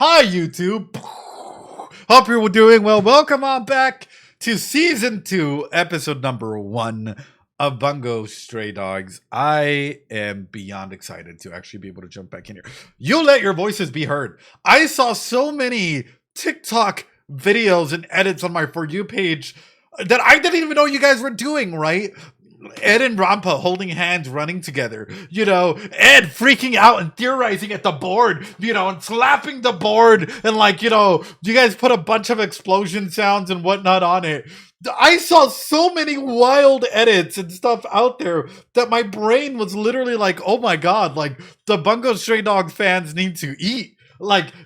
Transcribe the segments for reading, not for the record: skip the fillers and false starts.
Hi, YouTube. Hope you're doing well. Welcome on back to season 2, episode number 1 of Bungo Stray Dogs. I am beyond excited to actually be able to jump back in here. You let your voices be heard. I saw so many TikTok videos and edits on my For You page that I didn't even know you guys were doing, right? Ed and Rampa holding hands, running together. Ed freaking out and theorizing at the board, and slapping the board. And, you guys put a bunch of explosion sounds and whatnot on it. I saw so many wild edits and stuff out there that my brain was literally like, oh my God, the Bungo Stray Dog fans need to eat.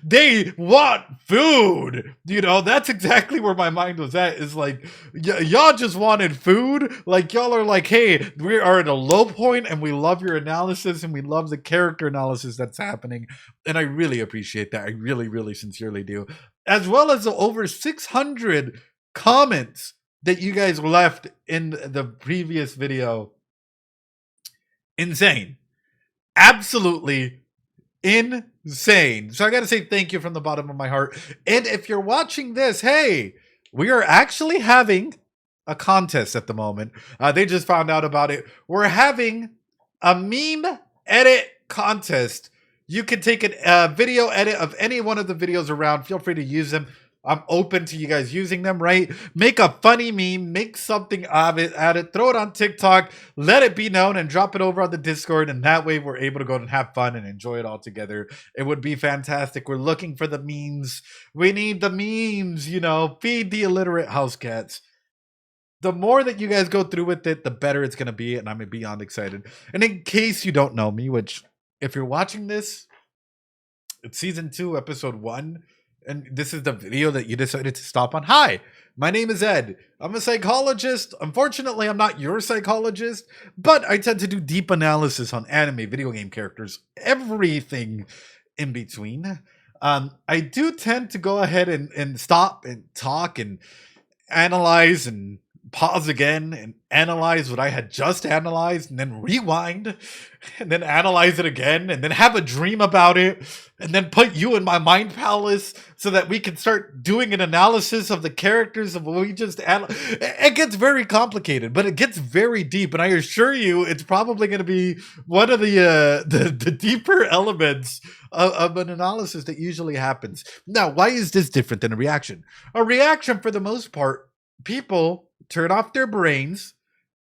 They want food. That's exactly where my mind was at. Is y'all just wanted food. Y'all are like, hey, we are at a low point and we love your analysis and we love the character analysis that's happening. And I really appreciate that. I really, really sincerely do. As well as the over 600 comments that you guys left in the previous video. Insane. Absolutely insane. So I gotta say thank you from the bottom of my heart. And if you're watching this, hey, we are actually having a contest at the moment. They just found out about it. We're having a meme edit contest. You can take a video edit of any one of the videos around. Feel free to use them. I'm open to you guys using them, right? Make a funny meme, make something of it, add it, throw it on TikTok, let it be known, and drop it over on the Discord. And that way we're able to go and have fun and enjoy it all together. It would be fantastic. We're looking for the memes. We need the memes, feed the illiterate house cats. The more that you guys go through with it, the better it's going to be. And I'm beyond excited. And in case you don't know me, which if you're watching this, it's season 2, episode 1. And this is the video that you decided to stop on. Hi, my name is Ed. I'm a psychologist. Unfortunately, I'm not your psychologist, but I tend to do deep analysis on anime, video game characters, everything in between. I do tend to go ahead and stop and talk and analyze and pause again and analyze what I had just analyzed and then rewind and then analyze it again and then have a dream about it and then put you in my mind palace so that we can start doing an analysis of the characters of what we just it gets very complicated, but it gets very deep, and I assure you it's probably going to be one of the deeper elements of an analysis that usually happens. Now, why is this different than a reaction? A reaction, for the most part, people turn off their brains.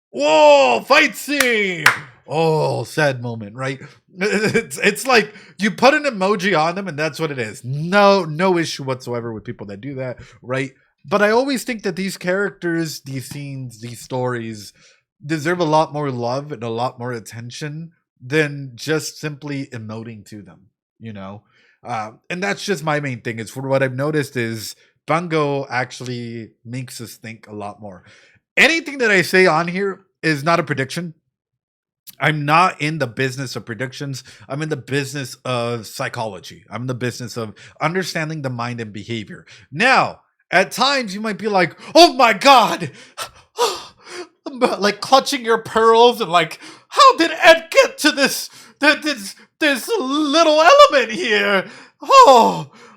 Whoa, fight scene! Oh, sad moment, right? It's like you put an emoji on them and that's what it is. No issue whatsoever with people that do that, right? But I always think that these characters, these scenes, these stories deserve a lot more love and a lot more attention than just simply emoting to them, and that's just my main thing. Is for what I've noticed is Bungo actually makes us think a lot more. Anything that I say on here is not a prediction. I'm not in the business of predictions. I'm in the business of psychology. I'm in the business of understanding the mind and behavior. Now, at times you might be like, oh my God, like clutching your pearls and like, how did Ed get to this little element here?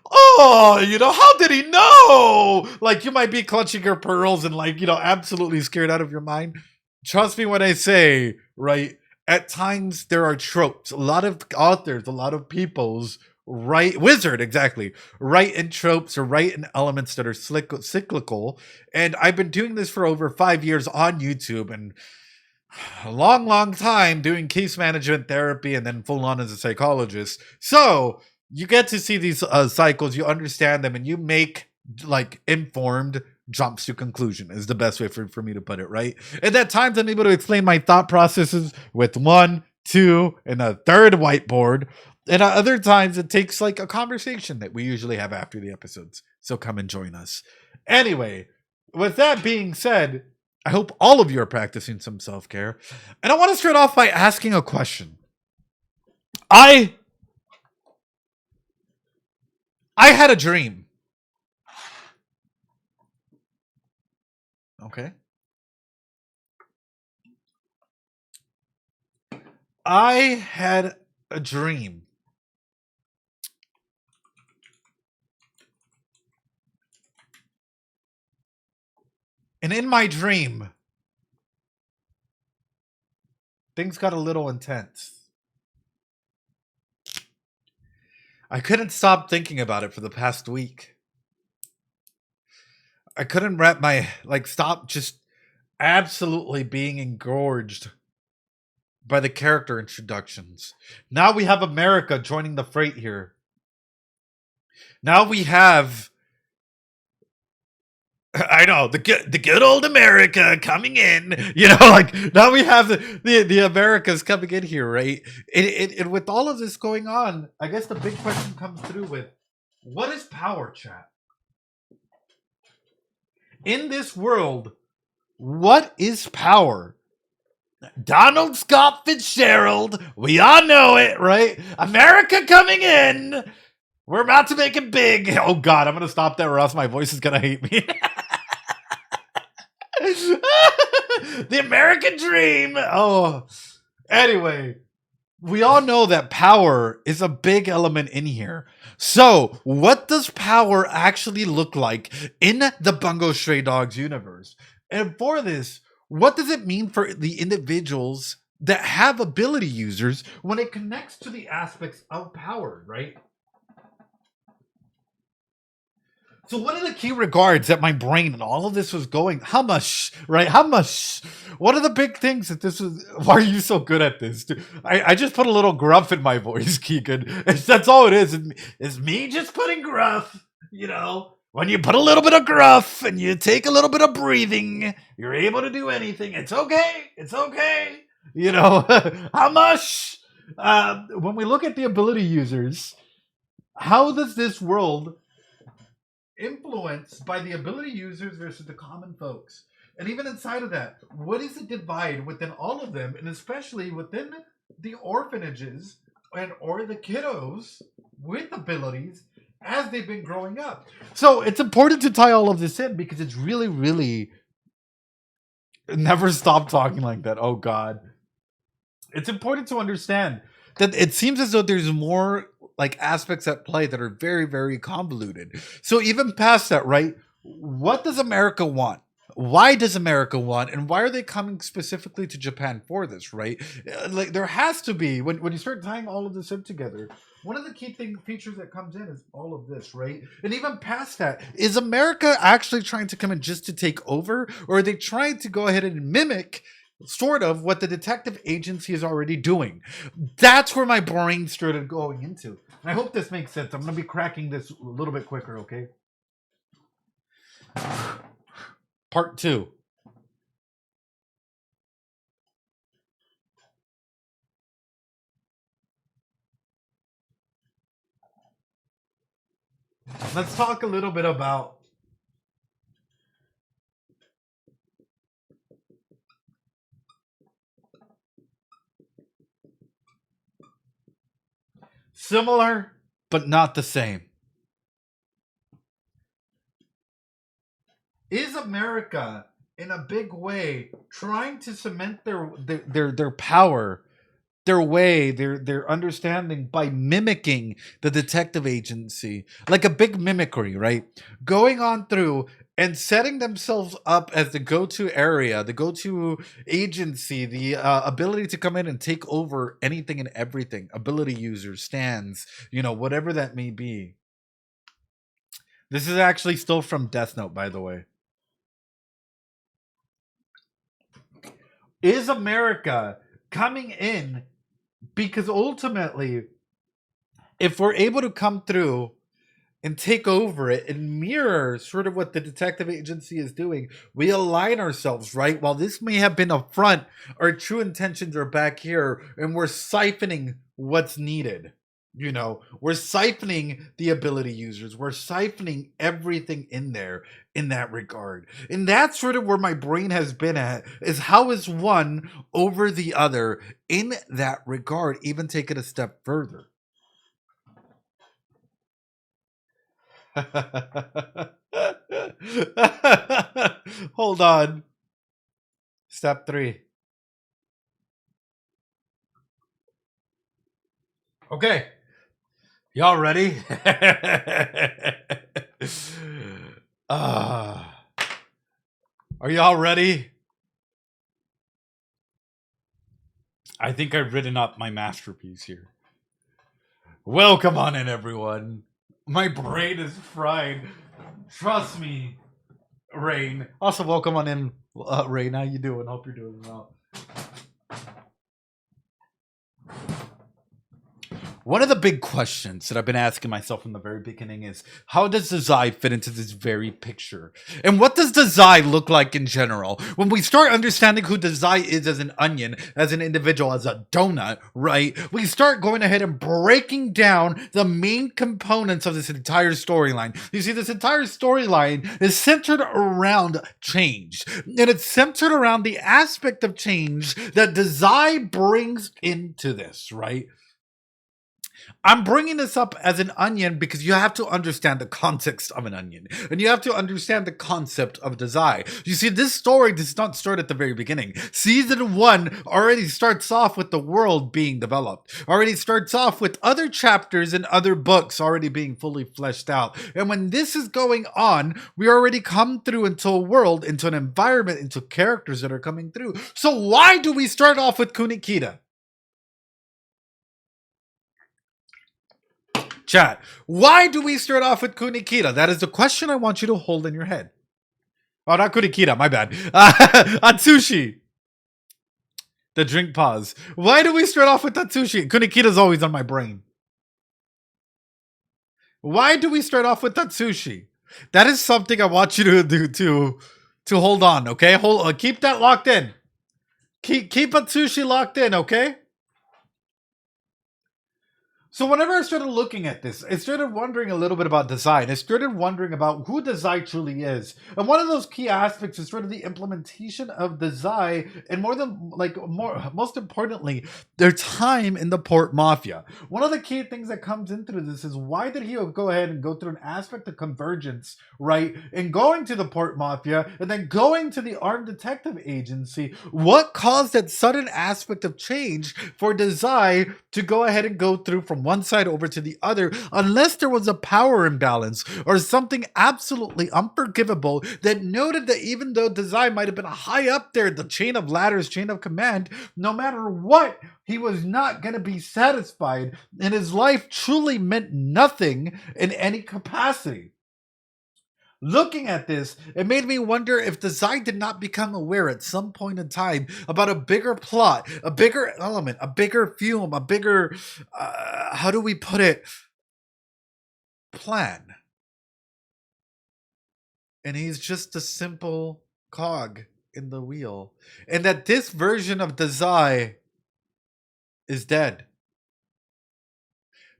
How did he know? Like, you might be clutching your pearls and absolutely scared out of your mind. Trust me when I say, right, at times there are tropes. A lot of authors, a lot of people's write in tropes or write in elements that are cyclical. And I've been doing this for over 5 years on YouTube and a long time doing case management therapy and then full on as a psychologist. So you get to see these cycles, you understand them, and you make informed jumps to conclusion is the best way for me to put it, right? And at times I'm able to explain my thought processes with 1, 2, and a third whiteboard. And at other times it takes a conversation that we usually have after the episodes. So come and join us. Anyway, with that being said, I hope all of you are practicing some self-care. And I want to start off by asking a question. I had a dream. Okay. I had a dream And in my dream, things got a little intense. I couldn't stop thinking about it for the past week. I couldn't stop just absolutely being engorged by the character introductions. Now we have America joining the freight here. Now we have, I know, the good old America coming in. Now we have the Americas coming in here, right? And with all of this going on, I guess the big question comes through with, what is power, chat? In this world, what is power? Donald Scott Fitzgerald, we all know it, right? America coming in. We're about to make it big. Oh God, I'm gonna stop there or else my voice is gonna hate me. The American dream. Oh, anyway, we all know that power is a big element in here. So, what does power actually look like in the Bungo Stray Dogs universe? And for this, what does it mean for the individuals that have ability users when it connects to the aspects of power, right? So one of the key regards that my brain and all of this was going, how much, right? How much? One of the big things that this was, why are you so good at this? I just put a little gruff in my voice, Keegan. That's all it is. It's me just putting gruff, When you put a little bit of gruff and you take a little bit of breathing, you're able to do anything. It's okay. It's okay. How much? When we look at the ability users, how does this world influenced by the ability users versus the common folks? And even inside of that, what is the divide within all of them, and especially within the orphanages or the kiddos with abilities as they've been growing up? So it's important to tie all of this in because it's really, really never stop talking like that. Oh God. It's important to understand that it seems as though there's more aspects at play that are very, very convoluted. So even past that, right? What does America want? Why does America want? And why are they coming specifically to Japan for this, right? There has to be, when you start tying all of this in together, one of the key features that comes in is all of this, right? And even past that, is America actually trying to come in just to take over? Or are they trying to go ahead and mimic sort of what the detective agency is already doing? That's where my brain started going into. And I hope this makes sense. I'm going to be cracking this a little bit quicker, okay? Part 2. Let's talk a little bit about similar, but not the same. Is America, in a big way, trying to cement their power, their way, their understanding by mimicking the detective agency, like a big mimicry, right? Going on through and setting themselves up as the go-to area, the go-to agency, the ability to come in and take over anything and everything, ability users, stands, whatever that may be. This is actually still from Death Note, by the way. Is America coming in because ultimately, if we're able to come through and take over it and mirror sort of what the detective agency is doing, we align ourselves, right? While this may have been up front, our true intentions are back here and we're siphoning what's needed. We're siphoning the ability users. We're siphoning everything in there in that regard. And that's sort of where my brain has been at, is how is one over the other in that regard, even take it a step further. Hold on. Step 3. Okay. Y'all ready? Are Are y'all ready? I think I've written up my masterpiece here. Welcome on in, everyone. My brain is fried. Trust me, Rain. Also, welcome on in, Rain. How you doing? Hope you're doing well. One of the big questions that I've been asking myself from the very beginning is, how does Dazai fit into this very picture? And what does Dazai look like in general? When we start understanding who Dazai is as an onion, as an individual, as a donut, right? We start going ahead and breaking down the main components of this entire storyline. You see, this entire storyline is centered around change. And it's centered around the aspect of change that Dazai brings into this, right? I'm bringing this up as an onion because you have to understand the context of an onion. And you have to understand the concept of Dazai. You see, this story does not start at the very beginning. Season 1 already starts off with the world being developed. Already starts off with other chapters and other books already being fully fleshed out. And when this is going on, we already come through into a world, into an environment, into characters that are coming through. So why do we start off with Kunikita? Chat, why do we start off with Kunikita? That is the question I want you to hold in your head. Oh, not Kunikita, my bad. Atsushi. The drink pause. Why do we start off with Atsushi? Kunikita's always on my brain. Why do we start off with Atsushi? That is something I want you to do to hold on, okay? Keep that locked in. Keep Atsushi locked in, okay? So whenever I started looking at this, I started wondering a little bit about design. I started wondering about who Dazai truly is. And one of those key aspects is sort of the implementation of Dazai, and most importantly, their time in the Port Mafia. One of the key things that comes into this is, why did he go ahead and go through an aspect of convergence, right? And going to the Port Mafia and then going to the Armed Detective Agency. What caused that sudden aspect of change for Dazai to go ahead and go through from one side over to the other, unless there was a power imbalance or something absolutely unforgivable that noted that even though Dazai might have been high up there, the chain of ladders, chain of command, no matter what, he was not going to be satisfied, and his life truly meant nothing in any capacity. Looking at this, it made me wonder if Dazai did not become aware at some point in time about a bigger plot, a bigger element, a bigger fume, a bigger, how do we put it, plan. And he's just a simple cog in the wheel. And that this version of Dazai is dead.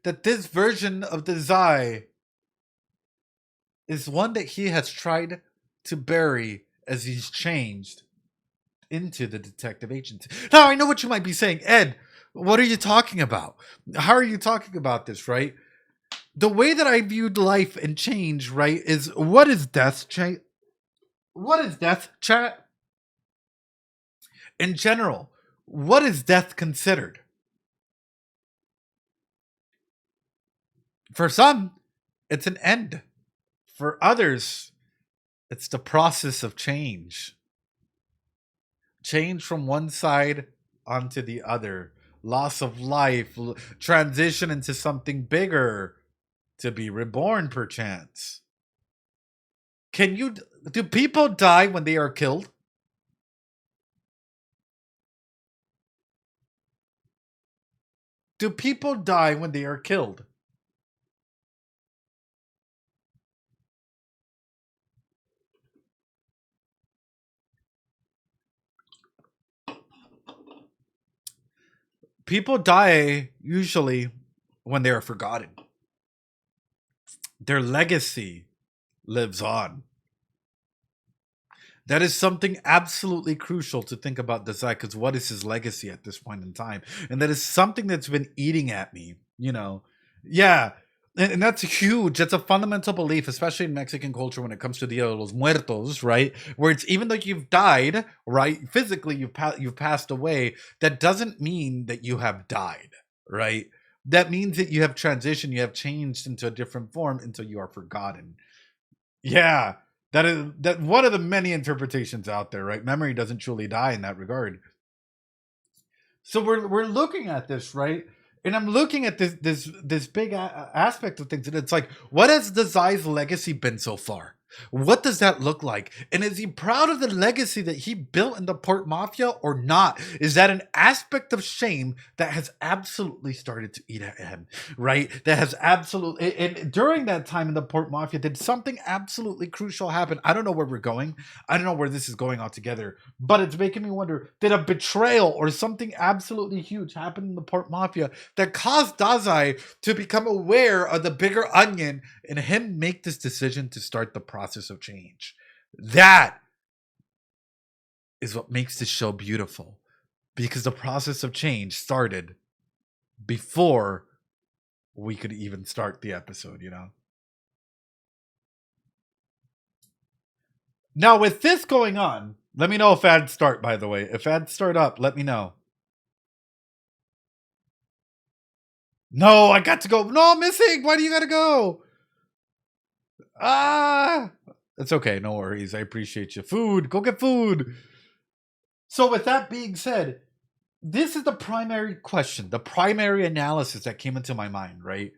That this version of Dazai is one that he has tried to bury as he's changed into the detective agency. Now, I know what you might be saying. Ed, what are you talking about? How are you talking about this, right? The way that I viewed life and change, right, is what is death, chat? What is death, chat? In general, what is death considered? For some, it's an end. For others, it's the process of change. Change from one side onto the other. Loss of life, transition into something bigger, to be reborn perchance. Do people die when they are killed? Do people die when they are killed? People die usually when they are forgotten. Their legacy lives on. That is something absolutely crucial to think about Dazai, because what is his legacy at this point in time? And that is something that's been eating at me, you know? Yeah. And that's huge. That's a fundamental belief, especially in Mexican culture when it comes to Dia de los Muertos, right? Where it's, even though you've died, right? Physically, you've passed away. That doesn't mean that you have died, right? That means that you have transitioned, you have changed into a different form until you are forgotten. Yeah. That one of the many interpretations out there, right? Memory doesn't truly die in that regard. So we're looking at this, right? And I'm looking at this big aspect of things, and it's like, what has Desai's legacy been so far? What does that look like? And is he proud of the legacy that he built in the Port Mafia or not? Is that an aspect of shame that has absolutely started to eat at him, right? That has absolutely, and during that time in the Port Mafia, did something absolutely crucial happen? I don't know where we're going. I don't know where this is going altogether, but it's making me wonder, did a betrayal or something absolutely huge happen in the Port Mafia that caused Dazai to become aware of the bigger onion and him make this decision to start the process of change? That is what makes this show beautiful, because the process of change started before we could even start the episode, you know? Now, with this going on, let me know if ads start, by the way. If ads start up, let me know. No, I got to go. No, I'm missing. Why do you got to go? Ah, it's okay. No worries. I appreciate you. Food. Go get food. So, with that being said, this is the primary question, the primary analysis that came into my mind, right?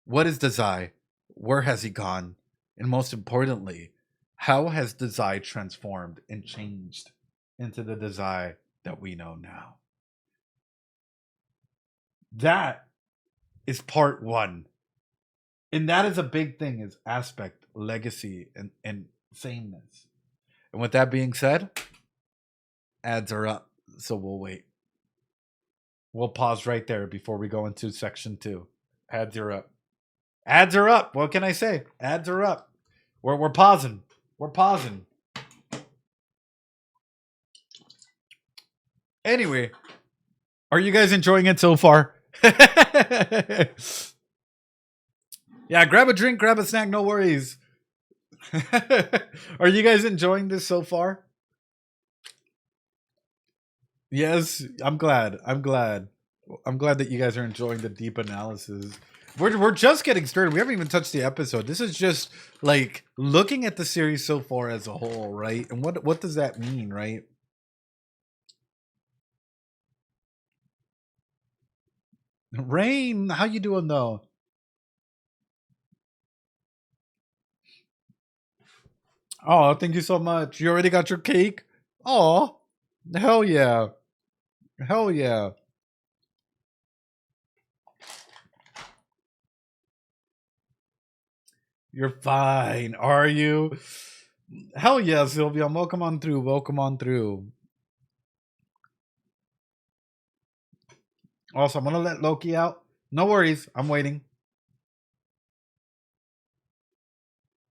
What is Dazai? Where has he gone? And most importantly, how has Dazai transformed and changed into the Dazai that we know now? That is part one. And that is a big thing, is aspect, legacy, and sameness. And with that being said, ads are up, so we'll wait. We'll pause right there before we go into section 2. Ads are up. Ads are up. What can I say? Ads are up. We're pausing. We're pausing. Anyway, are you guys enjoying it so far? Yeah, grab a drink, grab a snack, no worries. Are you guys enjoying this so far? Yes, I'm glad. I'm glad that you guys are enjoying the deep analysis. We're just getting started. We haven't even touched the episode. This is just like looking at the series so far as a whole, right? And what does that mean, right? Rain, how you doing though? Oh, thank you so much. You already got your cake? Oh, hell yeah. Hell yeah. You're fine. Are you? Hell yeah, Sylvia. Welcome on through. Welcome on through. Also, I'm going to let Loki out. No worries. I'm waiting.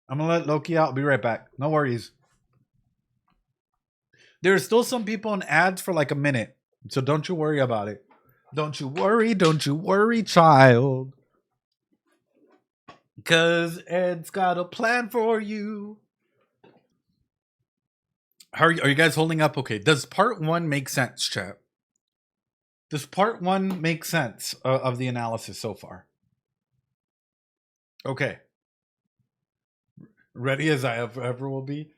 I'm going to let Loki out. I'll be right back. No worries. There's still some people in ads for like a minute. So don't you worry about it. Don't you worry. Don't you worry, child. Because Ed's got a plan for you. Are you guys holding up? Okay. Does part 1 make sense, chat? Does part 1 make sense of the analysis so far? Okay. Ready as I ever will be?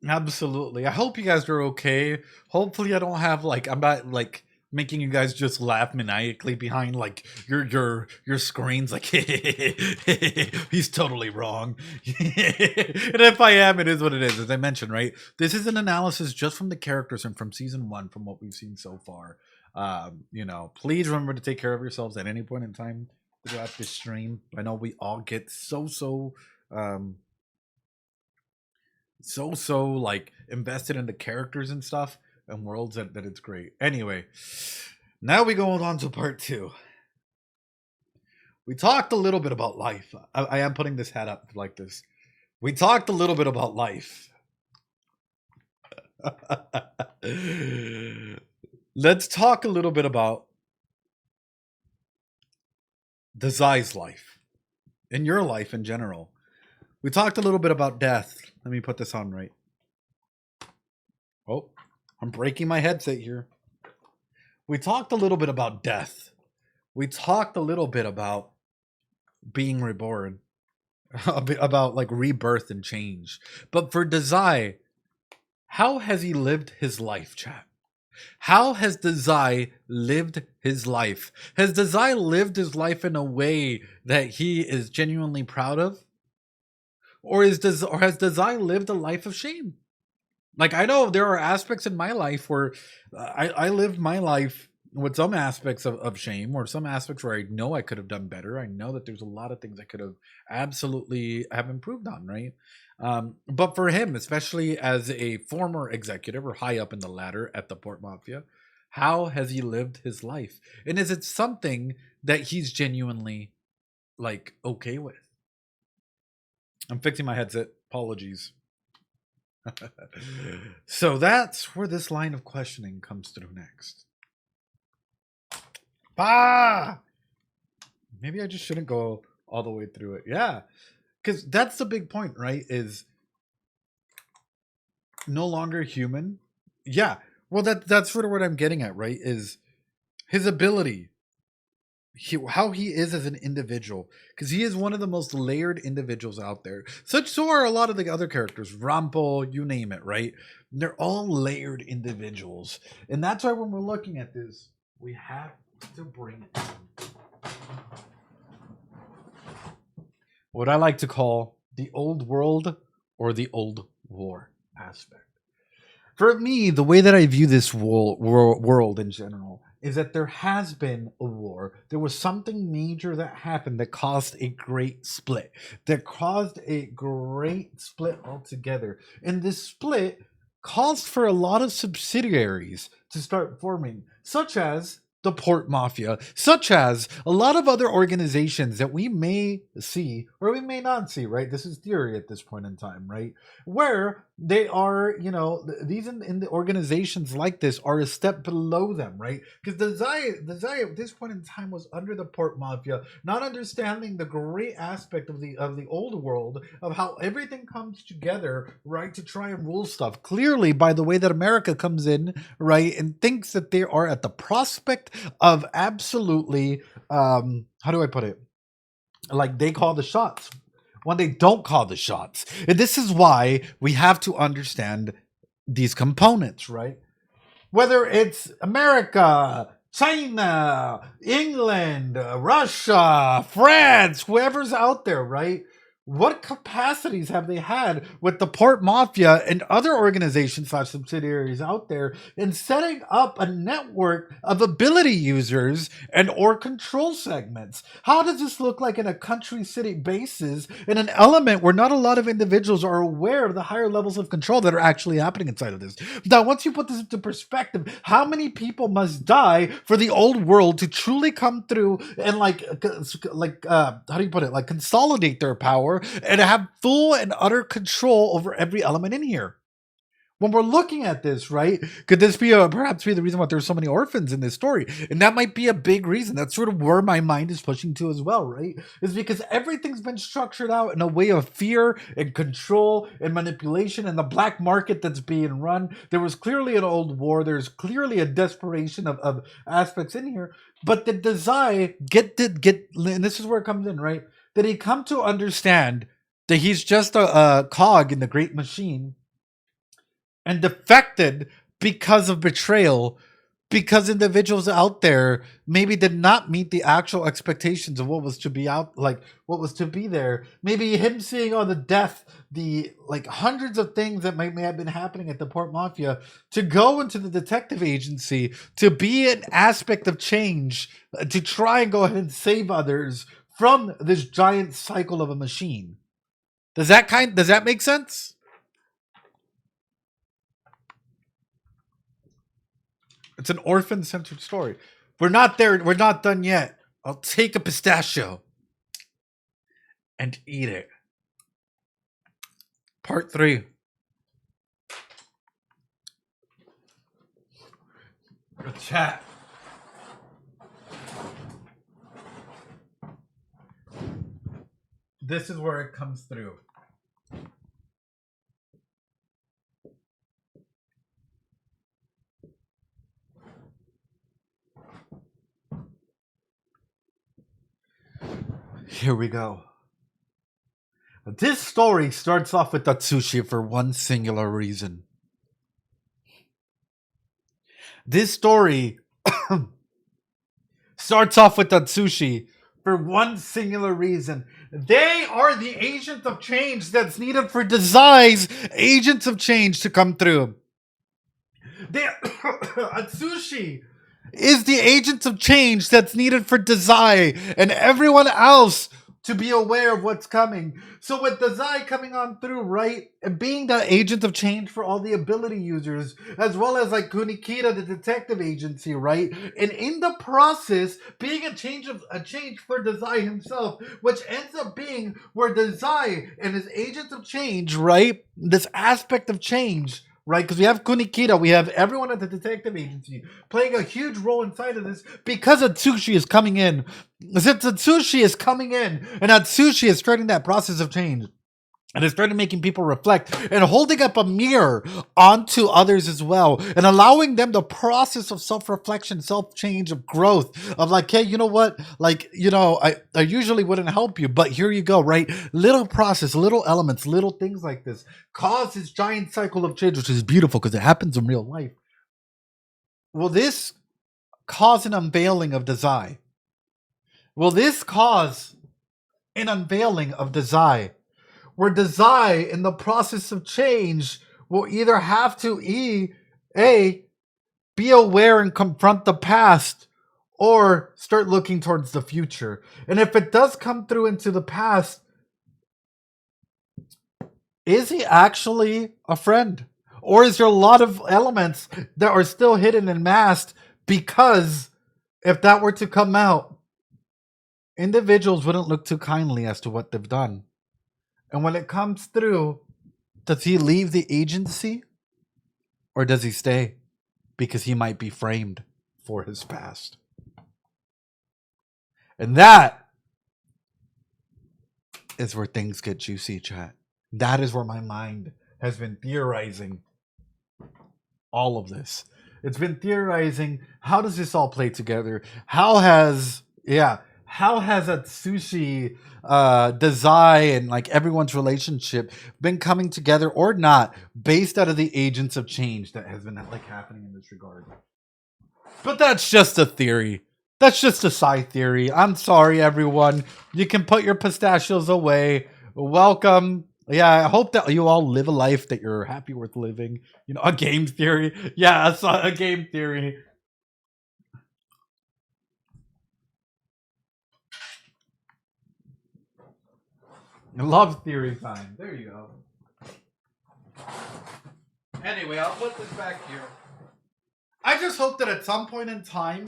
Absolutely. I hope you guys are okay. Hopefully I don't have like, I'm not like making you guys just laugh maniacally behind like your screens like he's totally wrong. And if I am, it is what it is. As I mentioned, right? This is an analysis just from the characters and from season 1, from what we've seen so far. Please remember to take care of yourselves at any point in time throughout this stream. I know we all get so like invested in the characters and stuff and worlds that it's great. Anyway, now we go on to part 2. We talked a little bit about life. I am putting this hat up like this. We talked a little bit about life. Let's talk a little bit about Dazai's life and your life in general. We talked a little bit about death. Let me put this on right. Oh, I'm breaking my headset here. We talked a little bit about death. We talked a little bit about being reborn. about like rebirth and change. But for Dazai, how has he lived his life, chat? How has Dazai lived his life? Has Dazai lived his life in a way that he is genuinely proud of? Or has Dazai lived a life of shame? Like, I know there are aspects in my life where I lived my life with some aspects of shame, or some aspects where I know I could have done better. I know that there's a lot of things I could have absolutely have improved on, right? But for him, especially as a former executive or high up in the ladder at the Port Mafia, how has he lived his life? And is it something that he's genuinely like okay with? I'm fixing my headset. Apologies. So that's where this line of questioning comes through next. Bah! Maybe I just shouldn't go all the way through it. Yeah. Because that's the big point, right? Is no longer human. Yeah. Well, that's sort of what I'm getting at, right? Is his ability, how he is as an individual, because he is one of the most layered individuals out there. So are a lot of the other characters, Rampo, you name it, right? They're all layered individuals, and that's why when we're looking at this, we have to bring what I like to call the old world or the old war aspect. For me, the way that I view this world in general is that there has been a war. There was something major that happened that caused a great split, altogether. And this split caused for a lot of subsidiaries to start forming, such as the Port Mafia, such as a lot of other organizations that we may see or we may not see, right? This is theory at this point in time, right? Where they are, these in the organizations like this are a step below them, right? Because the Zaya at this point in time was under the Port Mafia, not understanding the great aspect of the old world, of how everything comes together, right, to try and rule stuff. Clearly, by the way that America comes in, right, and thinks that they are at the prospect of absolutely, how do I put it? Like they call the shots when they don't call the shots. And this is why we have to understand these components, right? Whether it's America, China, England, Russia, France, whoever's out there, right? What capacities have they had with the Port Mafia and other organizations slash subsidiaries out there in setting up a network of ability users and or control segments? How does this look like in a country city basis in an element where not a lot of individuals are aware of the higher levels of control that are actually happening inside of this? Now, once you put this into perspective, how many people must die for the old world to truly come through and how do you put it? Like consolidate their power and have full and utter control over every element in here. When we're looking at this, right, could this be perhaps be the reason why there's so many orphans in this story? And that might be a big reason. That's sort of where my mind is pushing to as well, right? Is because everything's been structured out in a way of fear and control and manipulation and the black market that's being run. There was clearly an old war. There's clearly a desperation of aspects in here. But the desire and this is where it comes in, right? Did he come to understand that he's just a cog in the great machine and defected because of betrayal, because individuals out there maybe did not meet the actual expectations of what was to be what was to be there. Maybe him seeing all the death, the like hundreds of things that may have been happening at the Port Mafia, to go into the detective agency, to be an aspect of change, to try and go ahead and save others from this giant cycle of a machine. Does that make sense? It's an orphan-centered story. We're not there. We're not done yet. I'll take a pistachio and eat it. Part 3. Chat. This is where it comes through. Here we go. This story starts off with Atsushi for one singular reason. This story starts off with Atsushi for one singular reason. They are the agents of change that's needed for Dazai's agents of change to come through. Atsushi is the agent of change that's needed for Dazai and everyone else to be aware of what's coming. So with Dazai coming on through, right, and being the agent of change for all the ability users, as well as like Kunikita, the detective agency, right, and in the process being a change for Dazai himself, which ends up being where Dazai and his agent of change, right, this aspect of change. Right, because we have Kunikita, we have everyone at the detective agency playing a huge role inside of this because Atsushi is coming in. Since Atsushi is coming in, and Atsushi is starting that process of change, and it's starting making people reflect and holding up a mirror onto others as well, and allowing them the process of self-reflection, self-change, of growth, of like, hey, you know what? Like, you know, I usually wouldn't help you, but here you go, right? Little process, little elements, little things like this cause this giant cycle of change, which is beautiful because it happens in real life. Will this cause an unveiling of Dazai? Will this cause an unveiling of Dazai? Where Dazai, in the process of change, will either have to be aware and confront the past, or start looking towards the future. And if it does come through into the past, is he actually a friend? Or is there a lot of elements that are still hidden and masked? Because if that were to come out, individuals wouldn't look too kindly as to what they've done. And when it comes through, does he leave the agency or does he stay? Because he might be framed for his past. And that is where things get juicy, chat. That is where my mind has been theorizing all of this. It's been theorizing, how does this all play together? How has Atsushi, Dazai, and like everyone's relationship been coming together or not, based out of the agents of change that has been like happening in this regard? But that's just a theory. That's just a side theory. I'm sorry, everyone. You can put your pistachios away. Welcome. Yeah, I hope that you all live a life that you're happy worth living. You know, a game theory. Yeah, a game theory. Love theory time. There you go. Anyway, I'll put this back here. I just hope that at some point in time,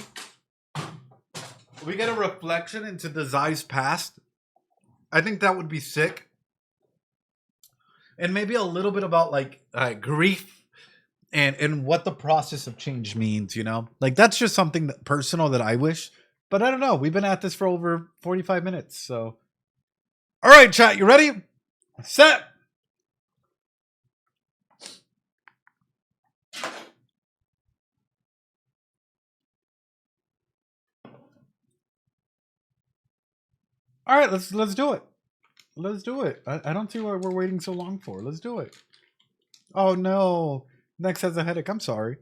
we get a reflection into Dazai's past. I think that would be sick. And maybe a little bit about like grief and what the process of change means, you know? Like that's just something that personal that I wish. But I don't know. We've been at this for over 45 minutes, so. All right, chat, you ready? Set. All right, let's do it. Let's do it. I don't see what we're waiting so long for. Let's do it. Oh no. Next has a headache. I'm sorry.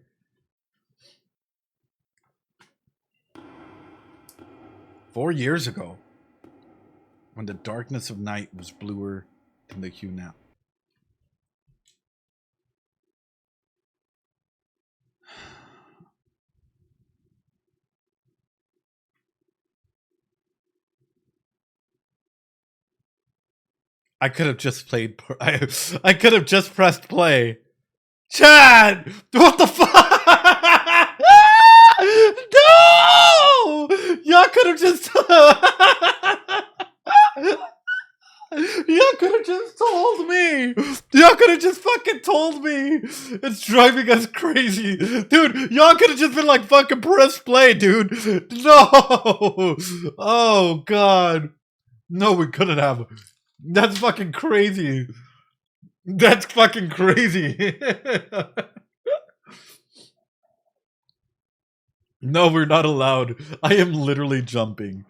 "4 years ago, when the darkness of night was bluer than the hue now." I could have just played. I could have just pressed play. Chad, what the fuck? No, y'all could have just. Y'all could have just told me. Y'all could have just fucking told me. It's driving us crazy. Dude, y'all could have just been like, fucking press play, dude. No. Oh, God. No, we couldn't have. That's fucking crazy. That's fucking crazy. No, we're not allowed. I am literally jumping.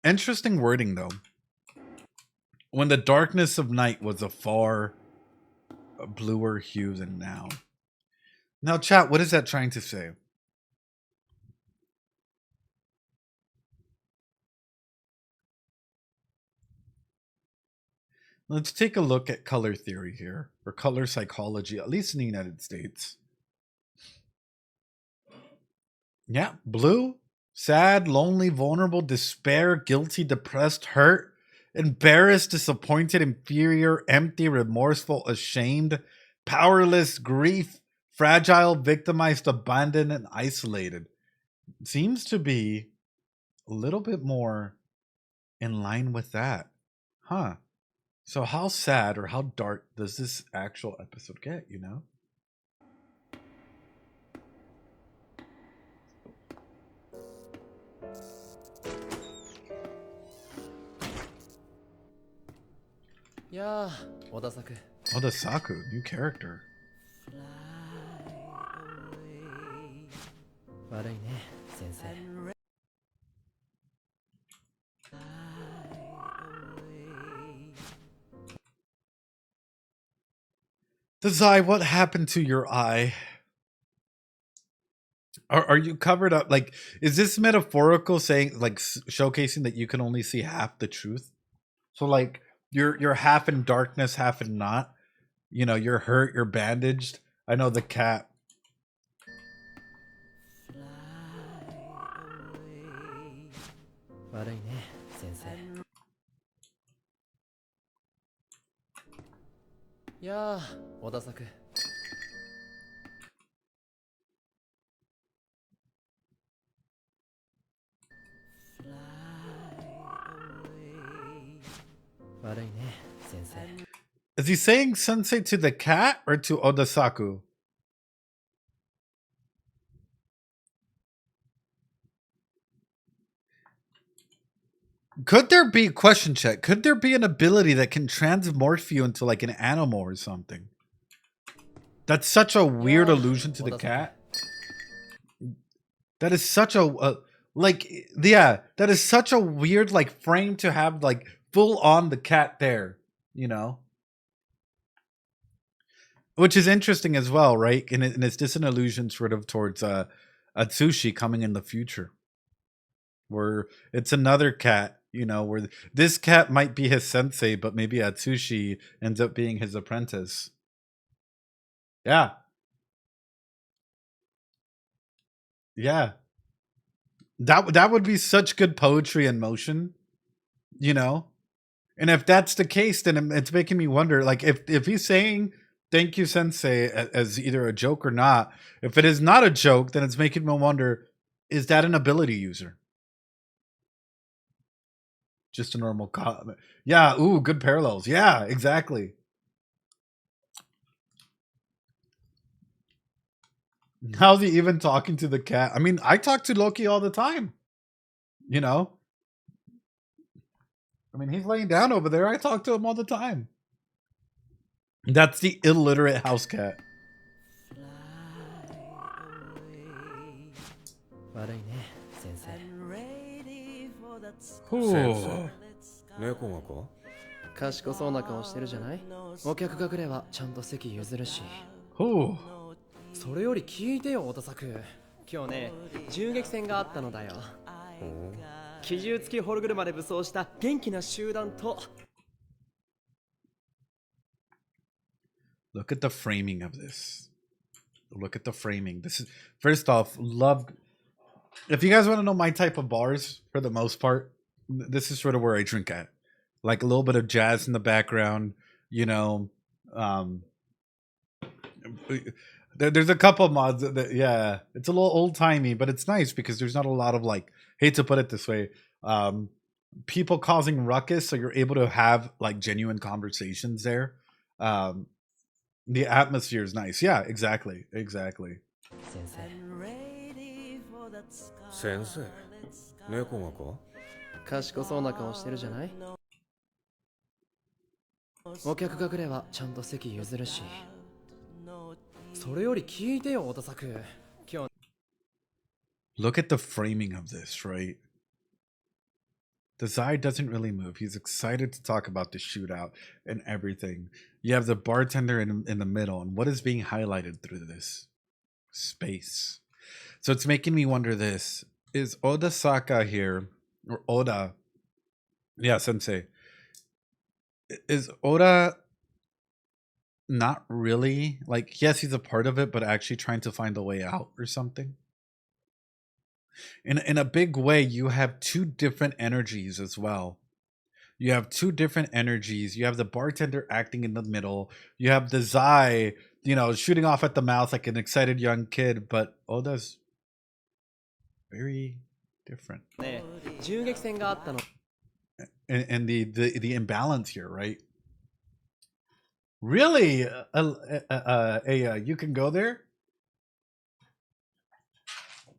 Interesting wording, though. When the darkness of night was a far bluer hue than now. Now, chat, what is that trying to say? Let's take a look at color theory here, or color psychology, at least in the United States. Yeah, blue, sad, lonely, vulnerable, despair, guilty, depressed, hurt, embarrassed, disappointed, inferior, empty, remorseful, ashamed, powerless, grief, fragile, victimized, abandoned, and isolated. Seems to be a little bit more in line with that. Huh. So how sad or how dark does this actual episode get, you know? Yeah, Odasaku. Odasaku, new character. 悪いね、先生。Dazai, what happened to your eye? Are you covered up? Like, is this metaphorical saying, like, showcasing that you can only see half the truth? So, like, you're half in darkness, half in not. You know, you're hurt, you're bandaged. I know the cat. Yeah, Odasaku. Is he saying sensei to the cat or to Odasaku? Could there be, question check, could there be an ability that can transmorph you into like an animal or something? That's such a weird allusion to the cat. That is such a like, yeah, that is such a weird like frame to have like full on the cat there, you know? Which is interesting as well, right? And it's just an allusion sort of towards Atsushi coming in the future. Where it's another cat, you know, where this cat might be his sensei, but maybe Atsushi ends up being his apprentice. Yeah. Yeah. That would be such good poetry in motion, you know? And if that's the case, then it's making me wonder, like, if he's saying thank you, sensei, as either a joke or not, if it is not a joke, then it's making me wonder, is that an ability user? Just a normal comment. Yeah, ooh, good parallels. Yeah, exactly. How's he even talking to the cat? I mean, I talk to Loki all the time. You know? I mean, he's laying down over there. I talk to him all the time. That's the illiterate house cat. Ooh. 猫がか賢そうな顔してるじゃない。お客が来ればちゃんと席譲るし。 Ooh. それより聞いてよ、オタサク。今日ね、銃撃戦があったのだよ。機銃付きホルグルマで武装した元気な集団と。Look at the framing of this. Look at the framing. This is, first off, love. If you guys want to know my type of bars, for the most part, this is sort of where I drink at. Like a little bit of jazz in the background, you know. There's a couple mods that, yeah, it's a little old timey, but it's nice because there's not a lot of like, hate to put it this way, people causing ruckus, so you're able to have like genuine conversations there. The atmosphere is nice. Yeah, exactly. 先生猫がか賢そうな顔してるじゃない。お客が来ればちゃんと席譲るし。それより聞いてよ、オタサク。今日 Look at the framing of this, right? Desai doesn't really move. He's excited to talk about the shootout and everything. You have the bartender in the middle, and what is being highlighted through this space? So it's making me wonder this. Is Oda Saka here, or Oda, yeah, sensei, is Oda not really, like, yes, he's a part of it, but actually trying to find a way out or something? In a big way, you have two different energies as well. You have two different energies. You have the bartender acting in the middle. You have the Zai, shooting off at the mouth like an excited young kid, but Oda's very different. ね銃撃戦があったの And the imbalance here, right? Really? You can go there?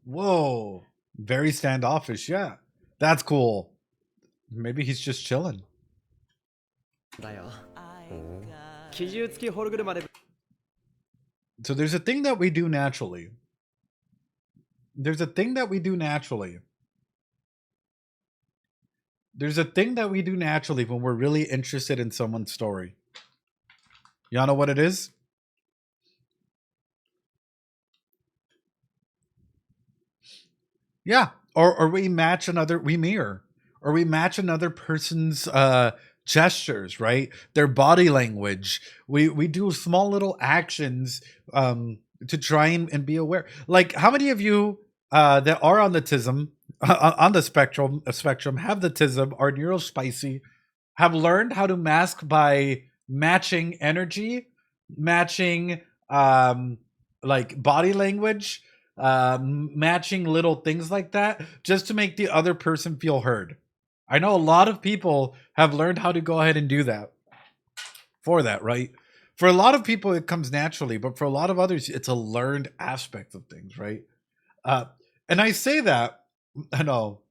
Whoa. Very standoffish, yeah. That's cool. Maybe he's just chilling. だよ機銃付きホルグルマで So there's a thing that we do naturally. There's a thing that we do naturally. There's a thing that we do naturally when we're really interested in someone's story. Y'all know what it is? Yeah. Or we match we mirror. Or we match another person's gestures, right? Their body language. We do small little actions to try and be aware. Like, how many of you that are on the tism, on the spectrum have the tism, are neurospicy, have learned how to mask by matching energy, matching like body language, matching little things like that, just to make the other person feel heard. I know a lot of people have learned how to go ahead and do that for that, right? For a lot of people, it comes naturally, but for a lot of others, it's a learned aspect of things, right? And I say that, I know,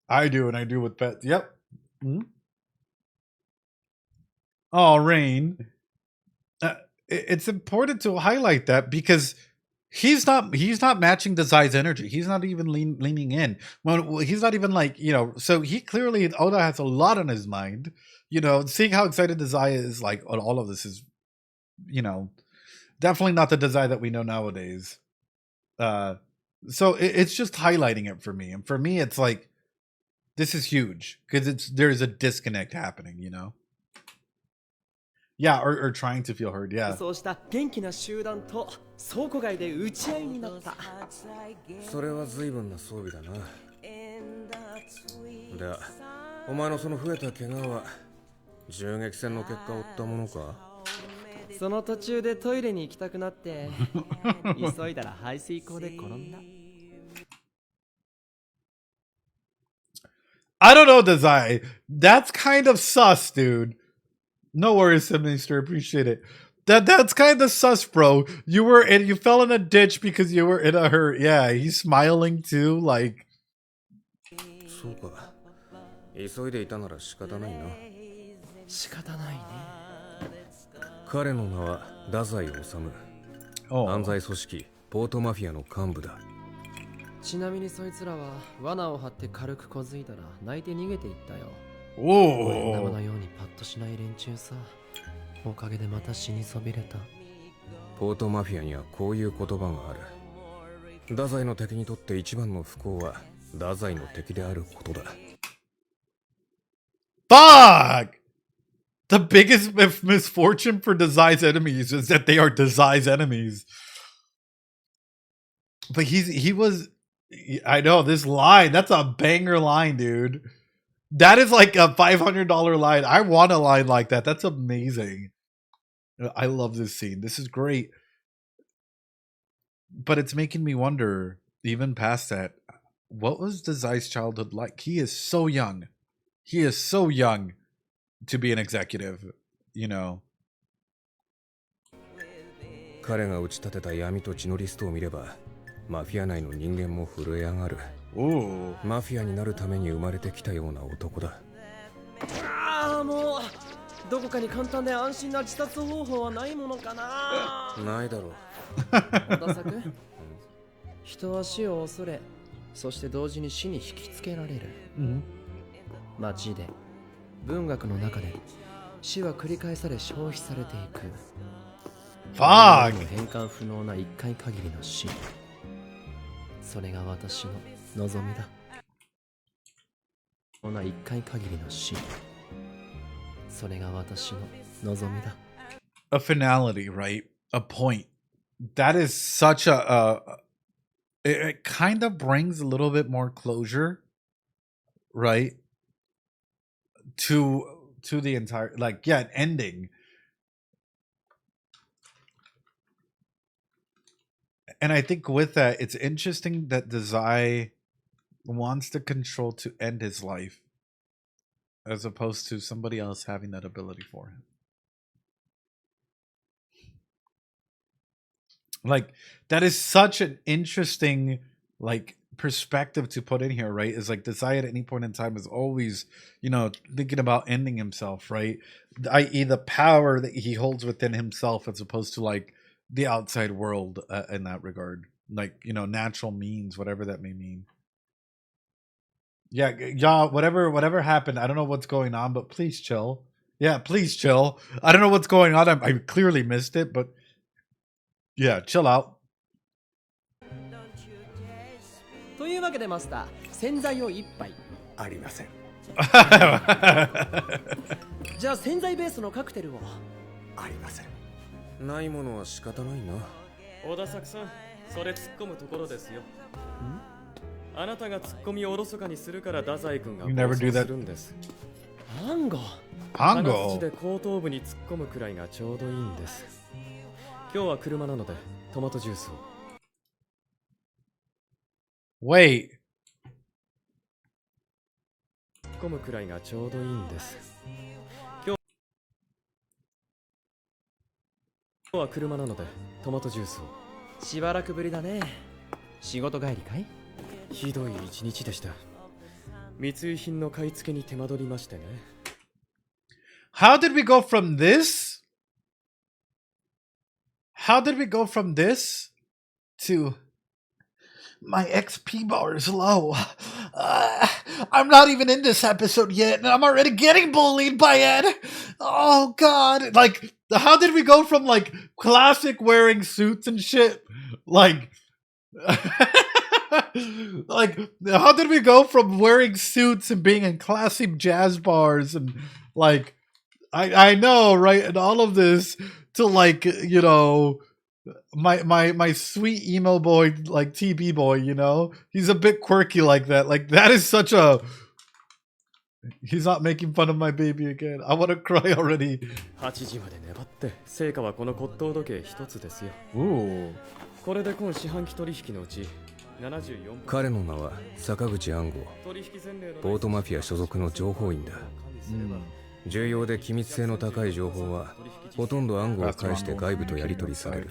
I do, and I do with pets. Yep. Oh, Rain. It's important to highlight that because he's not matching the Zai's energy. He's not even leaning in. Well, he's not even like, so he clearly, Oda has a lot on his mind. Seeing how excited the Zai is, like, on all of this is, definitely not the Zai that we know nowadays. So it's just highlighting it for me. And for me, it's like, this is huge because there's a disconnect happening, Yeah, or trying to feel heard, yeah. そうした元気な集団と倉庫街で撃ち合いになった。それは随分な装備だな。で、お前のその増えた怪我は銃撃戦の結果を負ったものか？その途中でトイレに行きたくなって急いだら排水溝で転んだ。I don't know, Dazai. That's kind of sus, dude. No worries, Minister. Appreciate it. That's kind of sus, bro. You fell in a ditch because you were in a hurt. Yeah, he's smiling too, like. そうか。急いでいたなら仕方ないな。仕方ないね。彼の名は太宰治。犯罪組織ポートマフィアの幹部だ。ちなみにそいつらは罠を張って軽く小づいたら泣いて逃げていったよ。おお。生のようにパッとしない連中さ。おかげでまた死にそびれた。ポートマフィアにはこういう言葉がある。太宰の敵にとって一番の不幸は太宰の敵であることだ。Fuck! The biggest misfortune for Dazai's enemies is that they are Dazai's enemies. But he was, I know, this line, that's a banger line, dude. That is like a $500 line. I want a line like that. That's amazing. I love this scene. This is great. But it's making me wonder, even past that, what was Dazai's childhood like? He is so young. He is so young to be an executive, 彼が打ち立てた闇と血のリストを見れば、マフィア内の人間も震え上がる。マフィアになるために生まれてきたような男だ。ああ、もうどこかに簡単で安心な自殺方法はないものかな。ないだろう。小田作人は死を恐れそして同時に死に引きつけられる。街で、文学の中で死は繰り返され消費されていく。Fuck! 変換不能な一回限りの死。それが私の望みだ。一回限りの死。それが私の望みだ。A finality, right? A point. That is such it kind of brings a little bit more closure, right? To the entire, like, yeah, an ending. And I think with that, it's interesting that Dazai wants the control to end his life as opposed to somebody else having that ability for him. Like, that is such an interesting, like, perspective to put in here, right? Is like Dazai at any point in time is always, you know, thinking about ending himself, right? I.e. the power that he holds within himself as opposed to, like, the outside world in that regard. Like, you know, natural means, whatever that may mean. Yeah, y'all, whatever happened, I don't know what's going on, but please chill. Yeah, please chill. I don't know what's going on. I clearly missed it, but yeah, chill out. というわけでマスター、洗剤を一杯。ありません。じゃあ洗剤ベースのカクテルを。ありません。ないものは仕方ないな。小田作さん、それ突っ込むところですよ。あなたが突っ込みをおろそかにするから太宰君が暴走するんです。アンゴ。鼻筋で後頭部に突っ込むくらいがちょうどいいんです。今日は車なのでトマトジュースを。Wait. 突っ込むくらいがちょうどいいんです。今日は車なのでトマトジュースを。しばらくぶりだね。仕事帰りかい？ひどい一日でした。密輸品の買い付けに手間取りましてね。How did we go from this? How did we go from this to my XP bar is low? I'm not even in this episode yet, and I'm already getting bullied by Ed. Oh God! Like, how did we go from like classic wearing suits and shit, like? Like, how did we go from wearing suits and being in classy jazz bars and like, I know, right, and all of this to like, you know, my sweet emo boy, like TB boy, you know, he's a bit quirky like that. Like, that is such a. He's not making fun of my baby again. I want to cry already. 8時まで粘って成果はこの骨董時計一つですよ。Ooh. これで今四半期取引のうち。彼の名は坂口安吾、ポートマフィア所属の情報員だ。重要で機密性の高い情報はほとんど安吾を介して外部とやり取りされる。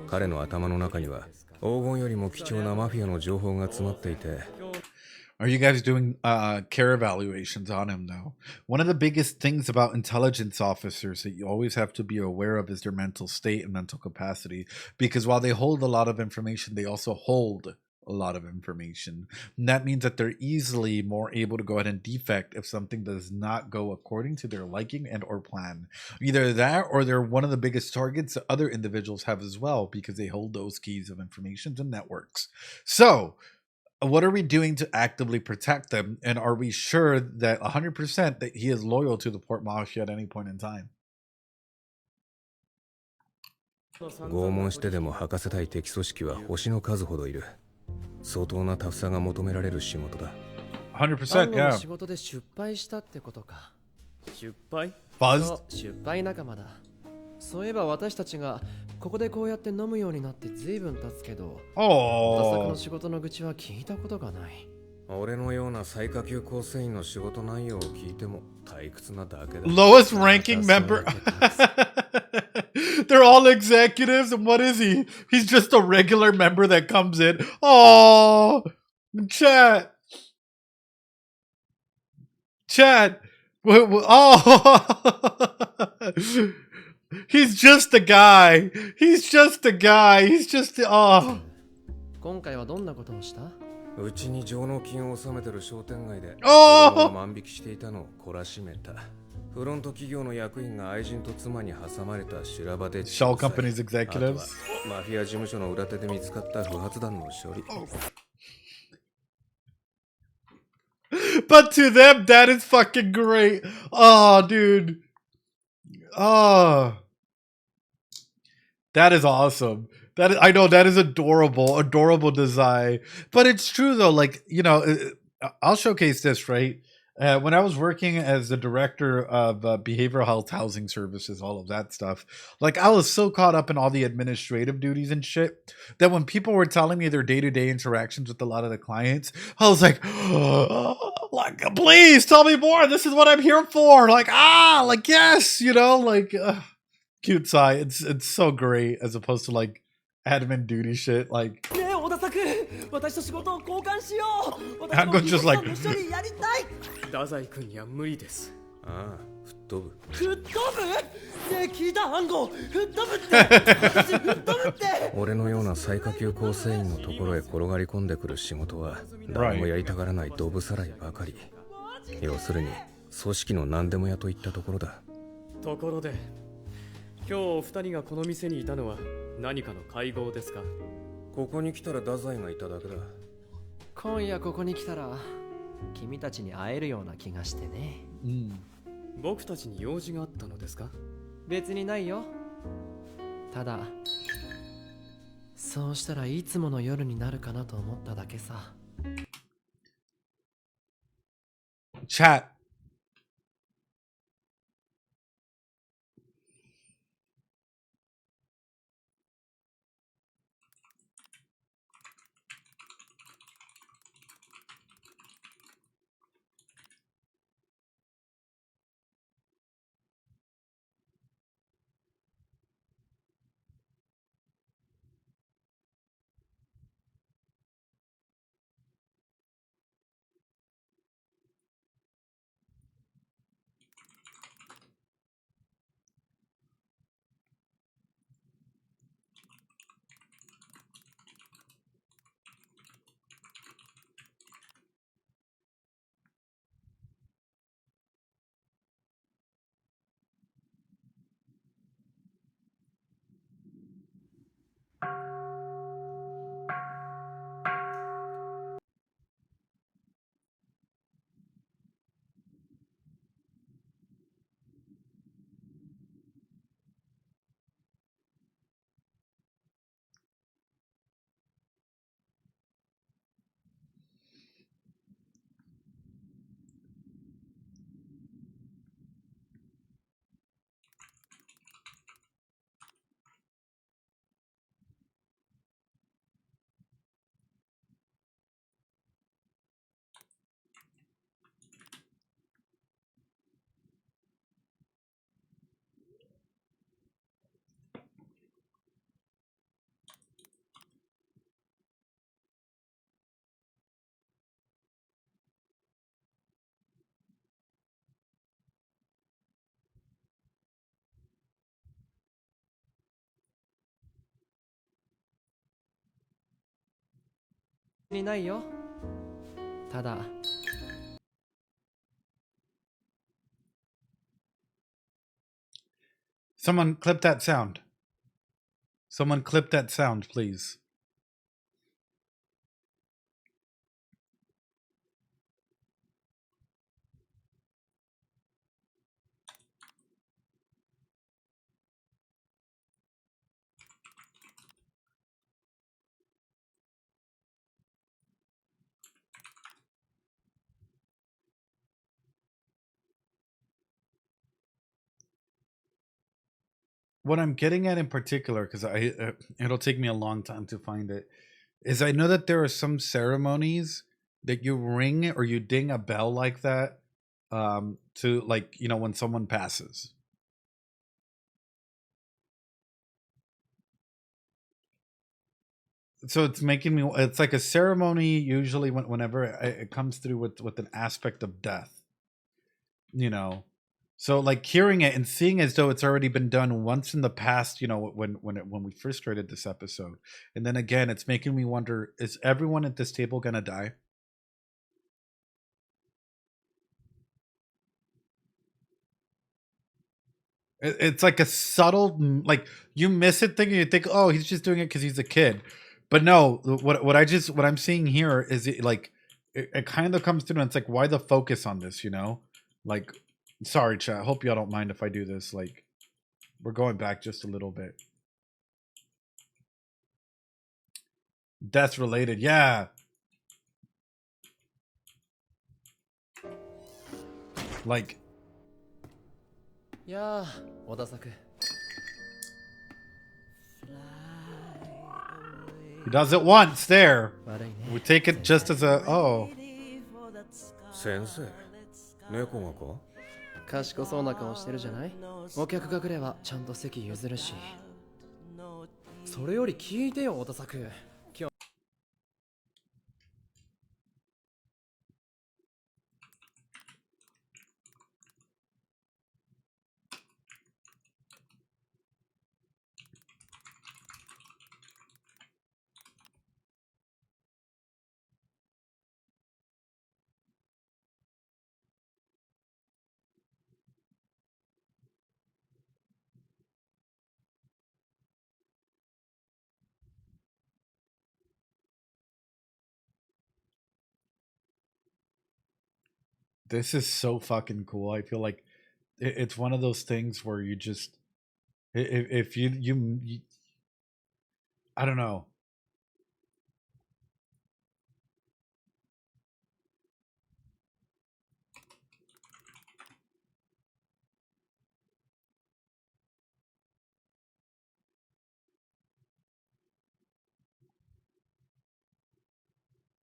彼の頭の中には黄金よりも貴重なマフィアの情報が詰まっていて。Are you guys doing care evaluations on him though? One of the biggest things about intelligence officers that you always have to be aware of is their mental state and mental capacity. Because while they hold a lot of information, they also hold a lot of information. And that means that they're easily more able to go ahead and defect if something does not go according to their liking and or plan. Either that or they're one of the biggest targets that other individuals have as well because they hold those keys of information and networks. So, what are we doing to actively protect them? And are we sure that 100% that he is loyal to the Port Mafia at any point in time? 拷問してでも吐かせたい敵組織は星の数ほどいる。相当なタフさが求められる仕事だ。100%, yeah. 仕事で失敗したってことか。失敗？ Buzzed? 失敗仲間だ。そういえば私たちがここでこうやって飲むようになって随分経つけど、ダサクの仕事の愚痴は聞いたことがない。俺のような最下級構成員の仕事内容を聞いても退屈なだけだ。Lowest ranking member. They're all executives, and what is he? He's just a regular member that comes in. Oh, chat. Oh. He's just a guy. He's just, oh. 今回はどんなことをした？うちに上納金を納めてる商店街で子おー供が万引きしていたのを懲らしめた。フロント企業の役員が愛人と妻に挟まれた修羅場で Shell companies あとは executives. マフィア事務所の裏手で見つかった不発弾の処理。 But to them, that is fucking great. Oh, dude. Oh. That is awesome. I know that is adorable design. But it's true though. Like, you know, I'll showcase this, right? When I was working as the director of behavioral health housing services, all of that stuff, like I was so caught up in all the administrative duties and shit that when people were telling me their day-to-day interactions with a lot of the clients, I was like, like, please tell me more. This is what I'm here for. Like, like, yes, you know, like, cute side. It's so great as opposed to like admin duty shit. Like, ねえ小田作、私と仕事を交換しよう。 I'm going just like 私と一緒にやりたい。太宰君には無理です。ああ、吹っ飛ぶ。吹っ飛ぶ？ねえ聞いた暗号。吹っ飛ぶって。私吹っ飛ぶって。俺のような最下級構成員のところへ転がり込んでくる仕事は誰もやりたがらないドブさらいばかり。要するに組織の何でも屋といったところだ。ところで、今日お二人がこの店にいたのは何かの会合ですか？ここに来たら太宰がいただけだ。今夜ここに来たら君たちに会えるような気がしてね。僕たちに用事があったのですか？別にないよ。ただそうしたらいつもの夜になるかなと思っただけさ。 chat. Someone clip that sound. Someone clip that sound, please. What I'm getting at in particular, because it'll take me a long time to find it, is I know that there are some ceremonies that you ring or you ding a bell like that, to, like, you know, when someone passes. So it's making me. It's like a ceremony usually whenever it comes through with an aspect of death, you know. So like hearing it and seeing as though it's already been done once in the past, you know, when we first created this episode, and then again, it's making me wonder: is everyone at this table gonna die? It's like a subtle, like you miss it thinking you think, oh, he's just doing it because he's a kid, but no. What I'm seeing here is it like it kind of comes through, and it's like, why the focus on this? You know, like. Sorry, chat. Hope y'all don't mind if I do this. Like, we're going back just a little bit. Death related, yeah. Like, yeah, 小田作 he does it once there. 悪いね We take it just as a, oh. 先生、猫がか？賢そうな顔してるじゃない。お客が来ればちゃんと席譲るし。それより聞いてよ、小田作。今日 This is so fucking cool. I feel like it's one of those things where you just, if you I don't know.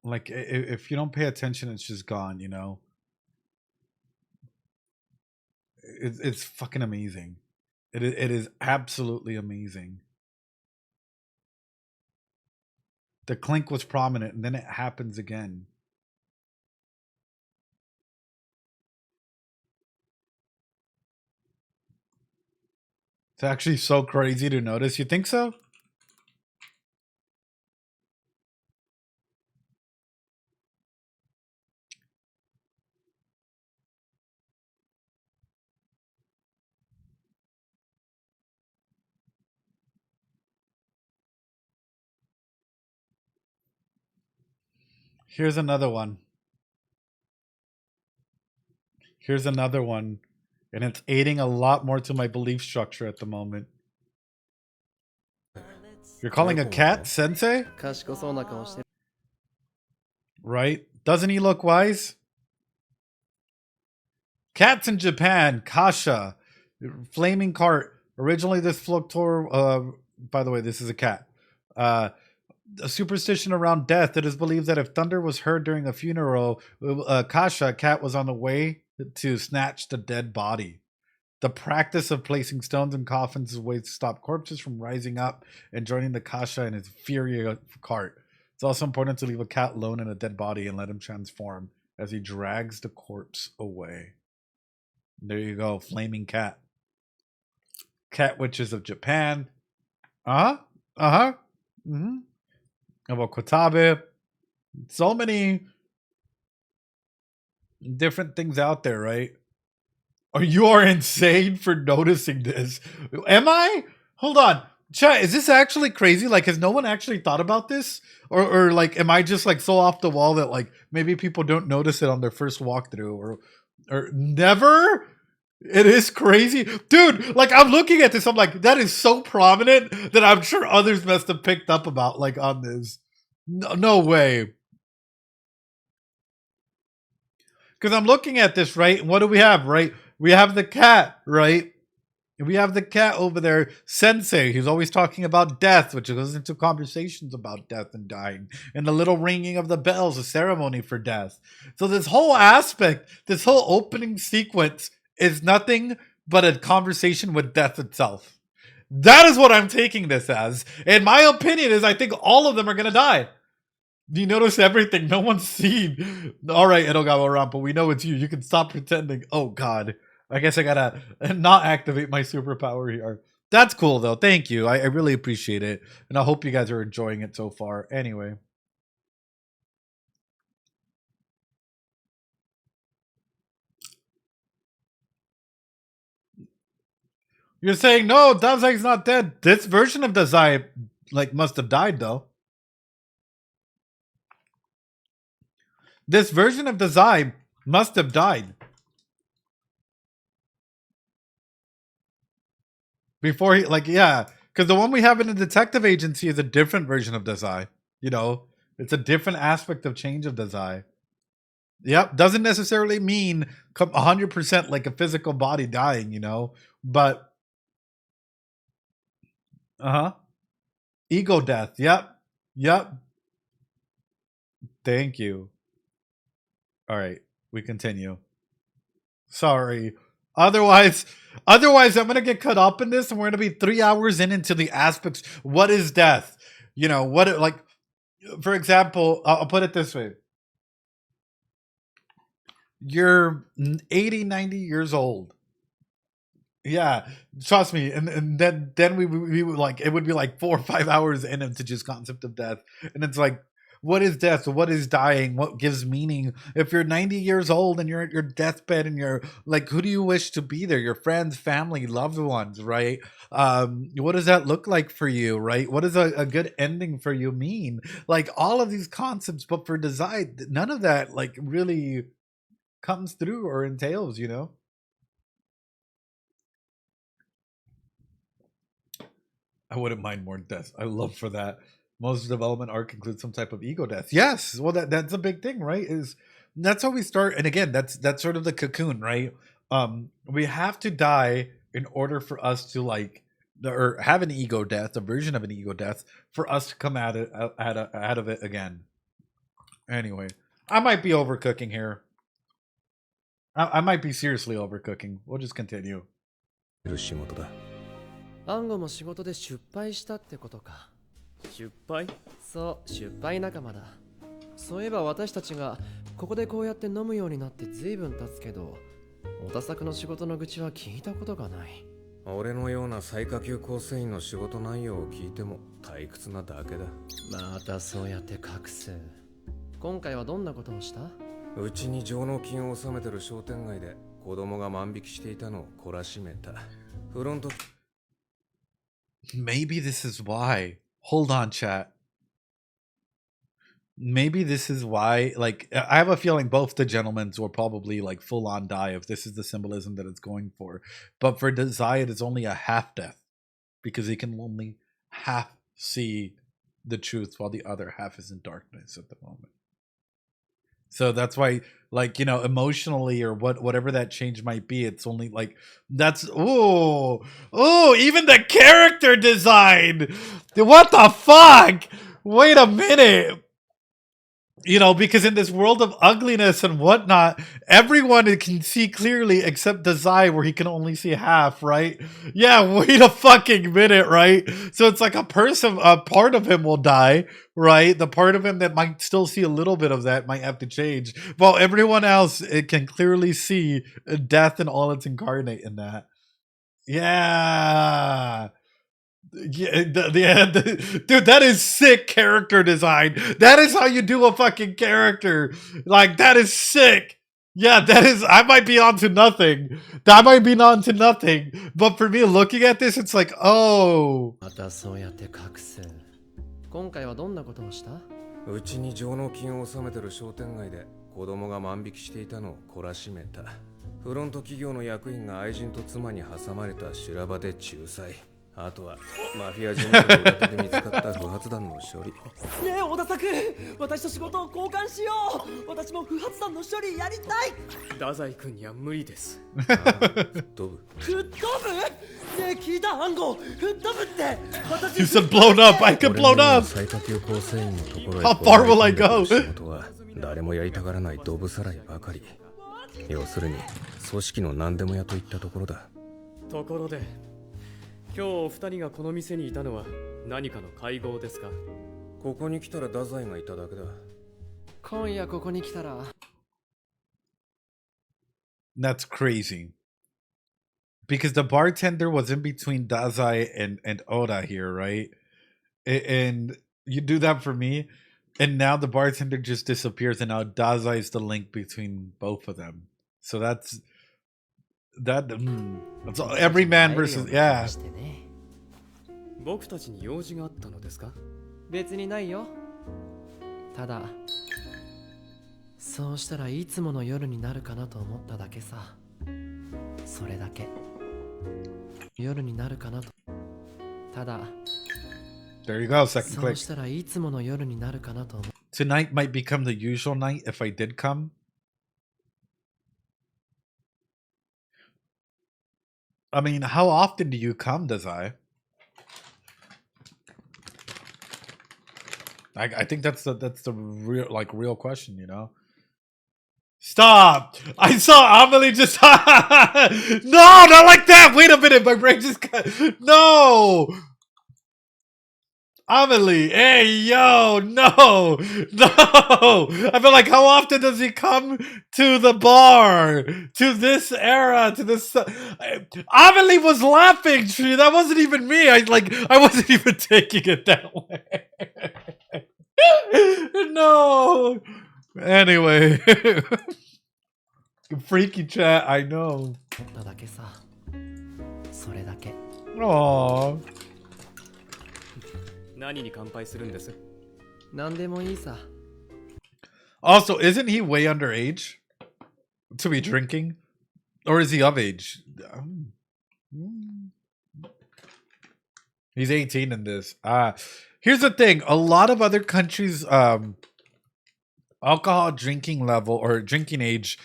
Like, if you don't pay attention, it's just gone, you know? It's fucking amazing. It is absolutely amazing. The clink was prominent, and then it happens again. It's actually so crazy to notice. You think so? Here's another one. Here's another one. And it's aiding a lot more to my belief structure at the moment. You're calling a cat sensei? 賢そうな顔してる。 Right? Doesn't he look wise? Cats in Japan, Kasha, flaming cart. Originally, this Floctor, by the way, this is a cat. A superstition around death. It is believed that if thunder was heard during a funeral, Kasha, a cat, was on the way to snatch the dead body. The practice of placing stones in coffins is a way to stop corpses from rising up and joining the Kasha in his fury cart. It's also important to leave a cat alone in a dead body and let him transform as he drags the corpse away. There you go, flaming cat. Cat witches of Japan. Mm-hmm. About Kotabe. So many different things out there, right? Or you are insane for noticing this. Am I? Hold on. Chat, is this actually crazy? Like, has no one actually thought about this? Or like, am I just like so off the wall that like maybe people don't notice it on their first walkthrough or never? It is crazy. Dude, like I'm looking at this, I'm like, that is so prominent that I'm sure others must have picked up about like on this. No way. Because I'm looking at this, right? And what do we have, right? We have the cat, right? And we have the cat over there, Sensei. He's always talking about death, which goes into conversations about death and dying. And the little ringing of the bells, a ceremony for death. So this whole aspect, this whole opening sequence is nothing but a conversation with death itself. That is what I'm taking this as. And my opinion is I think all of them are going to die. You notice everything. No one's seen. All right, Edogawa Rampa, we know it's you. You can stop pretending. Oh, God. I guess I gotta not activate my superpower here. That's cool though. Thank you. I really appreciate it. And I hope you guys are enjoying it so far. Anyway. You're saying no, Dazai's not dead. This version of Dazai like must have died though. This version of Dazai must have died. Before he, like, yeah, because the one we have in the detective agency is a different version of Dazai. You know, it's a different aspect of change of Dazai. Yep, doesn't necessarily mean 100% like a physical body dying, you know, but ego death. Yep. Thank you. All right, we continue. Sorry. Otherwise, I'm gonna get caught up in this, and we're gonna be 3 hours into the aspects. What is death? You know what? Like, for example, I'll put it this way: you're 80, 90 years old. Yeah, trust me. And then we would like it would be like 4 or 5 hours into just concept of death, and it's like, what is death? What is dying? What gives meaning? If you're 90 years old and you're at your deathbed and you're like, who do you wish to be there? Your friends, family, loved ones, right? What does that look like for you, right? What does a good ending for you mean? Like all of these concepts, but for design, none of that like really comes through or entails, you know? I wouldn't mind more deaths. I love for that. Most development arc includes some type of ego death. Yes, well that's a big thing, right? Is that's how we start. And again, that's sort of the cocoon, right? We have to die in order for us to like or have an ego death, a version of an ego death, for us to come out of it again. Anyway, I might be overcooking here. I might be seriously overcooking. We'll just continue. アンゴも仕事で失敗したってことか。失敗？そう、失敗仲間だ。そういえば私たちがここでこうやって飲むようになって随分経つけど、オタ作の仕事の愚痴は聞いたことがない。俺のような最下級構成員の仕事内容を聞いても退屈なだけだ。またそうやって隠す。今回はどんなことをした？うちに上納金を納めてる商店街で子供が万引きしていたのを懲らしめた。フロント Maybe this is why. Hold on, chat. Maybe this is why, like, I have a feeling both the gentlemen will probably, like, full-on die if this is the symbolism that it's going for. But for Dazai, it is only a half-death. Because he can only half see the truth while the other half is in darkness at the moment. So that's why, like, you know, emotionally or whatever that change might be, it's only like that's even the character design. What the fuck? Wait a minute. You know, because in this world of ugliness and whatnot, everyone can see clearly except Dazai, where he can only see half, right? Yeah, wait a fucking minute, right? So it's like a part of him will die, right? The part of him that might still see a little bit of that might have to change. While everyone else, it can clearly see death and all it's incarnate in that. Yeah. Dude, that is sick character design. That is how you do a fucking character. Like, that is sick. Yeah, that is. I might be onto nothing. That might be onto nothing. But for me, looking at this, it's like, oh. またそうやって隠す。今回はどんなことをした？うちに上納金を納めてる商店街で子供が万引きしていたのを懲らしめた。フロント企業の役員が愛人と妻に挟まれた修羅場で仲裁。あとはマフィア事務所の裏手で見つかった不発弾の処理。ねえ、小田作、私と仕事を交換しよう。私も不発弾の処理やりたい。太宰君には無理です。吹っ飛ぶ。吹っ飛ぶ？ねえ、聞いた？暗号、吹っ飛ぶって。You said blown up. I could blown up. 最下級構成員のところへ How far will I go? 仕事は誰もやりたがらないドブさらいばかり。要するに組織の何でもやといったところだ。ところで。今日お二人がこの店にいたのは何かの会合ですか？ここに来たら太宰がいただけだ。今夜ここに来たら。That's crazy. because the bartender was in between Dazai and Oda here, right? And you do that for me, and now the bartender just disappears, and now Dazai is the link between both of them. So that's every man versus, yeah. 僕たちに用事があったのですか？別にないよ。ただそうしたらいつもの夜になるかなと思っただけさ。それだけ。夜になるかなと。ただ There you go, second そう click. したらいつもの夜になるかなと思う。 Tonight might become the usual night if I did come. I mean, how often do you come, Dazai? I think that's the real question, you know. Stop! I saw Amelie just no, not like that. Wait a minute, my brain just got no. Amelie, hey yo, no. I feel like, how often does he come to the bar, to this era, to this? Amelie was laughing. That wasn't even me. I wasn't even taking it that way. No. Anyway, freaky chat. I know. Aww. 何に乾杯するんです？何でもいいさ。 Also, isn't he way underage to be drinking? Or is he of age? He's 18 in this. Here's the thing. A lot of other countries, alcohol drinking level or drinking age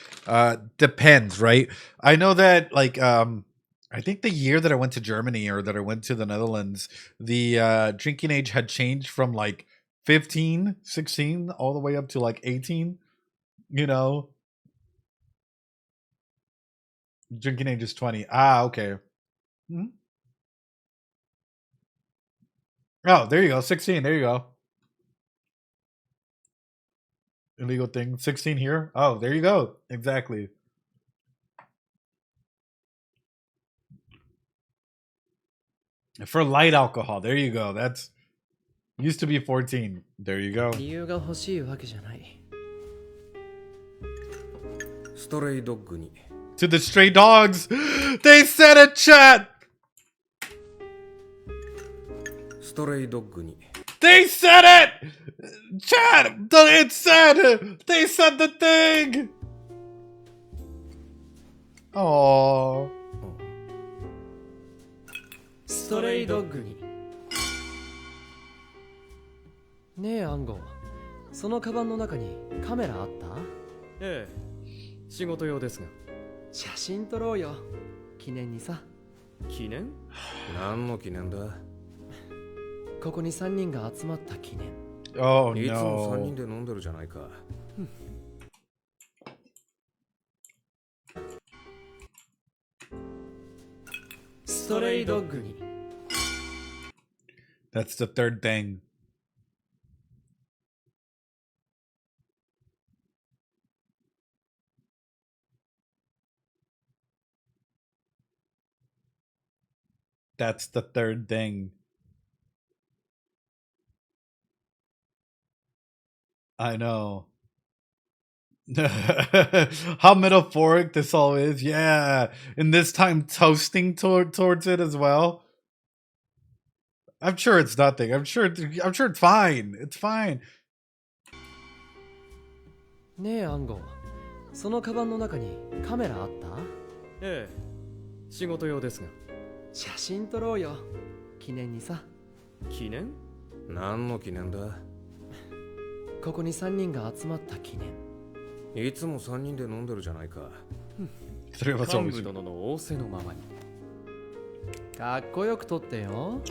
depends, right? I know that, like, I think the year that I went to Germany or that I went to the Netherlands, the drinking age had changed from like 15, 16, all the way up to like 18, you know? Drinking age is 20. Okay. Mm-hmm. Oh, there you go. 16. There you go. Illegal thing. 16 here. Oh, there you go. Exactly. For light alcohol, there you go. That's used to be 14. There you go. 理由が欲しいわけじゃない。ストレイドッグに To the stray dogs. They said it, chat. ストレイドッグに They said it. Chat. It said. They said the thing. Oh. ストレイドッグに。ねえアンゴ、そのカバンの中にカメラあった？ええ、仕事用ですが。写真撮ろうよ、記念にさ。記念？何の記念だ？ここに3人が集まった記念。Oh いつも3 no. 人で飲んでるじゃないか。ストレイドッグに。That's the third thing. That's the third thing. I know. How metaphoric this all is. Yeah. And this time toasting towards it as well. I'm sure it's nothing. I'm sure it's fine. It's fine. ねえアンゴ、そのカバンの中にカメラあった？ええ、仕事用ですが。写真撮ろうよ、記念にさ。記念？何の記念だ？ここに3人が集まった記念。いつも3人で飲んでるじゃないか。Three of us 幹 always. 部殿の仰せのままに。かっこよく撮ってよ。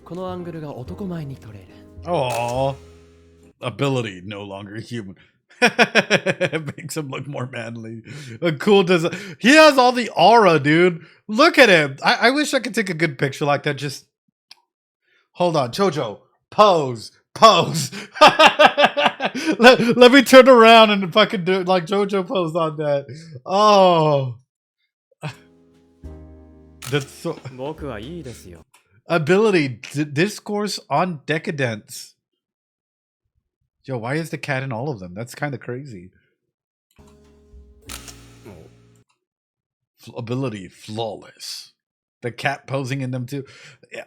このアングルが男前に撮れる。Oh, ability no longer human. It makes him look more manly. A cool design. He has all the aura, dude. Look at him. I wish I could take a good picture like that. Just hold on, Jojo. Pose. let me turn around and fucking do it like Jojo posed on that. Oh. That's so 僕はいいですよ。 ability discourse on decadence. Yo, why is the cat in all of them? That's kind of crazy. Ability flawless. The cat posing in them too.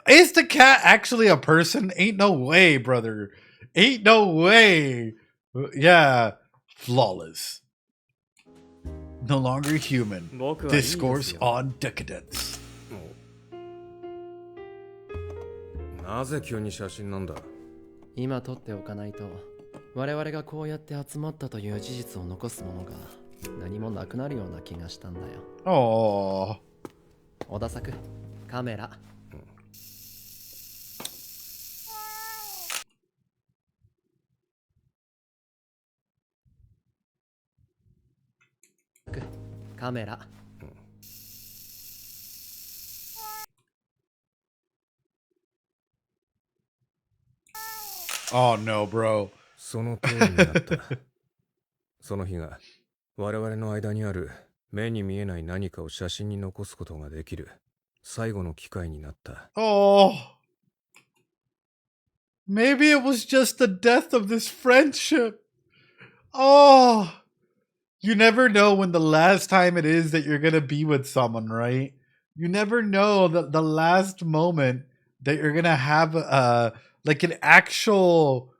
Is the cat actually a person? Ain't no way, brother. Ain't no way. Yeah, flawless. No longer human. 僕はいいですよ。 Discourse on decadence. なぜ急に写真なんだ？今撮っておかないと我々がこうやって集まったという事実を残すものが何もなくなるような気がしたんだよ。Oh. 小田作、カメラ。カメラ。Oh no, bro. その通りになった。その日が我々の間にある目に見えない何かを写真に残すことができる最後の機会になった。Oh. Maybe it was just the death of this friendship. Oh. You never know when the last time it is that you're going to be with someone, right? You never know that the last moment that you're going to have like an actual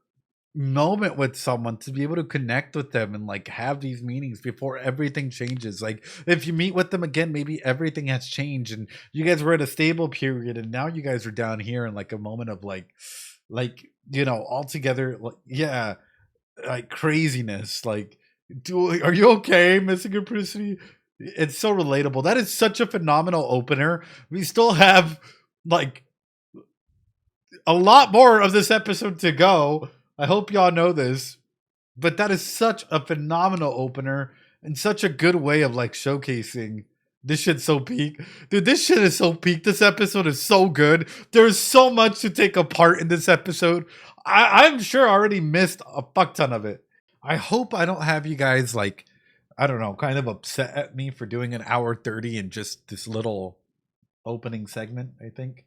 moment with someone to be able to connect with them and like have these meetings before everything changes. Like if you meet with them again, maybe everything has changed and you guys were at a stable period and now you guys are down here in like a moment of like you know, all together, like yeah, like craziness. Like are you okay, Missing Implicity? It's so relatable. That is such a phenomenal opener. We still have like a lot more of this episode to go. I hope y'all know this, but that is such a phenomenal opener and such a good way of like showcasing this shit's so peak. Dude, this shit is so peak. This episode is so good. There's so much to take apart in this episode. I'm sure I already missed a fuck ton of it. I hope I don't have you guys like, I don't know, kind of upset at me for doing an hour 30 in just this little opening segment, I think.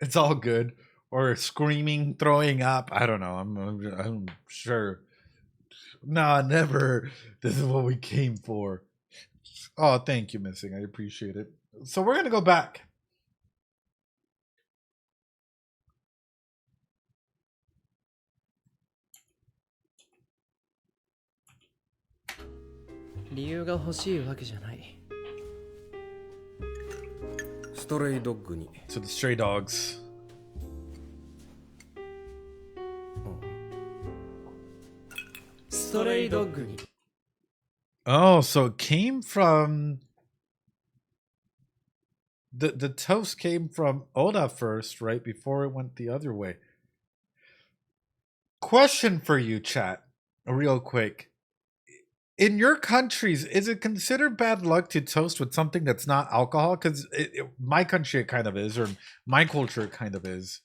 It's all good. Or screaming, throwing up. I don't know. I'm sure. Nah, never. This is what we came for. Oh, thank you, Missing. I appreciate it. So we're going to go back. Stray dog に。 So the stray dogs. Stray dog に。 Oh, so it came from the toast came from Oda first, right? Before it went the other way. Question for you, chat, real quick. In your countries, is it considered bad luck to toast with something that's not alcohol? Because my country, it kind of is, or my culture, it kind of is.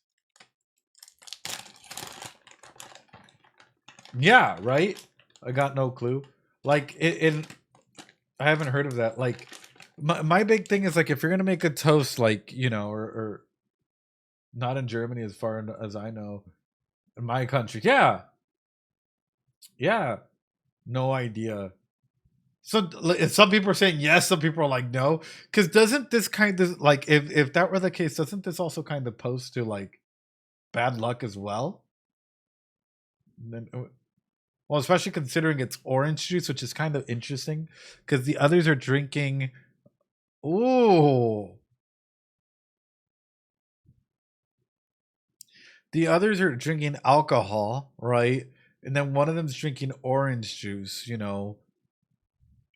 Yeah, right? I got no clue. Like, I haven't heard of that. Like, my big thing is, like, if you're going to make a toast, like, you know, or not in Germany as far as I know, in my country. Yeah. Yeah. No idea. So some people are saying yes, some people are like no. Because doesn't this kind of, like, if that were the case, doesn't this also kind of post to, like, bad luck as well? And then, well, especially considering it's orange juice, which is kind of interesting. Because the others are drinking... Ooh. The others are drinking alcohol, right? And then one of them's drinking orange juice, you know,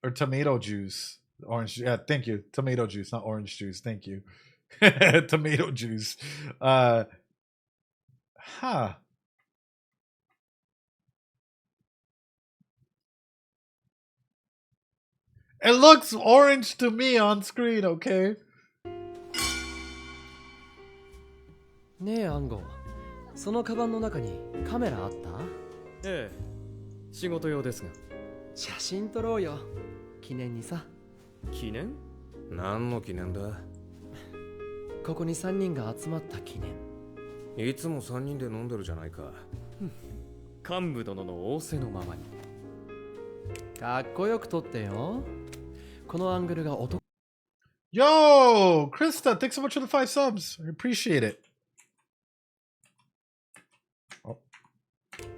or tomato juice. Orange, yeah, thank you. Tomato juice, not orange juice. Thank you. Tomato juice. Huh. It looks orange to me on screen, okay? ねえ、アンゴ。そのカバンの中にカメラあった？ええ、仕事用ですが。写真撮ろうよ。記念にさ。記念？何の記念だ？ここに3人が集まった記念。いつも3人で飲んでるじゃないか。幹部殿の仰せのままに。かっこよく撮ってよ。このアングルが男。Yo, Krista, thanks so much for the 5 subs. I appreciate it.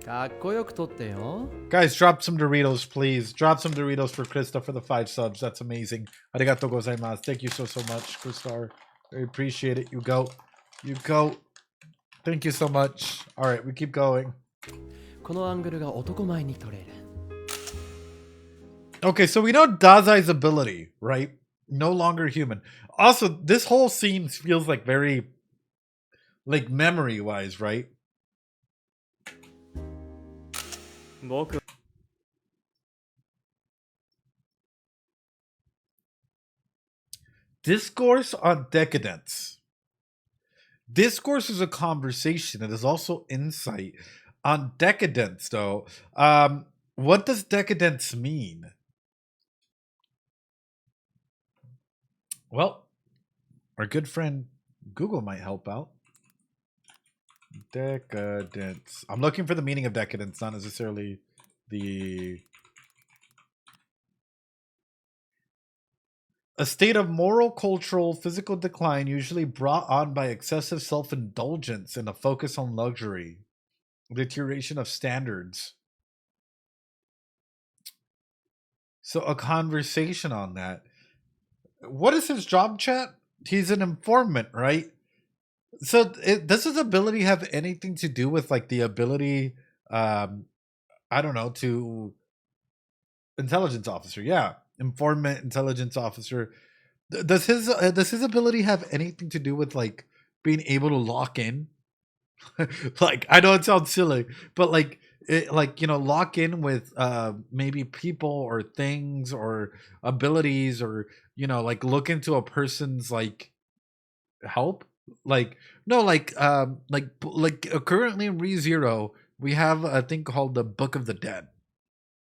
かっこよく撮ってよ。 Guys, drop some Doritos, please. Drop some Doritos for Krista for the 5 subs. That's amazing. Arigato gozaimasu. Thank you so much, Krista. I appreciate it. You go. You go. Thank you so much. All right, we keep going. このアングルが男前に撮れる。 Okay, so we know Dazai's ability, right? No longer human. Also, this whole scene feels like very, like memory-wise, right? 僕 Discourse on decadence. Discourse is a conversation. It is also insight on decadence, though. What does decadence mean? Well, our good friend Google might help out. Decadence. I'm looking for the meaning of decadence, not necessarily the... A state of moral, cultural, physical decline usually brought on by excessive self-indulgence and a focus on luxury. Deterioration of standards. So a conversation on that. What is his job, chat? He's an informant, right? So does his ability have anything to do with like the ability, I don't know, to intelligence officer? Yeah. Informant, intelligence officer. Does his ability have anything to do with like being able to lock in? Like, I know it sounds silly, but like lock in with maybe people or things or abilities, or like look into a person's like help. Like no, currently in ReZero we have a thing called the Book of the Dead,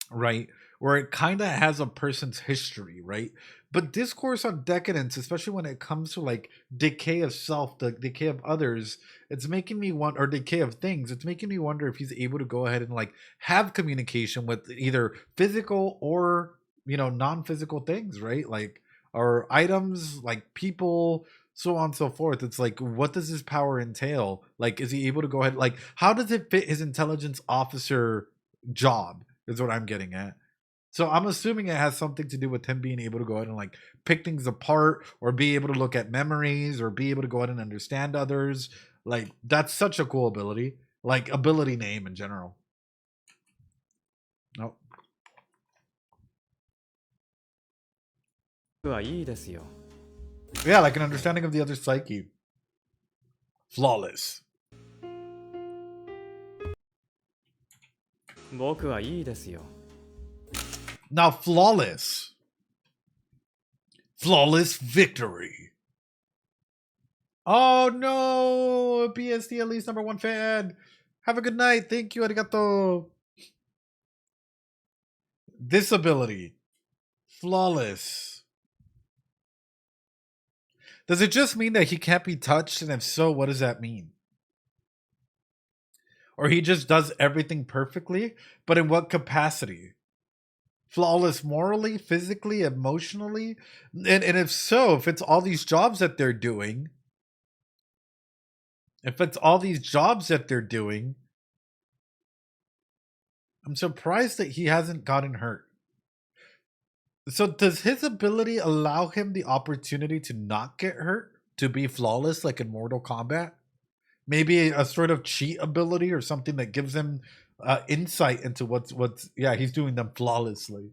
right? Where it kind of has a person's history, right? But discourse on decadence, especially when it comes to like decay of self, the decay of others, it's making me want, or decay of things, it's making me wonder if he's able to go ahead and like have communication with either physical or non-physical things, right? Like, or items, like people, so on and so forth. It's like, what does his power entail? Like, is he able to go ahead, like, how does it fit his intelligence officer job, is what I'm getting at. So I'm assuming it has something to do with him being able to go ahead and like pick things apart, or be able to look at memories, or be able to go ahead and understand others. Like, that's such a cool ability, like ability name in general. Nope. はいいですよ。 Yeah, like an understanding of the other psyche. Flawless. 僕はいいですよ。 Now, flawless. Flawless victory. Oh no! BSD at least #1 fan. Have a good night. Thank you. Arigato. This ability. Flawless. Does it just mean that he can't be touched? And if so, what does that mean? Or he just does everything perfectly? But in what capacity? Flawless morally, physically, emotionally? And if so, if it's all these jobs that they're doing, I'm surprised that he hasn't gotten hurt. So does his ability allow him the opportunity to not get hurt? To be flawless like in Mortal Kombat? Maybe a sort of cheat ability or something that gives him insight into what's he's doing them flawlessly.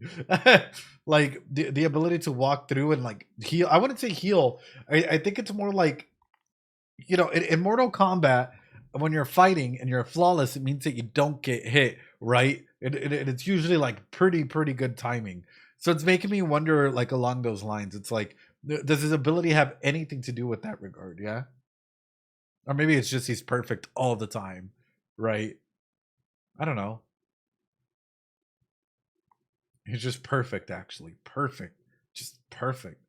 Like the ability to walk through and like heal. I wouldn't say heal. I think it's more like, in Mortal Kombat, when you're fighting and you're flawless, it means that you don't get hit, right? It's usually like pretty good timing. So it's making me wonder, like, along those lines. It's like, does his ability have anything to do with that regard? Yeah. Or maybe it's just he's perfect all the time, right? I don't know. He's just perfect, actually. Perfect. Just perfect.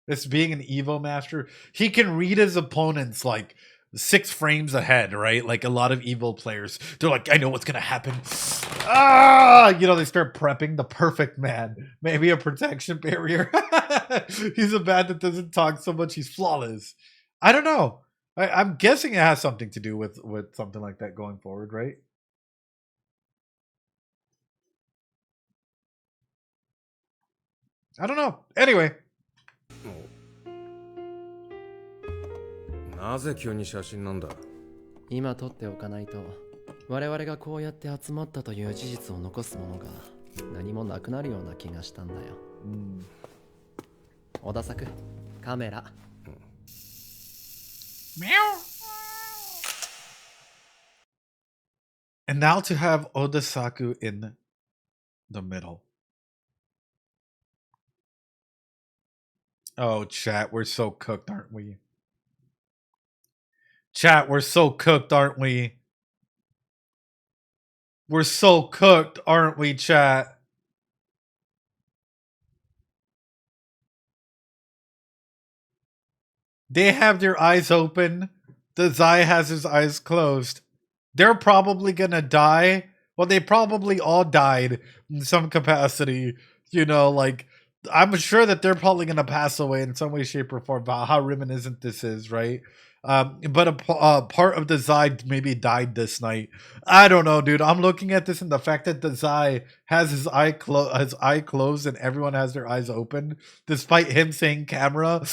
It's being an Evo master. He can read his opponents like 6 frames ahead, right? Like a lot of Evo players. They're like, I know what's gonna happen. They start prepping the perfect man. Maybe a protection barrier. He's a man that doesn't talk so much. He's flawless. I don't know. I'm guessing it has something to do with something like that going forward, right? I don't know. Anyway. なぜ急に写真なんだ？今撮っておかないと我々がこうやって集まったという事実を残すものが何もなくなるような気がしたんだよ。小田作、カメラ。And now to have Odasaku in the middle. Oh, chat, we're so cooked, aren't we? Chat, we're so cooked, aren't we? We're so cooked, aren't we, chat? They have their eyes open. The Zai has his eyes closed. They're probably gonna die. Well, they probably all died in some capacity. I'm sure that they're probably gonna pass away in some way, shape, or form. About how reminiscent this is, right? But a part of the Zai maybe died this night. I don't know, dude. I'm looking at this and the fact that the Zai has his eye closed and everyone has their eyes open, despite him saying camera.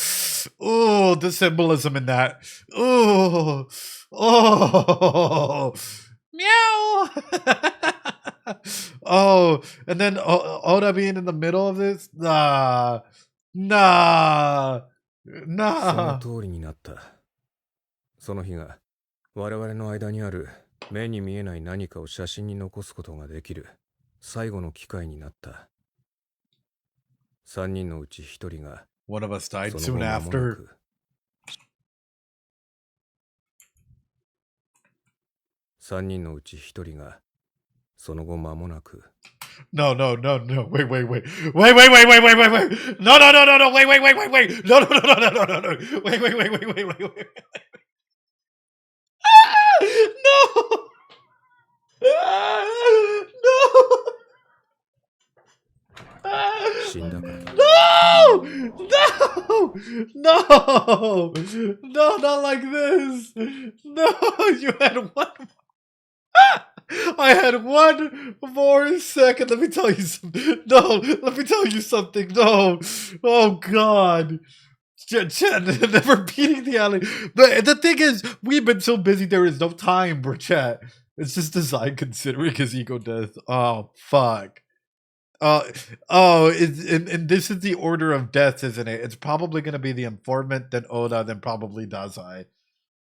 Ooh, the symbolism in that. Ooh, oh, meow. Oh, and then Oda being in the middle of this. Nah. その通りになった。その日が我々の間にある目に見えない何かを写真に残すことができる最後の機会になった。3人のうち1人が One of us died soon after. 3人のうち1人がその後間もなく No. Wait. No. Wait. Wait. Wait. No. Wait. No. No, not like this. No, you had one. I had one more second. Let me tell you something. No, let me tell you something. No. Oh, God. Chat, never beating the alley. But the thing is, we've been so busy, there is no time for chat. It's just design considering his ego death. Oh, fuck. And this is the order of deaths, isn't it? It's probably going to be the informant, then Oda, then probably Dazai.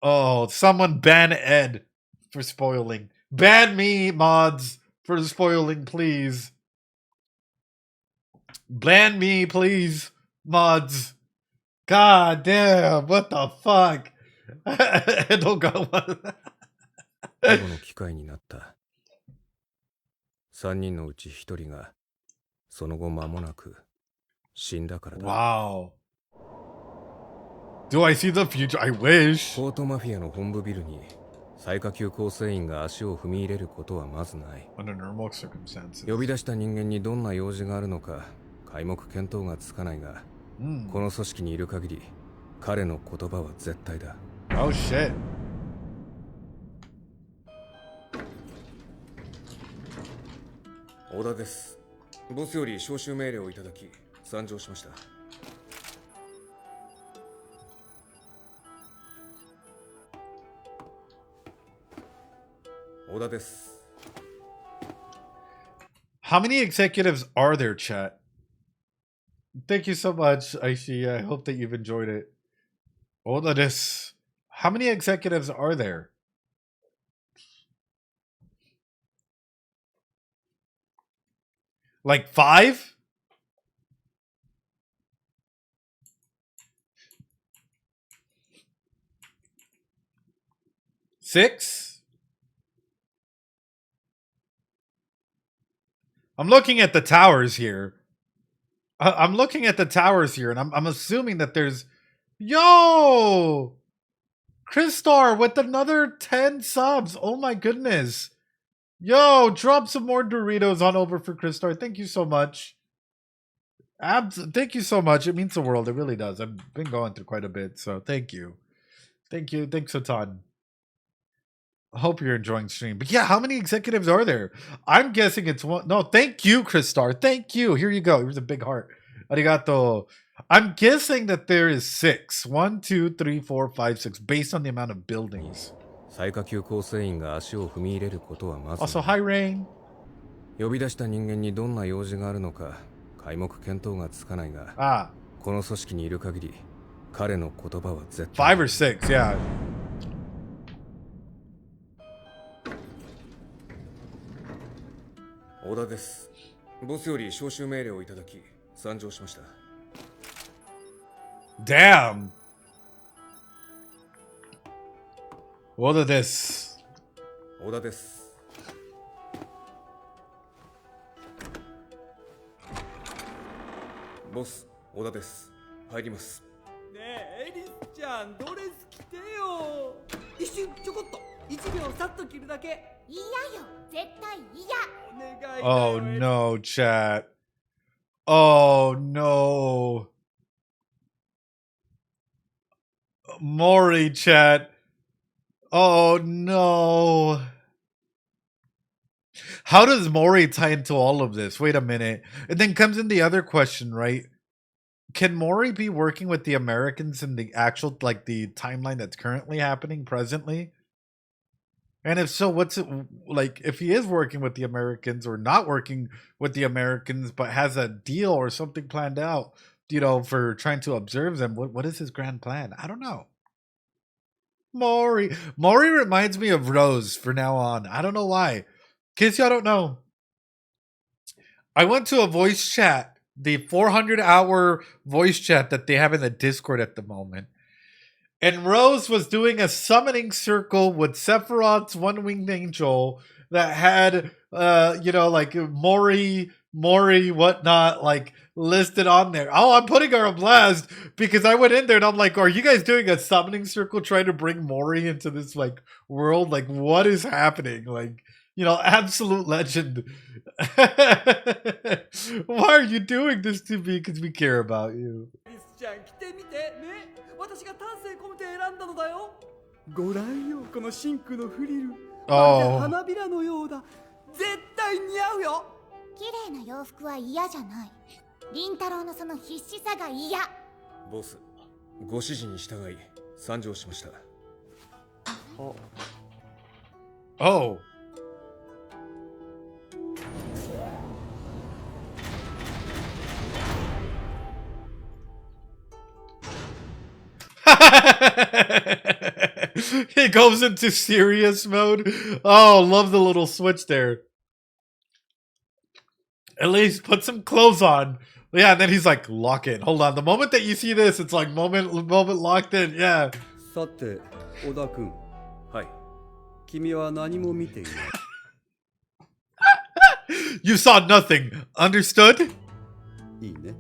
Oh, someone ban Ed for spoiling. Ban me, mods, for spoiling, please. Ban me, please, mods. God damn, what the fuck? I don't got one. 最後の機会になった。3人のうち1人がその後間もなく死んだからだ。Wow. Do I see the future? I wish. ポートマフィアの本部ビルに最下級構成員が足を踏み入れることはまずない。Under normal circumstances. 呼び出した人間にどんな用事があるのか皆目見当がつかないが、この組織にいる限り彼の言葉は絶対だ。Oh shit. 小田です。ボスより招集命令をいただき参上しました。小田です。How many executives are there, chat? Thank you so much, Aishi. I hope that you've enjoyed it. Oda desu. How many executives are there? Like 5? Six? I'm looking at the towers here. I'm looking at the towers here, and I'm assuming that there's... Yo! Christar with another 10 subs. Oh my goodness. Yo, drop some more Doritos on over for Christar. Thank you so much. Thank you so much. It means the world. It really does. I've been going through quite a bit, so thank you. Thank you. Thanks a ton. I hope you're enjoying stream. But yeah, how many executives are there? I'm guessing it's one. No, thank you, Christar. Thank you. Here you go. Here's a big heart. Arigato. I'm guessing that there is 6. 1, 2, 3, 4, 5, 6, based on the amount of buildings. 最下級構成員が足を踏み入れることはまず Also, hi, Rain. 呼び出した人間にどんな用事があるのか皆目見当がつかないが、この組織にいる限り彼の言葉は絶対 5 or 6, yeah. 小田です。ボスより招集命令をいただき参上しました。 Damn. What is this? 小田です。ボス、小田です。入ります。ねえ、エリスちゃん、ドレス着てよ。一瞬ちょこっと1秒さっと着るだけ。嫌よ、絶対嫌。お願い。Oh no, chat. Oh no. Mori, chat. Oh no. How does Mori tie into all of this? Wait a minute. And then comes in the other question, right? Can Mori be working with the Americans in the actual, like, the timeline that's currently happening presently? And if so, what's it like? If he is working with the Americans or not working with the Americans, but has a deal or something planned out, you know, for trying to observe them, what is his grand plan? I don't know. Mori reminds me of Rose for now on. I don't know why. In case y'all don't know, I went to a voice chat, the 400-hour voice chat that they have in the Discord at the moment. And Rose was doing a summoning circle with Sephiroth's one-winged angel that had, you know, like Mori, whatnot, like listed on there. Oh, I'm putting her on blast because I went in there and I'm like, are you guys doing a summoning circle trying to bring Mori into this like world? Like, what is happening? Like, you know, absolute legend. Why are you doing this to me? Because we care about you. 私が丹精込めて選んだのだよ。ご覧よ、このシンクのフリル。まるで花びらのようだ。絶対似合うよ。綺麗な洋服は嫌じゃない。凛太郎のその必死さが嫌。ボス、ご指示に従い参上しました。Oh. He goes into serious mode. Oh, love the little switch there. At least put some clothes on. Yeah, and then he's like, lock in. Hold on. The moment that you see this, it's like moment locked in. Yeah. さて、小田君。はい。君は何も見ていない。You saw nothing. Understood? いいね。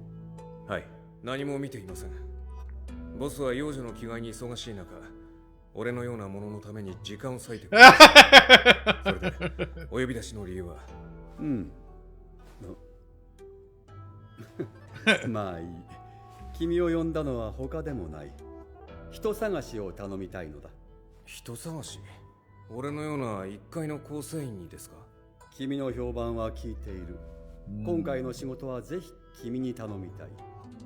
はい。何も見ていません。ボスは幼女の着替えに忙しい中、俺のようなもののために時間を割いてくれた。それで、お呼び出しの理由は。うん。まあいい。君を呼んだのは他でもない。人探しを頼みたいのだ。人探し？俺のような一階の構成員にですか？君の評判は聞いている。今回の仕事はぜひ君に頼みたい。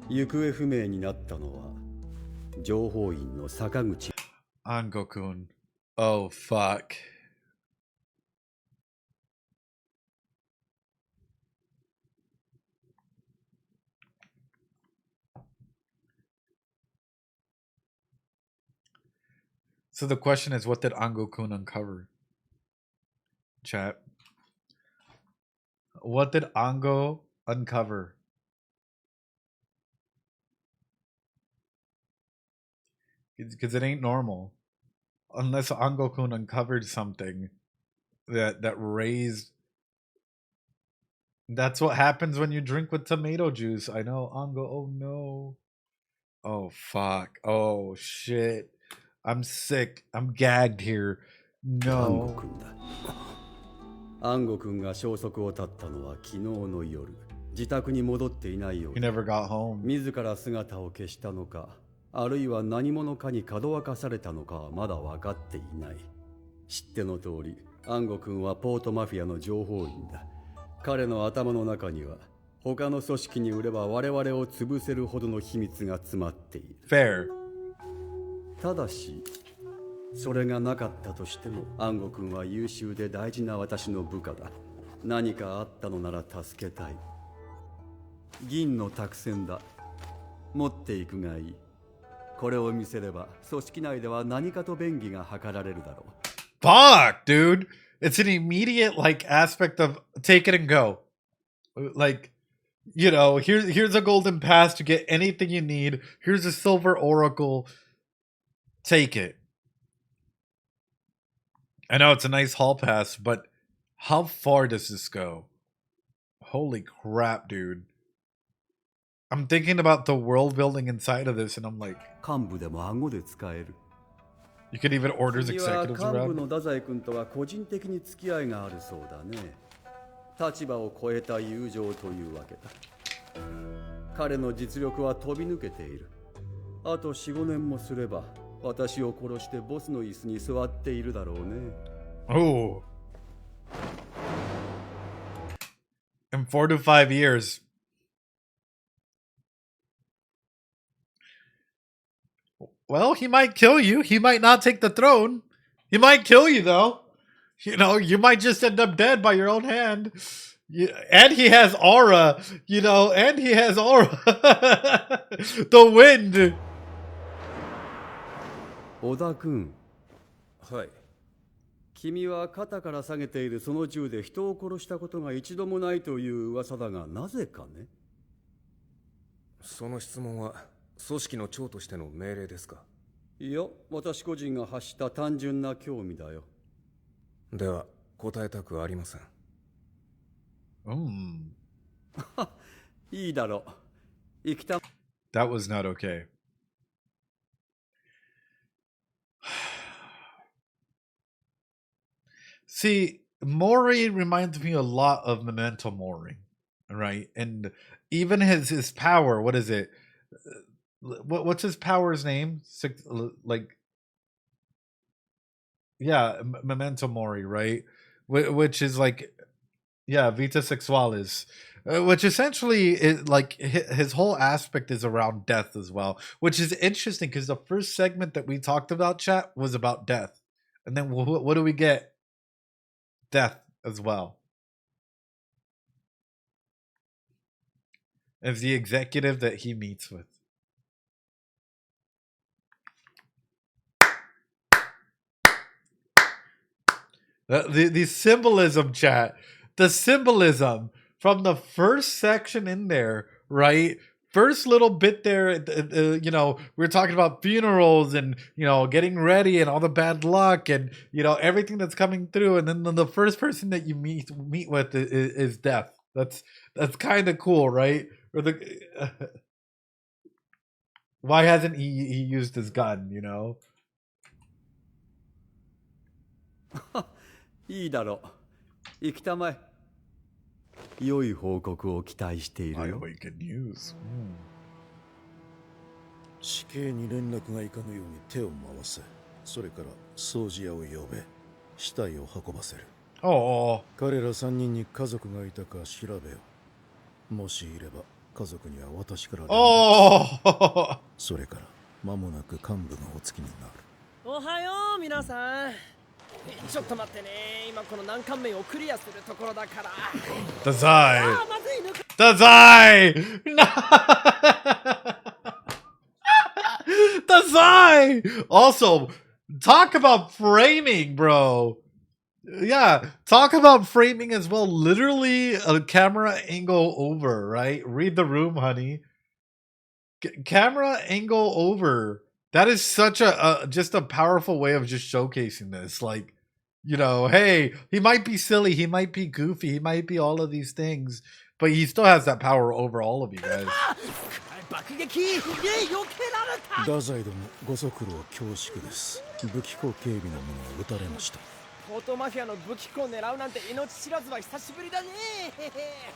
行方不明になったのは情報員の坂口。Ango-kun. Oh, fuck. So the question is, what did Ango-kun uncover? Chat. What did Ango uncover? Because it ain't normal. Unless Ango-kun uncovered something that raised That's what happens when you drink with tomato juice. I know. Ango. Oh no. Oh fuck. Oh shit. I'm sick. I'm gagged here. 暗号 No. 君だ。暗号君が消息を絶ったのは昨日の夜。自宅に戻っていないよう He だ。 never got home. 自ら姿を消したのか、あるいは何者かにかどわかされたのかはまだ分かっていない。知っての通り、暗号君はポートマフィアの情報員だ。彼の頭の中には他の組織に売れば我々を潰せるほどの秘密が詰まっている。 Fair. ただしそれがなかったとしても暗号君は優秀で大事な私の部下だ。何かあったのなら助けたい。銀の託銭だ。持っていくがいい。これを見せれば組織内では何かと便宜が図られるだろう。 Fuck, dude. It's an immediate like aspect of take it and go. Like, you know, here's a golden pass to get anything you need. Here's a silver oracle. Take it. I know it's a nice hall pass, but how far does this go? Holy crap, dude. I'm thinking about the world building inside of this, and I'm like, 幹部でも顎で使える。 you could even order 君は executives 幹部 around. の太宰君とは個人的に付き合いがあるそうだね。立場を超えた友情というわけだ。彼の実力は飛び抜けている。あと 4,5 年もすれば私を殺してボスの椅子に座っているだろうね。 Oh. In 4 to 5 years. Well, he might kill you. He might not take the throne. He might kill you, though. You know, you might just end up dead by your own hand. And he has aura, you know, and he has aura. The wind. 小田君、はい。君は肩から下げているその銃で人を殺したことが一度もないという噂だが、なぜかね。その質問は組織の長としての命令ですか？いや、私個人が発した単純な興味だよ。では答えたくありません。いいだろう。生きた。 That was not okay. See, Mori reminds me a lot of Memento Mori, right? And even his power, what is it? What's his power's name? Like, yeah, Memento Mori, right? Which is like, yeah, Vita Sexualis. Which essentially is like his whole aspect is around death as well, which is interesting because the first segment that we talked about, chat, was about death, and then what do we get? Death as well. As the executive that he meets with. The symbolism, chat. The symbolism from the first section in there, right? First little bit there, you know, we were talking about funerals and, you know, getting ready and all the bad luck and, you know, everything that's coming through. And then the first person that you meet with is death. That's kind of cool, right? Or why hasn't he used his gun, you know? いいだろう。生きたまえ。良い報告を期待しているよ。I can use. 死刑に連絡がいかぬように手を回せ。それから掃除屋を呼べ。死体を運ばせる。Oh. 彼ら3人に家族がいたか調べよ。もしいれば家族には私から連絡。Oh. それから間もなく幹部がお付きになる。おはよう皆さん。ちょっと待ってね。今この難関面をクリアするところだから。Dazai. あーまずいのか。Dazai. No. Dazai. Also, talk about framing, bro. Yeah, talk about framing as well. Literally a camera angle over, right? Read the room, honey. Camera angle over. That is such a just a powerful way of just showcasing this. Like, You know, hey, he might be silly, he might be goofy, he might be all of these things, but he still has that power over all of you guys. 爆撃イエイ避けられた太宰殿ご足労恐縮です。武器庫警備の者が撃たれました。ポートマフィアの武器庫を狙うなんて命知らずは久しぶりだね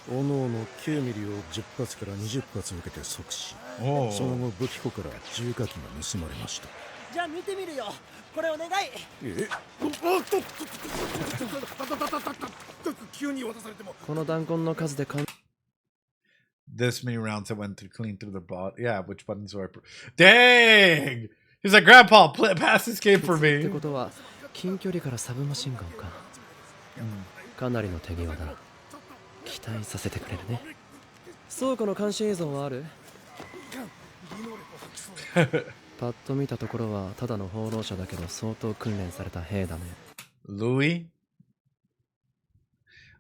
おのおの9ミリを10発から20発受けて即死。その後武器庫から重火器が盗まれました。じゃあ見てみるよこれお願い急に渡されてもこの弾痕の数でThis many rounds that went to clean through the bot. Yeah, which buttons do I Dang! He's like, Grandpa, pass this game for っ me. てことは近距離からサブマシンガンか、かなりの手際だ期待させてくれるね倉庫の監視映像はあるパッと見たところはただの放浪者だけど相当訓練された兵だね Louis?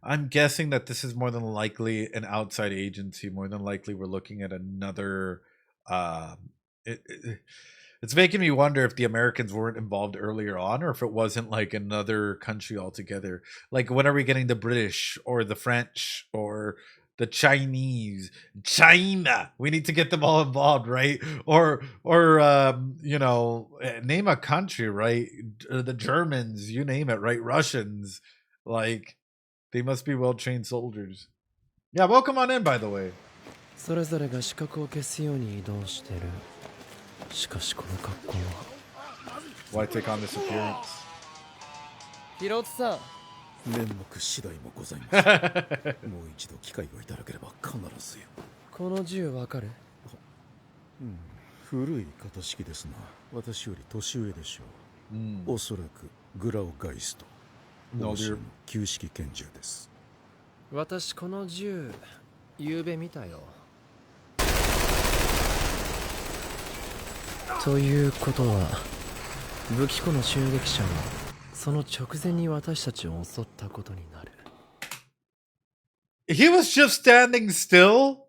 I'm guessing that this is more than likely an outside agency. More than likely, we're looking at another. It's making me wonder if the Americans weren't involved earlier on, or if it wasn't like another country altogether. Like, when are we getting the British or the French or the Chinese? China. We need to get them all involved, right? Or you know, name a country, right? The Germans, you name it, right? Russians, like. They must be well-trained soldiers. Yeah, welcome on in, by the way. それぞれが視覚を消すように移動してるしかしこの格好は Why take on this appearance? 広津さん面目次第もございますもう一度機会をいただければ必ずよこの銃わかる古い型式ですな私より年上でしょう、おそらくグラオガイスト欧州の旧式拳銃です。私この銃夕べ見たよということは武器庫の襲撃者はその直前に私たちを襲ったことになる He was just standing still?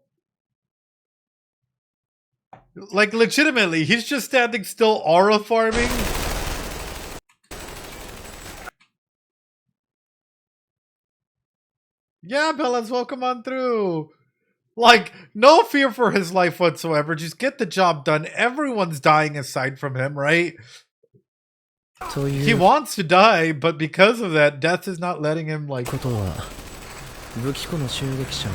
Like, legitimately, he's just standing still aura farming? Yeah, Bellas, welcome on through. Like, no fear for his life whatsoever. Just get the job done. Everyone's dying aside from him, right? He wants to die, but because of that, death is not letting him, like... ことは武器庫の襲撃者は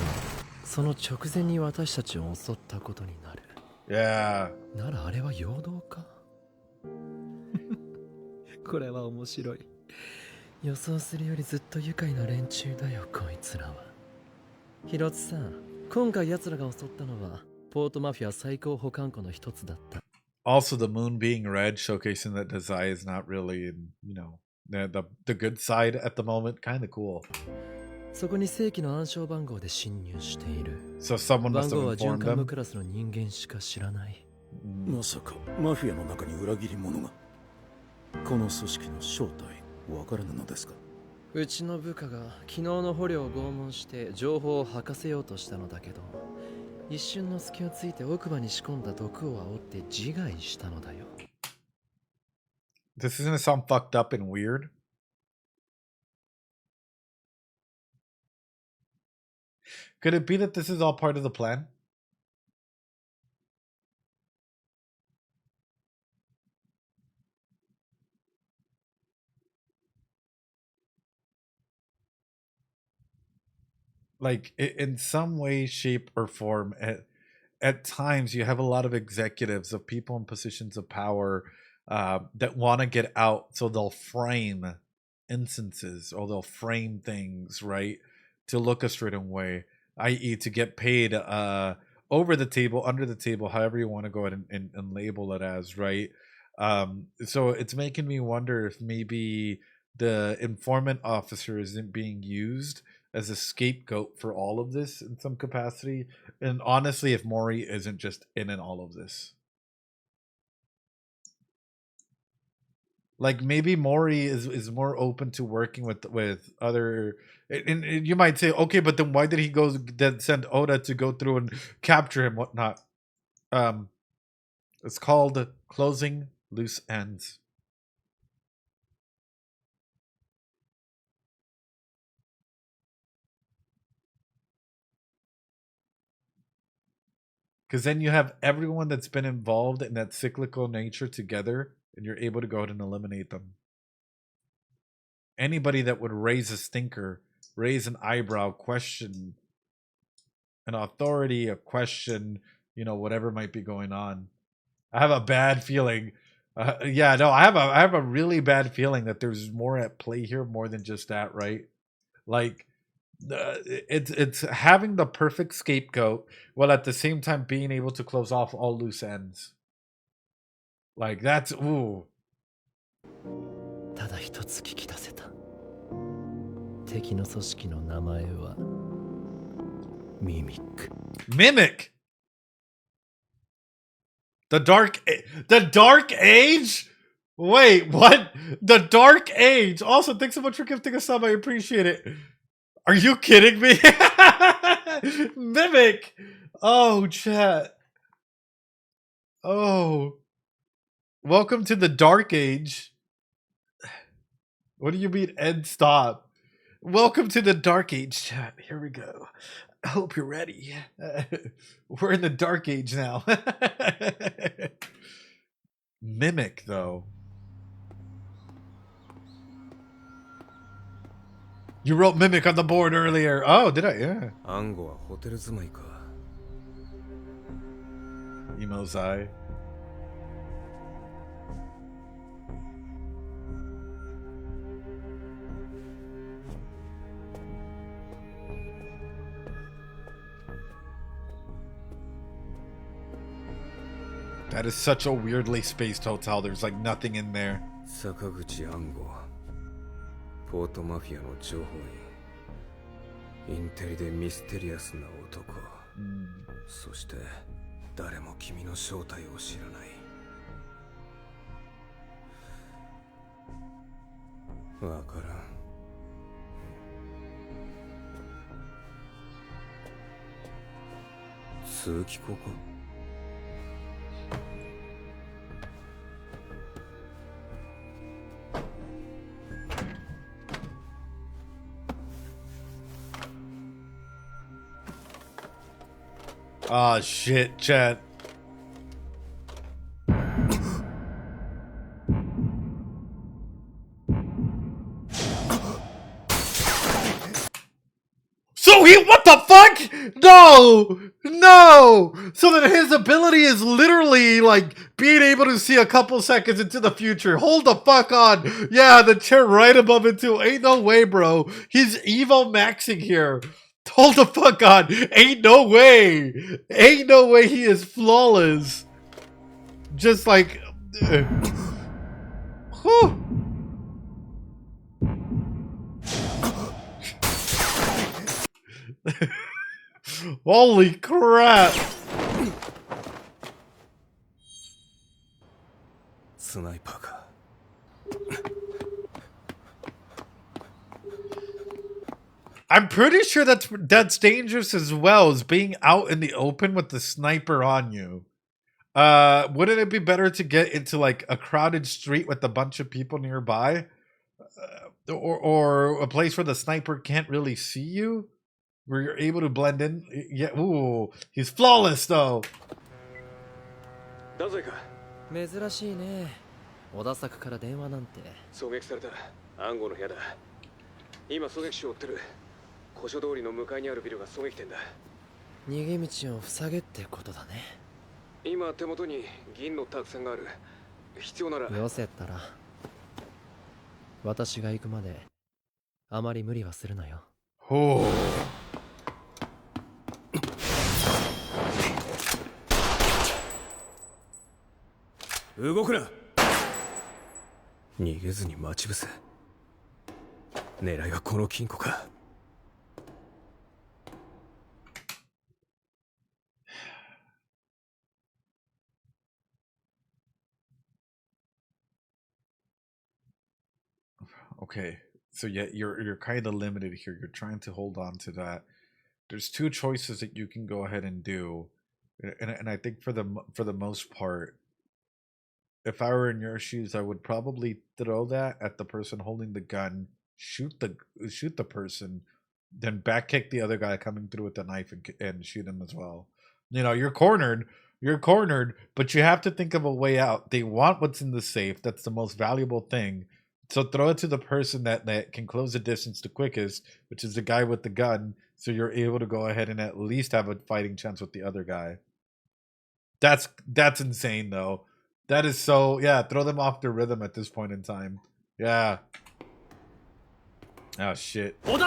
その直前に私たちを襲ったことになる Yeah. ならあれは陽動かこれは面白い予想するよりずっと愉快な連中だよこいつらは広津さん今回奴らが襲ったのはポートマフィア最高保管庫の一つだった Also, the moon being red, showcasing that Dazai is not really in, you know, the good side at the moment. Kind of cool. そこに正規の暗証番号で侵入している So someone 番 must 号 have は準 informed 幹部 them. クラスの人間しか知らないまさかマフィアの中に裏切り者がこの組織の正体わからぬのですかうちの部下が昨日の捕虜を拷問して情報を吐かせようとしたのだけど一瞬の隙をついて奥歯に仕込んだ毒を煽って自害したのだよ This is gonna sound fucked up and weird. Could it be that this is all part of the plan? Like, in some way, shape, or form, at times you have a lot of executives of people in positions of power that want to get out, so they'll frame instances or they'll frame things, right, to look a certain way, i.e. to get paid over the table, under the table, however you want to go ahead and label it as, right? So it's making me wonder if maybe the informant officer isn't being used as a scapegoat for all of this in some capacity. And honestly, if Mori isn't just in all of this. Like, maybe Mori is more open to working with other, and you might say, okay, but then why did he go then send Oda to go through and capture him, whatnot? It's called closing loose ends. Because then you have everyone that's been involved in that cyclical nature together, and you're able to go ahead and eliminate them. Anybody that would raise a stinker, raise an eyebrow, question an authority, a question, you know, whatever might be going on. I have a bad feeling. I have a really bad feeling that there's more at play here, more than just that, right? Like, it's having the perfect scapegoat while at the same time being able to close off all loose ends. Like, that's ooh. ただ一つ聞き出せた。敵の組織の名前はミミック。Mimic. The Dark Age? Wait, what? The Dark Age. Also, thanks so much for gifting a sub. I appreciate it. Are you kidding me? Mimic. Oh, chat. Oh. Welcome to the Dark Age. What do you mean, end stop? Welcome to the Dark Age, chat. Here we go. I hope you're ready. We're in the Dark Age now. Mimic, though. You wrote Mimic on the board earlier. Oh, did I? Yeah. Emo's eye. That is such a weirdly spaced hotel. There's like nothing in there. Psychologist, ポートマフィアの情報員。インテリでミステリアスな男。そして誰も君の正体を知らない。わからん。通気口か。Oh shit, chat. So what the fuck? No! So that his ability is literally like being able to see a couple seconds into the future. Hold the fuck on. Yeah, the chair right above it too. Ain't no way, bro. He's Evo maxing here. Hold the fuck on. Ain't no way. Ain't no way he is flawless. Just like... whew. Holy crap. Sniper か。I'm pretty sure that's dangerous as well as being out in the open with the sniper on you. Wouldn't it be better to get into like a crowded street with a bunch of people nearby, or a place where the sniper can't really see you, where you're able to blend in? Yeah. Ooh, he's flawless though. 誰ぞいか。珍しいね。小田作から電話なんて。狙撃された暗号の部屋だ。今狙撃手を追ってる。古書通りの向かいにあるビルが狙撃店だ。逃げ道を塞げってことだね。今手元に銀のたくさんがある。必要なら。よせたら。私が行くまであまり無理はするなよ。ほう。動くな。逃げずに待ち伏せ。狙いはこの金庫か。Okay, so yeah, you're kind of limited here. You're trying to hold on to that. There's two choices that you can go ahead and do, and I think for the most part, if I were in your shoes, I would probably throw that at the person holding the gun, shoot the person, then back kick the other guy coming through with the knife and shoot him as well. You know, you're cornered. You're cornered, but you have to think of a way out. They want what's in the safe. That's the most valuable thing. So throw it to the person that can close the distance the quickest, which is the guy with the gun. So you're able to go ahead and at least have a fighting chance with the other guy. That's insane, though. That is so, yeah, throw them off their rhythm at this point in time. Yeah. Oh, shit. Or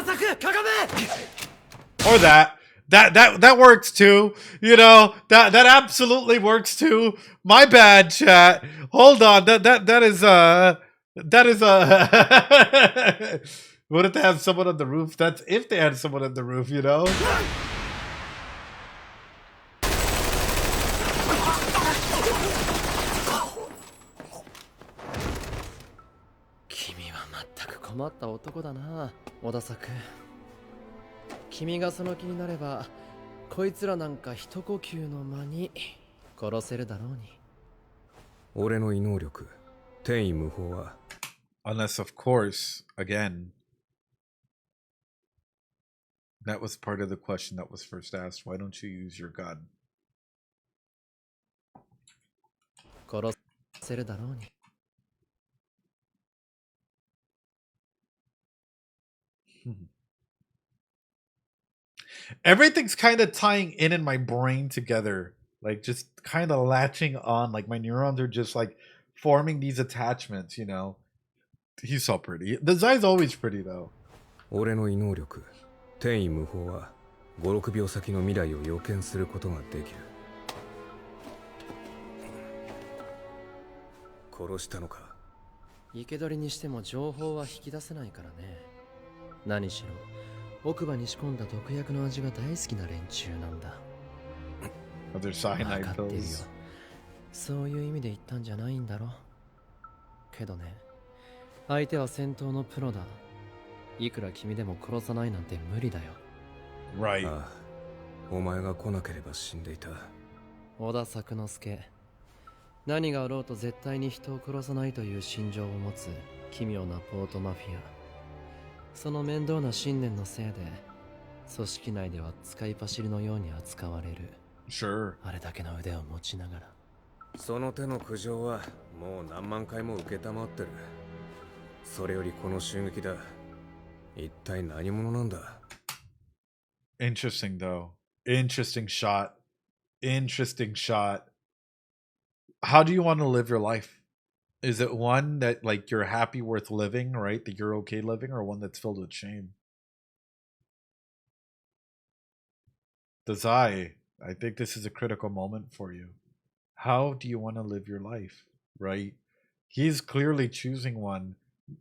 that. That works too. You know, that absolutely works too. My bad, chat. Hold on. That is what if they have someone on the roof? That's if they had someone on the roof, you know? Kimiは全く困った男だな、小田作。君がその気になれば、こいつらなんか一呼吸の間に殺せるだろうに。俺の異能力、天意無法は。Unless, of course, again, that was part of the question that was first asked. Why don't you use your gun? 殺せるだろうに。Everything's kind of tying in my brain together, like just kind of latching on, like my neurons are just like forming these attachments, you know. He's so pretty. The Zai's always pretty though. 俺の異能力、天意無法は5、6秒先の未来を予見することができる。殺したのか。生け捕りにしても情報は引き出せないからね。何しろ奥歯に仕込んだ毒薬の味が大好きな連中なんだ。分かってるよ。そういう意味で言ったんじゃないんだろ。けどね、相手は戦闘のプロだ。いくら君でも殺さないなんて無理だよ。Right. ああ、お前が来なければ死んでいた。小田作之助。何があろうと絶対に人を殺さないという心情を持つ奇妙なポートマフィア。その面倒な信念のせいで組織内では使い走りのように扱われる。Sure. あれだけの腕を持ちながら。その手の苦情はもう何万回も受けたまってる。それよりこの襲撃だ。一体何者なんだ。Interesting though. Interesting shot. Interesting shot. How do you want to live your life? Is it one that like you're happy worth living, right? That you're okay living, or one that's filled with shame? I think this is a critical moment for you. How do you want to live your life, right? He's clearly choosing one,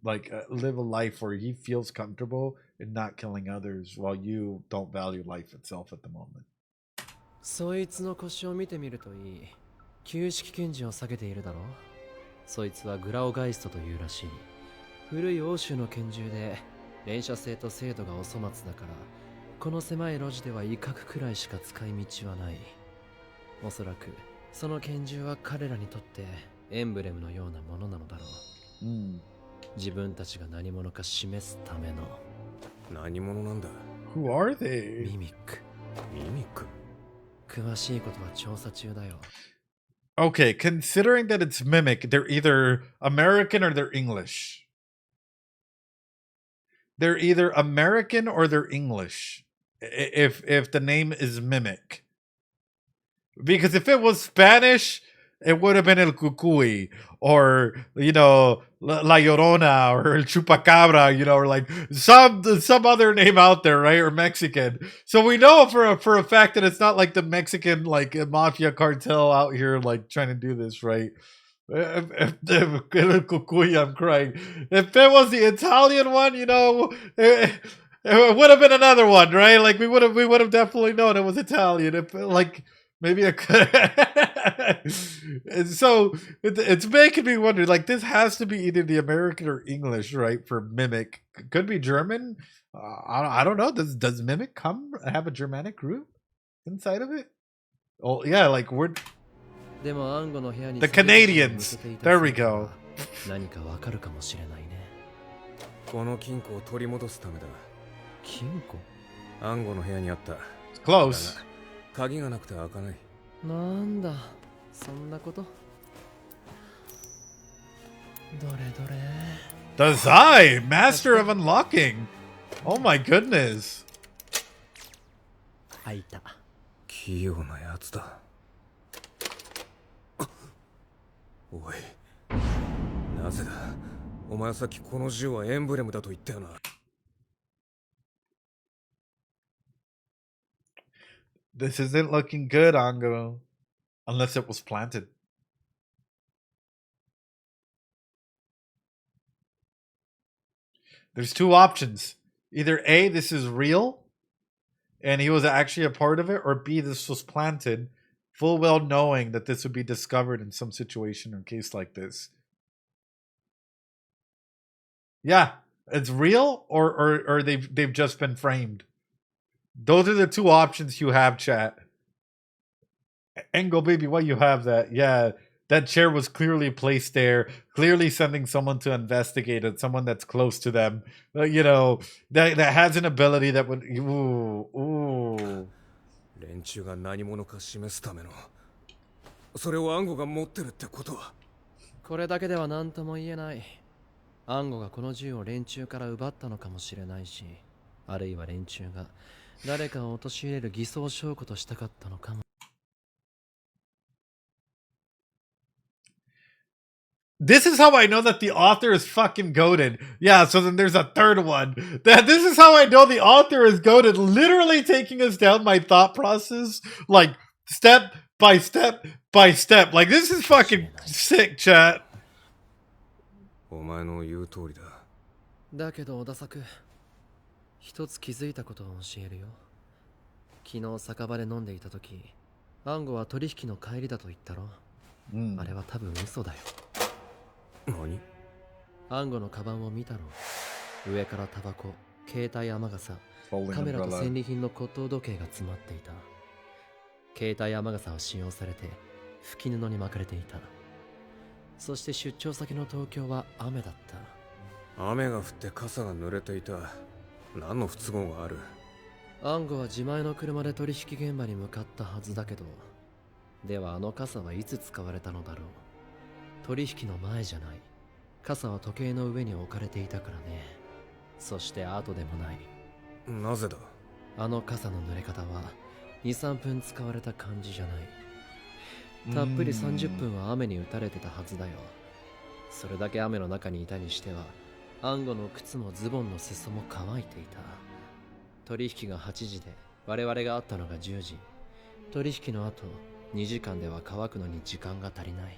like live a life where he feels comfortable in not killing others while you don't value life itself at the moment. そいつの腰を見てみるといい。旧式拳銃を下げているだろう。そいつはグラオガイストというらしい。古い欧州の拳銃で連射性と精度がお粗末だから、この狭い路地では威嚇くらいしか使い道はない。おそらくその拳銃は彼らにとってエンブレムのようなものなのだろう。自分たちが何者か示すための。何者なんだ。 Who are they? ミミック。ミミック。詳しいことは調査中だよ。Okay, considering that it's Mimic, they're either American or they're English. They're either American or they're English. If the name is Mimic. Because if it was Spanish, it would have been El Cucuy or, you know, La Llorona or El Chupacabra, you know, or like some other name out there, right? Or Mexican. So we know for a fact that it's not like the Mexican like mafia cartel out here like trying to do this, right? El Cucuy, I'm crying. If it was the Italian one, you know, it would have been another one, right? Like we would have definitely known it was Italian. If like maybe so it's making me wonder, like this has to be either the American or English, right? For Mimic. Could be German. I don't know. Does Mimic have a Germanic root inside of it? Oh yeah, like we're the Canadians. There we go. 何かわかるかもしれないね。この金庫を取り戻すためだ。金庫？暗号の部屋にあった。Close. 鍵がなくて開かない。なんだ、そんなこと。どれどれ。Dazai, master of unlocking. Oh my goodness. 開いた。器用なやつだ。おい、なぜだ。お前さっきこの銃はエンブレムだと言ったよな。This isn't looking good, Ango. Unless it was planted. There's two options. Either A, this is real, and he was actually a part of it, or B, this was planted, full well knowing that this would be discovered in some situation or case like this. Yeah, it's real, or they've just been framed. Those are the two options you have, chat. Ango baby, why you have that? Yeah, that chair was clearly placed there, clearly sending someone to investigate it, someone that's close to them, you know, that has an ability that would. Ooh. 連中が何者か示すための。それをアンゴが持ってるってことは。これだけでは何とも言えない。アンゴがこの銃を連中から奪ったのかもしれないし、あるいは連中が誰かを陥れる偽装証拠としたかったのかも。This is how I know that the author is fucking goated. Yeah, so then there's a third one. This is how I know the author is goated, literally taking us down my thought process, like step by step by step. Like, this is fucking sick, chat. お前の言う通りだ。だけど小田作、一つ気づいたことを教えるよ。昨日酒場で飲んでいた時、アンゴは取引の帰りだと言ったろ。あれは多分嘘だよ。何？アンゴのカバンを見たろ。上からタバコ、携帯雨傘、カメラと戦利品の骨董時計が詰まっていた。携帯雨傘は使用されて吹き布に巻かれていた。そして出張先の東京は雨だった。雨が降って傘が濡れていた。何の不都合がある？アンゴは自前の車で取引現場に向かったはずだけど、ではあの傘はいつ使われたのだろう。取引の前じゃない。傘は時計の上に置かれていたからね。そして後でもない。なぜだ？あの傘の濡れ方は 2,3 分使われた感じじゃない。たっぷり30分は雨に打たれてたはずだよ。それだけ雨の中にいたにしては、アンゴの靴もズボンの裾も乾いていた。取引が8時で我々が会ったのが10時。取引の後2時間では乾くのに時間が足りない。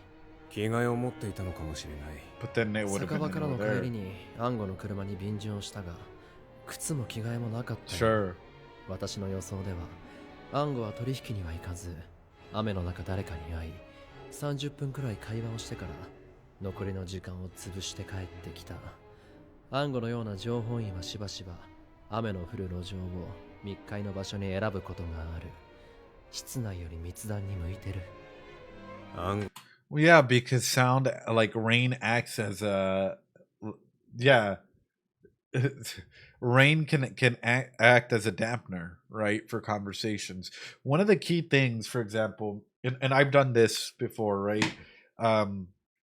着替えを持っていたのかもしれない。酒場からの帰りにアンゴの車に便乗したが、靴も着替えもなかったよ。私の予想ではアンゴは取引には行かず、雨の中誰かに会い30分くらい会話をしてから残りの時間を潰して帰ってきた。アンゴのような情報員はしばしば雨の降る路上を密会の場所に選ぶことがある。室内より密談に向いてる。Well, yeah, because sound, like rain, acts as a, yeah, rain can act as a dampener, right, for conversations. One of the key things, for example, and I've done this before, right,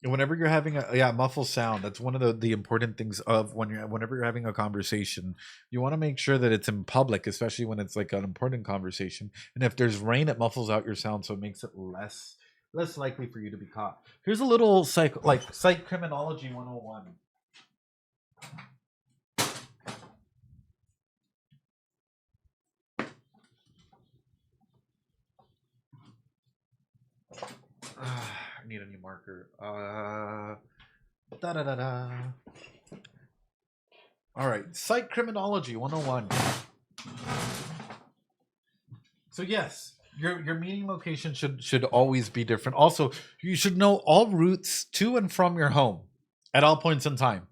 whenever you're having a muffled sound, that's one of the important things of whenever you're having a conversation. You want to make sure that it's in public, especially when it's like an important conversation. And if there's rain, it muffles out your sound, so it makes it less likely for you to be caught. Here's a little Psychcriminology 101. I need a new marker. All right, Psychcriminology 101. So yes, your meeting location should always be different. Also, you should know all routes to and from your home at all points in time.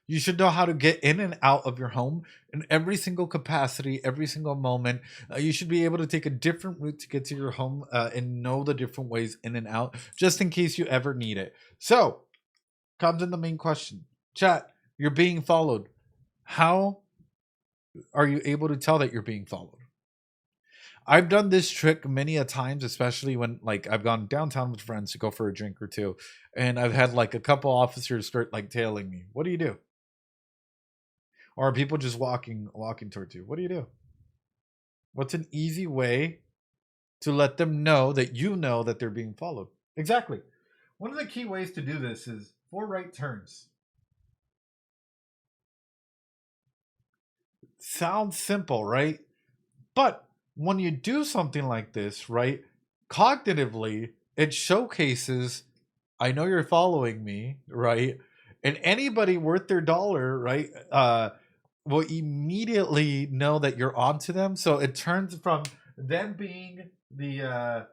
You should know how to get in and out of your home in every single capacity, every single moment. You should be able to take a different route to get to your home and know the different ways in and out, just in case you ever need it. So, comes in the main question. Chat, you're being followed. How are you able to tell that you're being followed? I've done this trick many a times, especially when like I've gone downtown with friends to go for a drink or two, and I've had like a couple officers start like tailing me. What do you do? Or are people just walking towards you? What do you do? What's an easy way to let them know that you know that they're being followed? Exactly. One of the key ways to do this is 4 right turns. Sounds simple, right? But when you do something like this, right, cognitively, it showcases, I know you're following me, right? And anybody worth their dollar, right, will immediately know that you're onto them. So it turns from them being the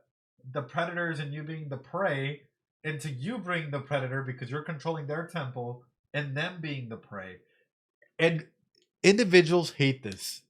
predators and you being the prey into you being the predator because you're controlling their tempo and them being the prey. And individuals hate this.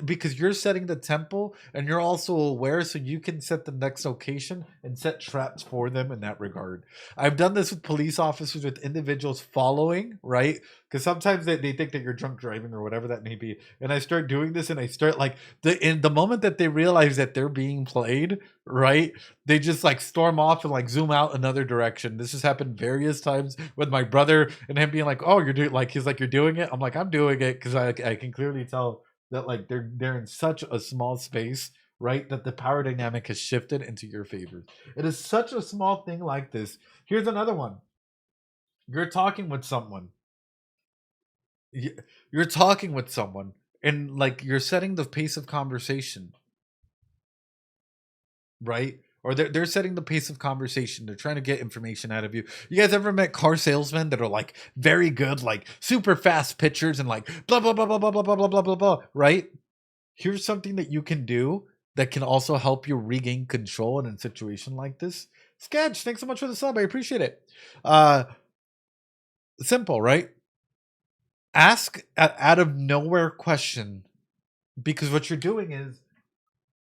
Because you're setting the tempo and you're also aware, so you can set the next location and set traps for them in that regard. I've done this with police officers, with individuals following, right? Because sometimes they think that you're drunk driving or whatever that may be. And I start doing this and I start like in the moment that they realize that they're being played, right? They just like storm off and like zoom out another direction. This has happened various times with my brother and him being like, "Oh, you're doing," like he's like, "You're doing it." I'm like, "I'm doing it," because I can clearly tell that like they're in such a small space, right, that the power dynamic has shifted into your favor. It is such a small thing like this. Here's another one. You're talking with someone. You're talking with someone and like you're setting the pace of conversation, right? Or they're setting the pace of conversation. They're trying to get information out of you. You guys ever met car salesmen that are like very good, like super fast pitchers and like blah blah blah blah blah blah blah blah blah blah blah, right? Here's something that you can do that can also help you regain control in a situation like this. Sketch, thanks so much for the sub. I appreciate it. Simple, right? Ask an out of nowhere question, because what you're doing is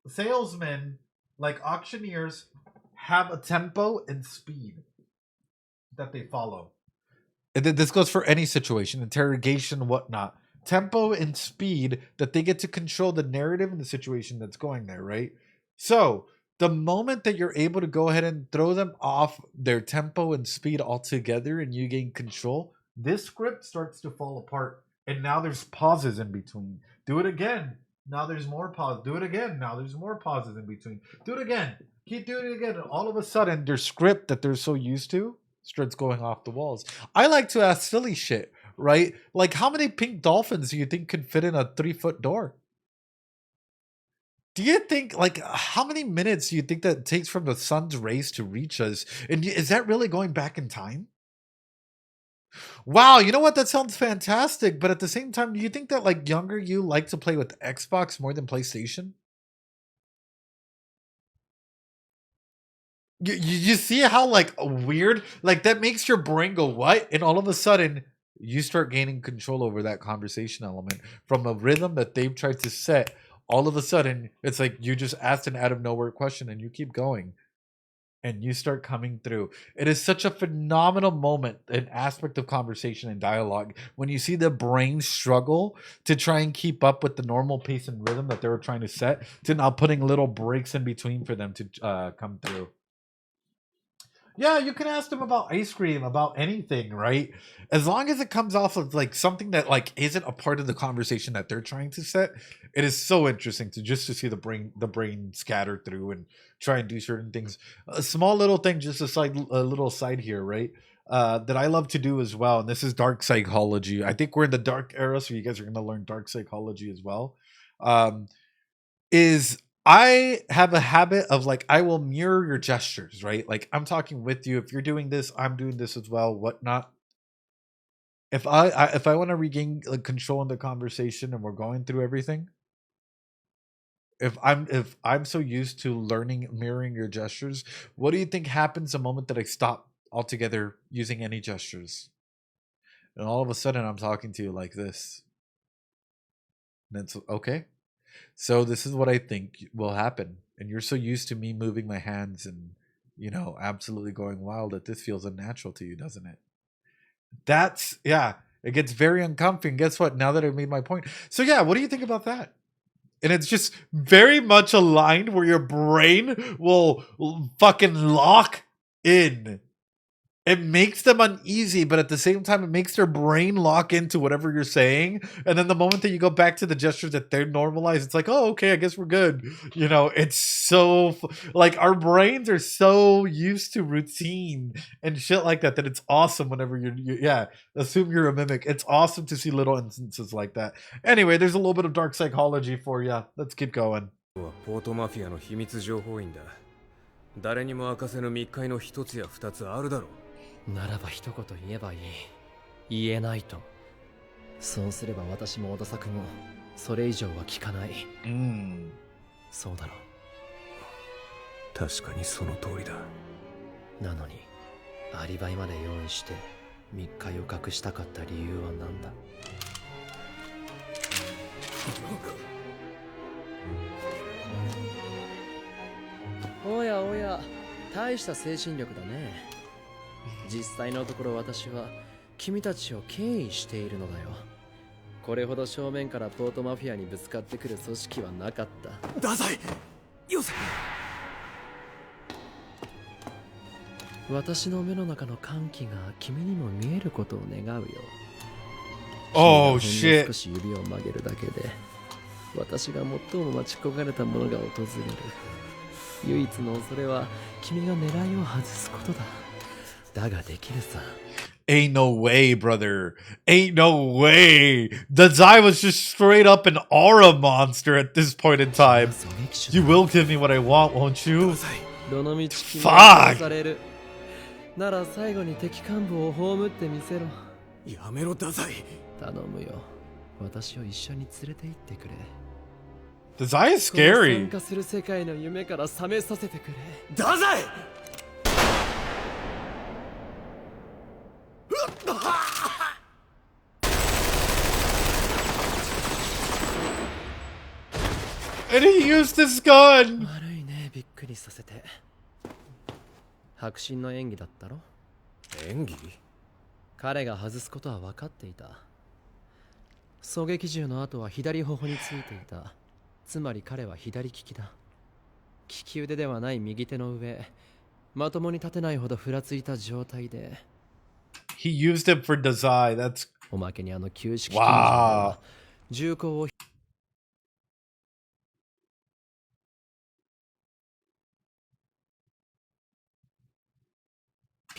salesmen, like auctioneers, have a tempo and speed that they follow. And this goes for any situation, interrogation, whatnot. Tempo and speed that they get to control the narrative and the situation that's going there, right? So the moment that you're able to go ahead and throw them off their tempo and speed altogether and you gain control, this script starts to fall apart. And now there's pauses in between. Do it again. Now there's more pause. Do it again. Now there's more pauses in between. Do it again. Keep doing it again. And all of a sudden, their script that they're so used to starts going off the walls. I like to ask silly shit, right? Like, how many pink dolphins do you think could fit in a 3-foot door? Do you think, like, how many minutes do you think that it takes from the sun's rays to reach us? And is that really going back in time? Wow, you know what? That sounds fantastic. But at the same time, do you think that like younger you like to play with Xbox more than PlayStation? You see how like weird, like that makes your brain go what? And all of a sudden you start gaining control over that conversation element from a rhythm that they've tried to set. All of a sudden, it's like you just asked an out of nowhere question and you keep going. And you start coming through. It is such a phenomenal moment, an aspect of conversation and dialogue, when you see the brain struggle to try and keep up with the normal pace and rhythm that they were trying to set, to now putting little breaks in between for them to come through. Yeah, you can ask them about ice cream, about anything, right? As long as it comes off of like something that like isn't a part of the conversation that they're trying to set. It is so interesting to see the brain scatter through and try and do certain things. A small little thing, just a little side here, right? That I love to do as well, and this is dark psychology. I think we're in the dark era, so you guys are going to learn dark psychology as well. Is I have a habit of like, I will mirror your gestures, right? Like I'm talking with you. If you're doing this, I'm doing this as well, whatnot. If I want to regain like, control in the conversation and we're going through everything, if I'm so used to learning mirroring your gestures, what do you think happens the moment that I stop altogether using any gestures? And all of a sudden I'm talking to you like this. And it's okay. So this is what I think will happen. And you're so used to me moving my hands and, you know, absolutely going wild that this feels unnatural to you, doesn't it? Yeah, it gets very uncomfy. And guess what? Now that I've made my point. So yeah, what do you think about that? And it's just very much aligned where your brain will fucking lock in. It makes them uneasy, but at the same time, it makes their brain lock into whatever you're saying. And then the moment that you go back to the gestures that they're normalized, it's like, oh, okay, I guess we're good. You know, it's so like our brains are so used to routine and shit like that it's awesome whenever yeah, assume you're a mimic. It's awesome to see little instances like that. Anyway, there's a little bit of dark psychology for you. Let's keep going. ポートマフィアの秘密情報員だ。誰にも明かせぬ密会の一つや二つあるだろう。ならば一言言えばいい。言えないと。そうすれば私も小田作もそれ以上は聞かない。そうだろう。確かにその通りだ。なのにアリバイまで用意して密会を隠したかった理由は何だ。おやおや、大した精神力だね。実際のところ私は君たちを敬意しているのだよ。これほど正面からポートマフィアにぶつかってくる組織はなかった。太宰、よせ。私の目の中の歓喜が君にも見えることを願うよ。Oh shit。少し指を曲げるだけで私が最も待ち焦がれたものが訪れる。唯一の恐れは君が狙いを外すことだ。だができるさ。Ain't no way, brother. Ain't no way. Dazai was just straight up an aura monster at this point in time. You will give me what I want, won't you? どの道君がされる。なら最後に敵幹部を葬ってみせろ。やめろ、太宰。頼むよ。私を一緒に連れて行ってくれ。Dazai is scary. 参加する世界の夢から覚めさせてくれ。太宰！And he used his gun! 悪いね、びっくりさせて。迫真の演技だったろ？演技？彼が外すことは分かっていた。狙撃銃の跡は左頬についていた。つまり彼は左利きだ。利き腕ではない右手の上、まともに立てないほどふらついた状態で。He used him for Dazai. That's おまけにあの旧式拳銃は銃口を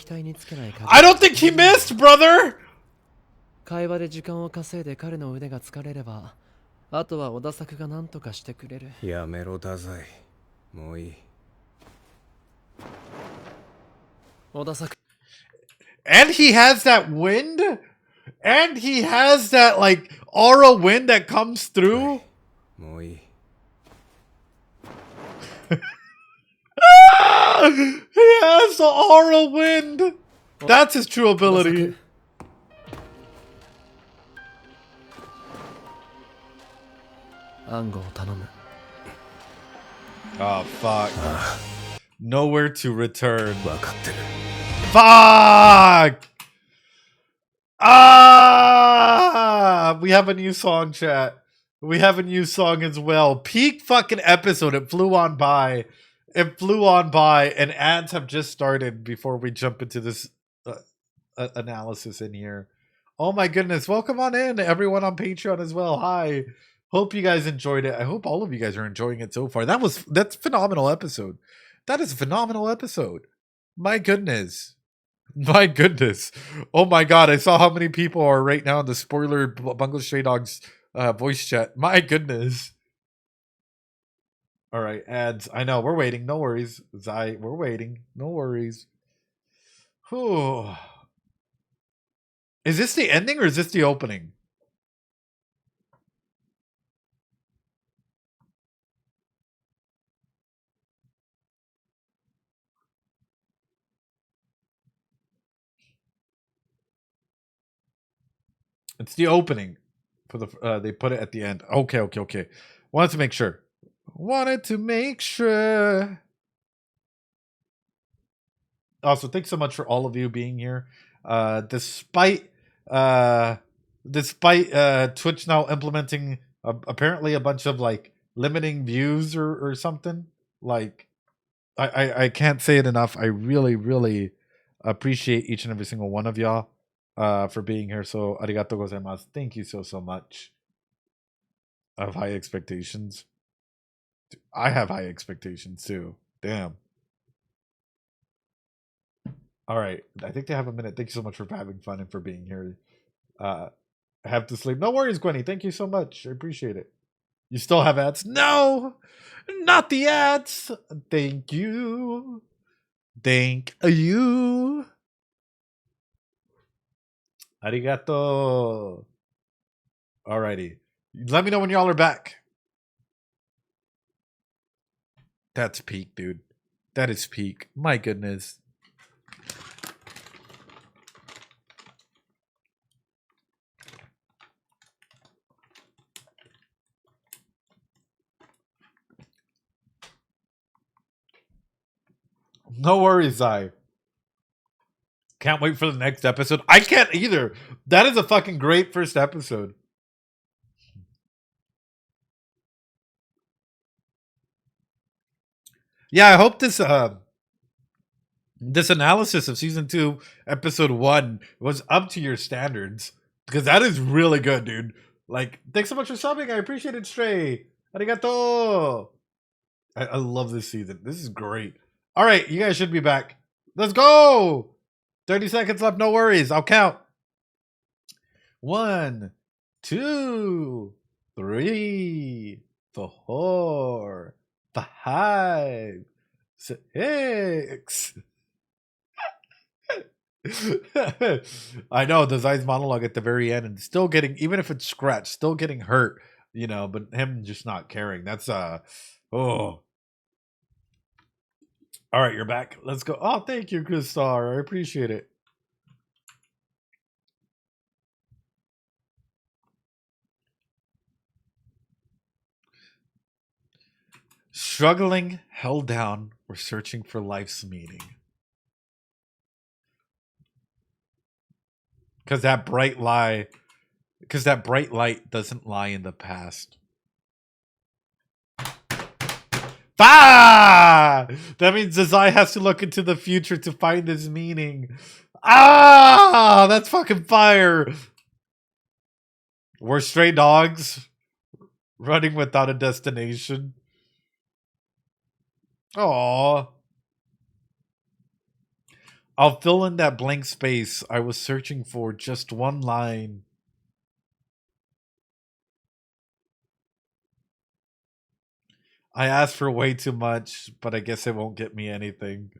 額につけない限り I don't think he missed, brother! 会話で時間を稼いで彼の腕が疲れれば、あとは小田作が何とかしてくれる。やめろ、太宰。もういい。小田作。And he has that wind? And he has that, like, aura wind that comes through? もういい。He has the aura wind! That's his true ability. 暗号を頼む。Oh, fuck. Nowhere to return. 分かってる。Fuck! Ah! We have a new song, chat. We have a new song as well. Peak fucking episode. It flew on by. It flew on by, and ads have just started before we jump into this analysis in here. Oh my goodness. Welcome on in, everyone on Patreon as well. Hi. Hope you guys enjoyed it. I hope all of you guys are enjoying it so far. That's a phenomenal episode. That is a phenomenal episode. My goodness. My goodness. Oh my god, I saw how many people are right now in the spoiler Bungo Stray Dogs voice chat. My goodness. All right, ads. I know, we're waiting. No worries. Zai, we're waiting. No worries. Whew. Is this the ending or is this the opening? It's the opening for the they put it at the end. Okay. Wanted to make sure. Also, thanks so much for all of you being here. Despite Twitch now implementing apparently a bunch of like limiting views or something. Like, I can't say it enough. I really, really appreciate each and every single one of y'all for being here. So, arigato gozaimasu. Thank you so much. I have high expectations. I have high expectations too. Damn. All right. I think they have a minute. Thank you so much for having fun and for being here. I have to sleep. No worries, Gwenny. Thank you so much. I appreciate it. You still have ads? No, not the ads. Thank you. Thank you. Arigato. Alrighty. Let me know when y'all are back. That's peak, dude. That is peak. My goodness. No worries, I can't wait for the next episode. I can't either. That is a fucking great first episode. Yeah, I hope this this analysis of season 2, episode 1 was up to your standards. Because that is really good, dude. Like, thanks so much for subbing. I appreciate it, Stray. Arigato. I love this season. This is great. All right, you guys should be back. Let's go. 30 seconds left. No worries. I'll count. 1, 2, 3, 4, 5, 6. I know the Zai's monologue at the very end and still getting, even if it's scratched, still getting hurt, you know, but him just not caring. That's oh. All right, you're back. Let's go. Oh, thank you, Chris Star. I appreciate it. Struggling, held down, or searching for life's meaning. Because that bright light doesn't lie in the past. Ah! That means Zazai has to look into the future to find his meaning. Ah! That's fucking fire. We're stray dogs running without a destination. Aww. I'll fill in that blank space. I was searching for just one line. I asked for way too much, but I guess it won't get me anything.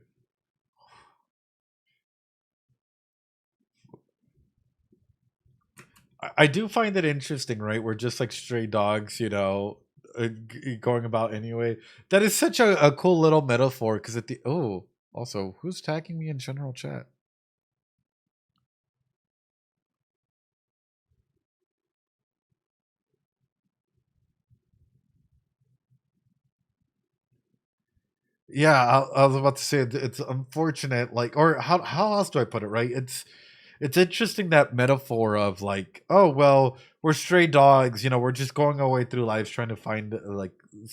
I do find it interesting, right? We're just like stray dogs, you know, going about anyway. That is such a cool little metaphor because at the also, who's tagging me in general chat? Yeah, I was about to say it's unfortunate, like, or how else do I put it? Right? It's interesting that metaphor of like, oh well, we're stray dogs, you know, we're just going our way through life trying to find like,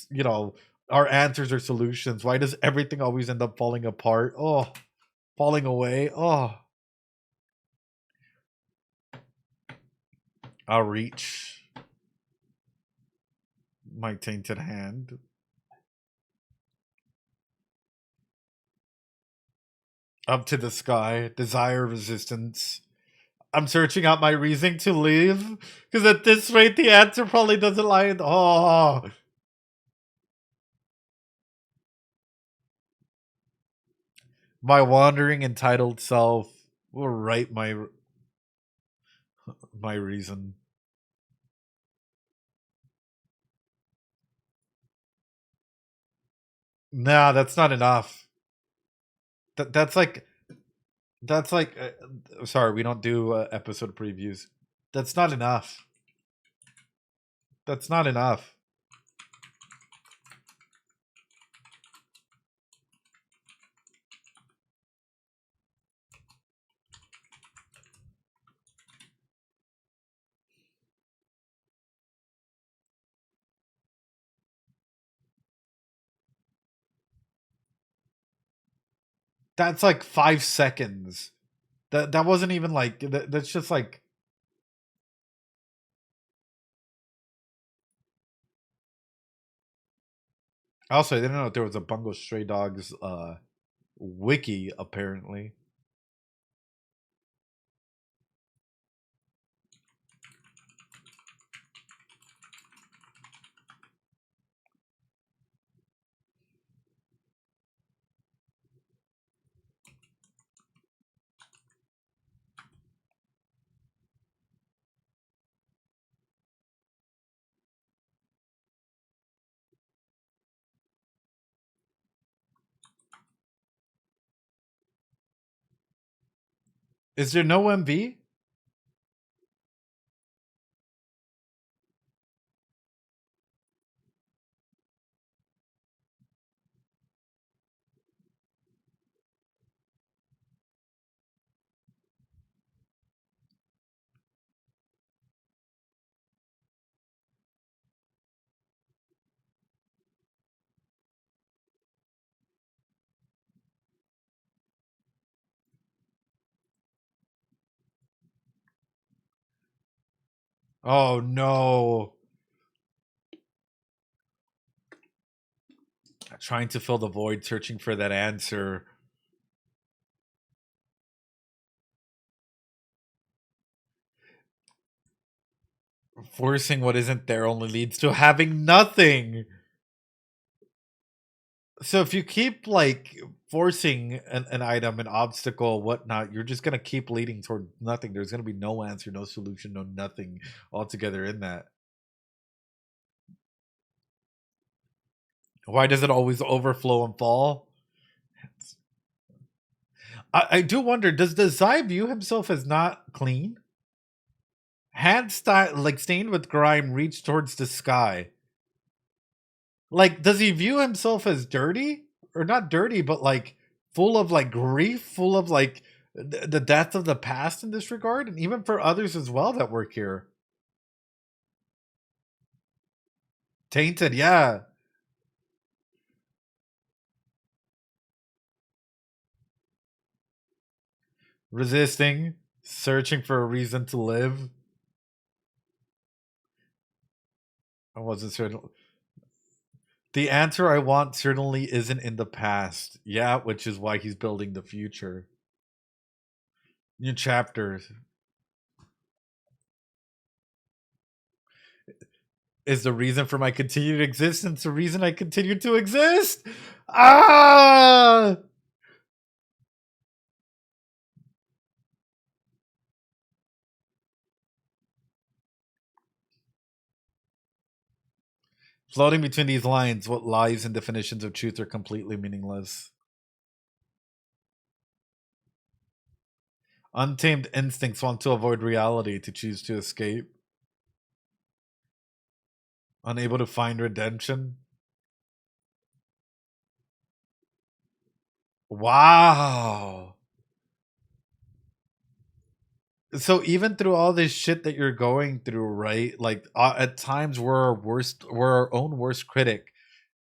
you know, our answers or solutions. Why does everything always end up falling apart? Oh, falling away. Oh, I'll reach my tainted hand. Up to the sky, desire, resistance. I'm searching out my reason to leave because at this rate, the answer probably doesn't lie in. Oh, my wandering, entitled self will write my reason. Nah, that's not enough. That's like sorry, we don't do episode previews. That's not enough. That's not enough. That's like 5 seconds. That wasn't even like that's just like. Also, I didn't know that there was a Bungo Stray Dogs wiki apparently. Is there no MV? Oh no. Trying to fill the void, searching for that answer. Forcing what isn't there only leads to having nothing. So if you keep like forcing an item, an obstacle, whatnot, you're just gonna keep leading toward nothing. There's gonna be no answer, no solution, no nothing altogether in that. Why does it always overflow and fall? I do wonder, does the Zai view himself as not clean? Hands like stained with grime reach towards the sky. Like, does he view himself as dirty? Or not dirty, but like full of like grief, full of like the death of the past in this regard, and even for others as well that work here. Tainted, yeah. Resisting, searching for a reason to live. I wasn't certain. The answer I want certainly isn't in the past. Yeah, which is why he's building the future. New chapters. Is the reason for my continued existence the reason I continue to exist? Ah! Floating between these lines, what lies and definitions of truth are completely meaningless. Untamed instincts want to avoid reality, to choose to escape. Unable to find redemption. Wow. So even through all this shit that you're going through, right? Like at times we're our own worst critic.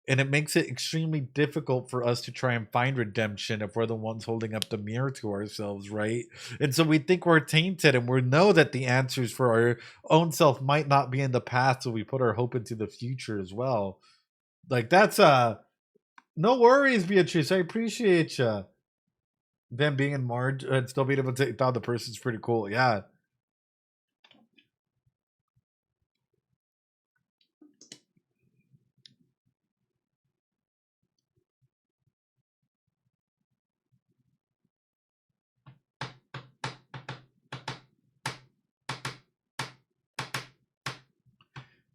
And it makes it extremely difficult for us to try and find redemption if we're the ones holding up the mirror to ourselves, right? And so we think we're tainted and we know that the answers for our own self might not be in the past, so we put our hope into the future as well. Like that's no worries, Beatrice. I appreciate you. Them being in Marge and still being able to take down the person's pretty cool. Yeah.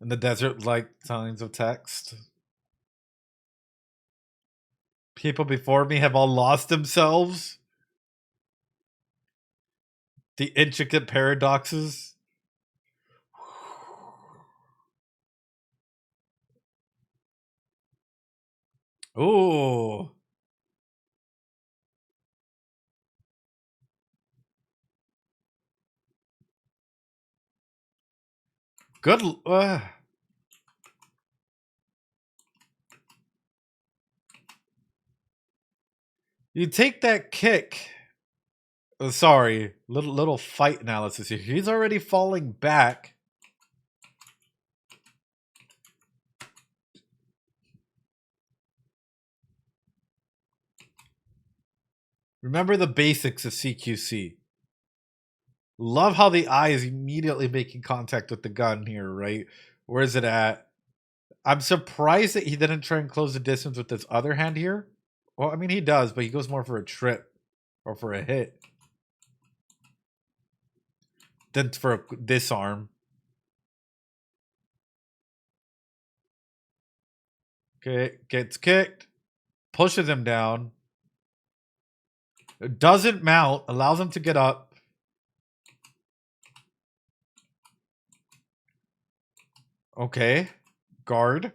In the desert, like signs of text. People before me have all lost themselves. The intricate paradoxes. Ooh. Good. You take that kick. Oh, sorry, little fight analysis here. He's already falling back. Remember the basics of CQC. Love how the eye is immediately making contact with the gun here, right? Where is it at? I'm surprised that he didn't try and close the distance with this other hand here. Well, I mean, he does, but he goes more for a trip or for a hit than for a disarm. Okay, gets kicked, pushes him down, doesn't mount, allows him to get up. Okay, guard.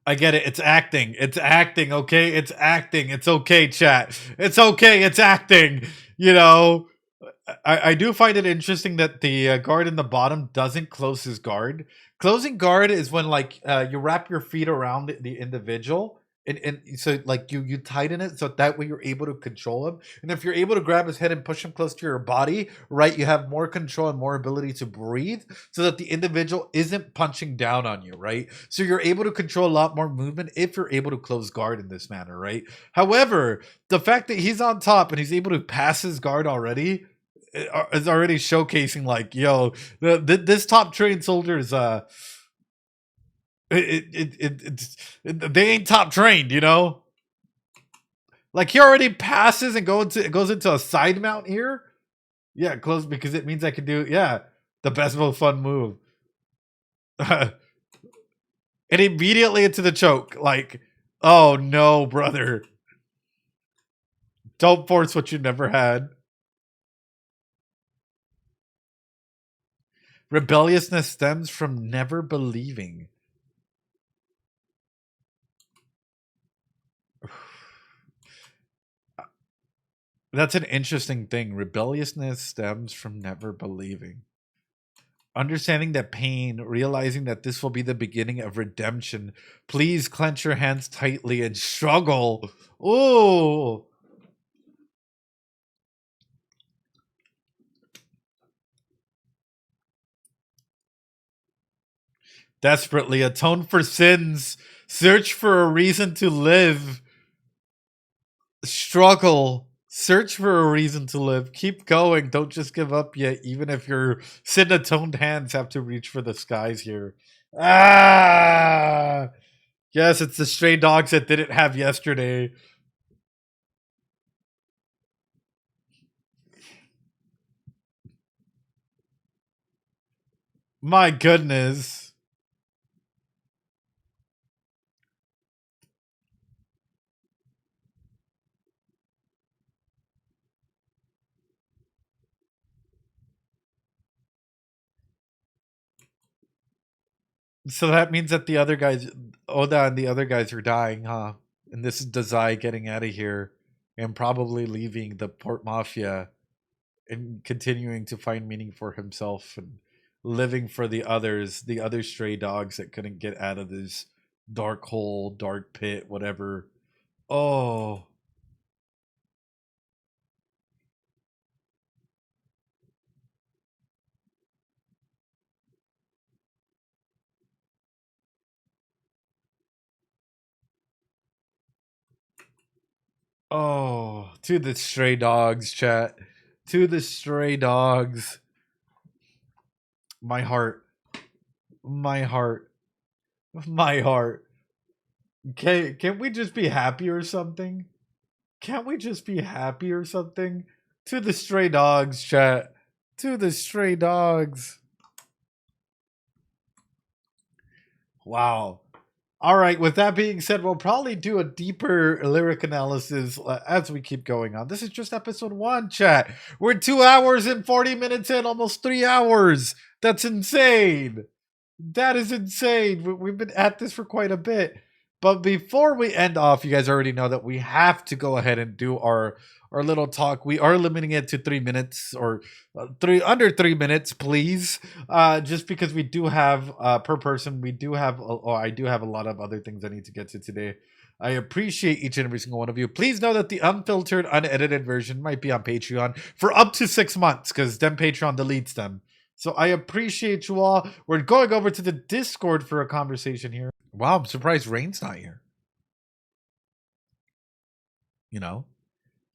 I get it. It's acting. It's acting, okay? It's acting. It's okay, chat. It's okay. It's acting. You know, I do find it interesting that the guard in the bottom doesn't close his guard. Closing guard is when, like, you wrap your feet around the individual. And so, like, you tighten it so that way you're able to control him. And if you're able to grab his head and push him close to your body, right, you have more control and more ability to breathe so that the individual isn't punching down on you, right? So you're able to control a lot more movement if you're able to close guard in this manner, right? However, the fact that he's on top and he's able to pass his guard already is already showcasing, like, yo, this top trained soldier is they ain't top trained, you know. Like, he already passes and goes into a side mount here. Yeah, close, because it means I can do the best most fun move. And immediately into the choke. Like, oh no, brother. Don't force what you never had. Rebelliousness stems from never believing. That's an interesting thing. Rebelliousness stems from never believing. Understanding that pain, realizing that this will be the beginning of redemption. Please clench your hands tightly and struggle. Ooh. Desperately atone for sins. Search for a reason to live. Struggle. Search for a reason to live. Keep going. Don't just give up yet, even if your sin-atoned hands have to reach for the skies here. Ah! Yes, it's the stray dogs that didn't have yesterday. My goodness. So that means that the other guys, Oda and the other guys are dying, huh? And this is Dazai getting out of here and probably leaving the Port Mafia and continuing to find meaning for himself and living for the others, the other stray dogs that couldn't get out of this dark hole, dark pit, whatever. Oh. Oh, to the stray dogs, chat. To the stray dogs. My heart. My heart. My heart. Can't we just be happy or something? Can't we just be happy or something? To the stray dogs, chat. To the stray dogs. Wow. All right, with that being said, we'll probably do a deeper lyric analysis as we keep going on. This is just episode 1, chat. We're 2 hours and 40 minutes in, almost 3 hours. That's insane. That is insane. We've been at this for quite a bit. But before we end off, you guys already know that we have to go ahead and do our little talk. We are limiting it to 3 minutes or under 3 minutes, please. Just because we do have per person, we do have, I do have a lot of other things I need to get to today. I appreciate each and every single one of you. Please know that the unfiltered, unedited version might be on Patreon for up to 6 months because then Patreon deletes them. So I appreciate you all. We're going over to the Discord for a conversation here. Wow, I'm surprised Rain's not here. You know,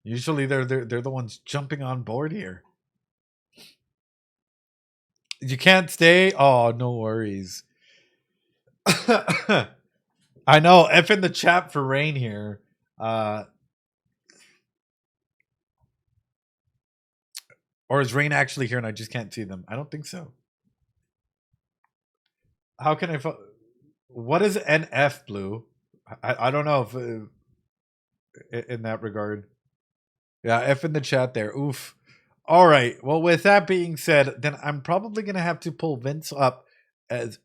usually they're the ones jumping on board here. You can't stay? Oh, no worries. I know. F in the chat for Rain here. Or is Rain actually here and I just can't see them? I don't think so. How can I... What is NF, Blue? I don't know if in that regard. Yeah, F in the chat there. Oof. All right. Well, with that being said, then I'm probably going to have to pull Vince up as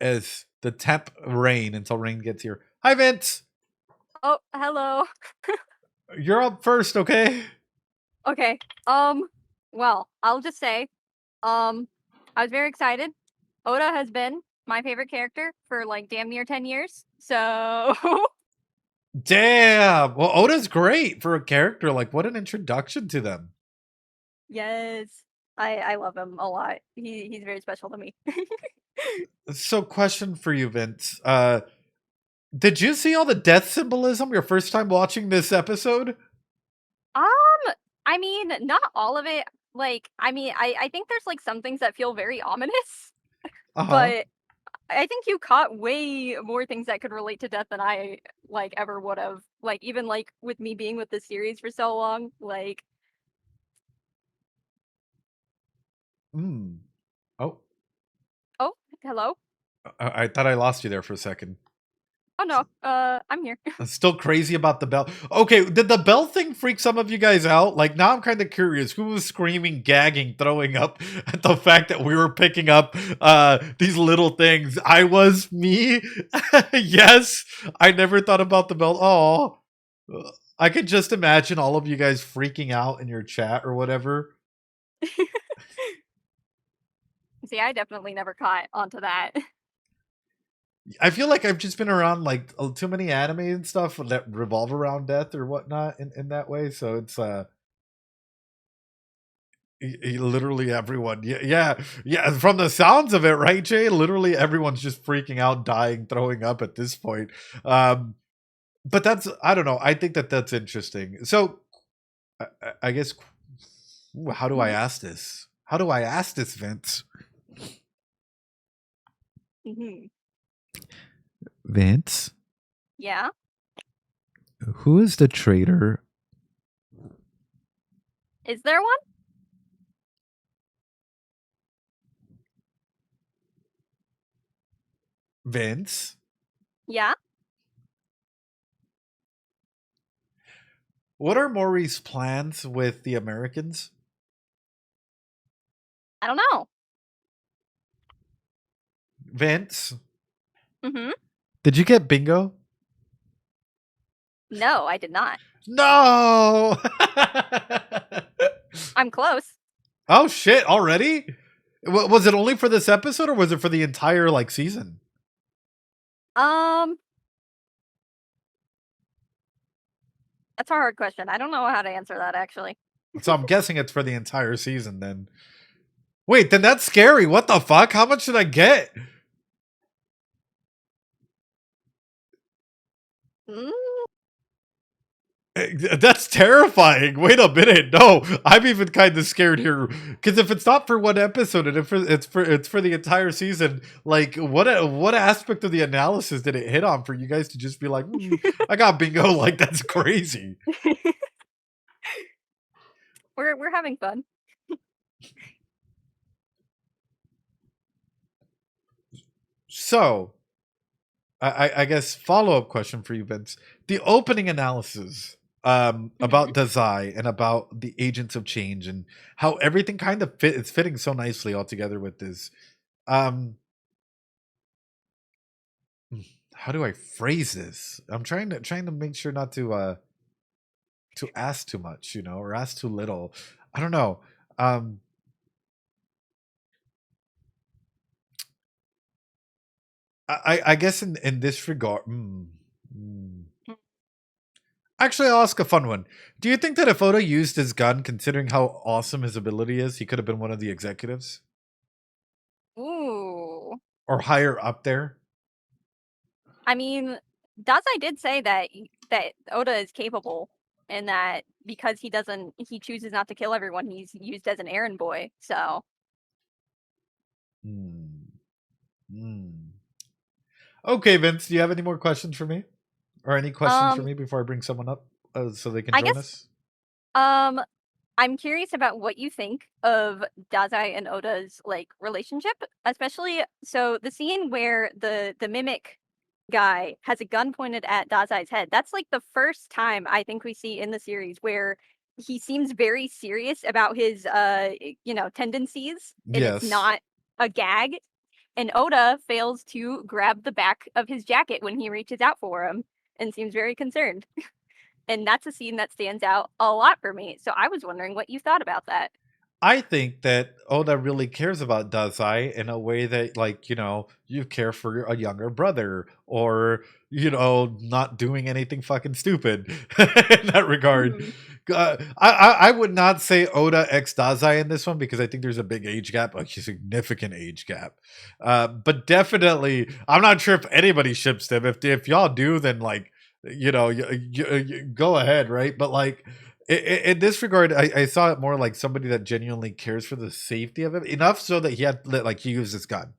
the temp Rain until Rain gets here. Hi, Vince. Oh, hello. You're up first, okay? Okay. Well, I'll just say, I was very excited. Oda has been my favorite character for like damn near 10 years. So Damn. Well, Oda's great for a character. Like, what an introduction to them. yes. I love him a lot. He's very special to me. So, question for you, Vince. Did you see all the death symbolism your first time watching this episode? I mean, not all of it. Like, I mean, I think there's like some things that feel very ominous. But I think you caught way more things that could relate to death than I like ever would have. Like even like with me being with the series for so long, like. Oh. Oh, hello. I thought I lost you there for a second. Oh no, I'm here. I'm still crazy about the bell. Okay, did the bell thing freak some of you guys out? Like, now I'm kind of curious. Who was screaming, gagging, throwing up at the fact that we were picking up these little things? I was me. Yes, I never thought about the bell. Oh, I could just imagine all of you guys freaking out in your chat or whatever. See, I definitely never caught onto that. I feel like I've just been around like too many anime and stuff that revolve around death or whatnot in that way. So it's literally everyone. Yeah. From the sounds of it, right, Jay? Literally everyone's just freaking out, dying, throwing up at this point. But that's, I don't know. I think that's interesting. So I guess, how do I ask this? How do I ask this, Vince? Vince? Yeah? Who is the traitor? Is there one? Vince? Yeah? What are Maury's plans with the Americans? I don't know. Vince? Mm-hmm. Did you get bingo? No, I did not. No! I'm close. Oh shit, already? Was it only for this episode or was it for the entire like season? That's a hard question. I don't know how to answer that actually. So I'm guessing it's for the entire season then. Wait, then that's scary. What the fuck? How much should I get? That's terrifying. Wait a minute. No, I'm even kind of scared here because if it's not for one episode and if it's for the entire season, like what aspect of the analysis did it hit on for you guys to just be like, I got bingo? Like that's crazy. We're having fun. So, I guess follow-up question for you, Vince. The opening analysis about Dazai and about the Agents of Change and how everything kind of it's fitting so nicely all together with this. How how do I phrase this? I'm trying to make sure not to ask too much, or ask too little. I don't know. I guess in this regard. Actually, I'll ask a fun one. Do you think that if Oda used his gun, considering how awesome his ability is, he could have been one of the executives? Ooh. Or higher up there? I mean, Dazai did say that Oda is capable, and that because he chooses not to kill everyone, he's used as an errand boy. So. Okay, Vince, do you have any more questions for me? Or any questions for me before I bring someone up so they can join us? I'm curious about what you think of Dazai and Oda's relationship, especially so the scene where the mimic guy has a gun pointed at Dazai's head. That's the first time I think we see in the series where he seems very serious about his tendencies, and it's not a gag. And Oda fails to grab the back of his jacket when he reaches out for him and seems very concerned. And that's a scene that stands out a lot for me. So I was wondering what you thought about that. I think that Oda really cares about Dazai in a way that, you care for a younger brother, or, not doing anything fucking stupid in that regard. I would not say Oda x Dazai in this one, because I think there's a big age gap, a significant age gap. But definitely, I'm not sure if anybody ships them. If y'all do, then you go ahead, right? But in this regard, I saw it more like somebody that genuinely cares for the safety of it, enough so that he used his gun,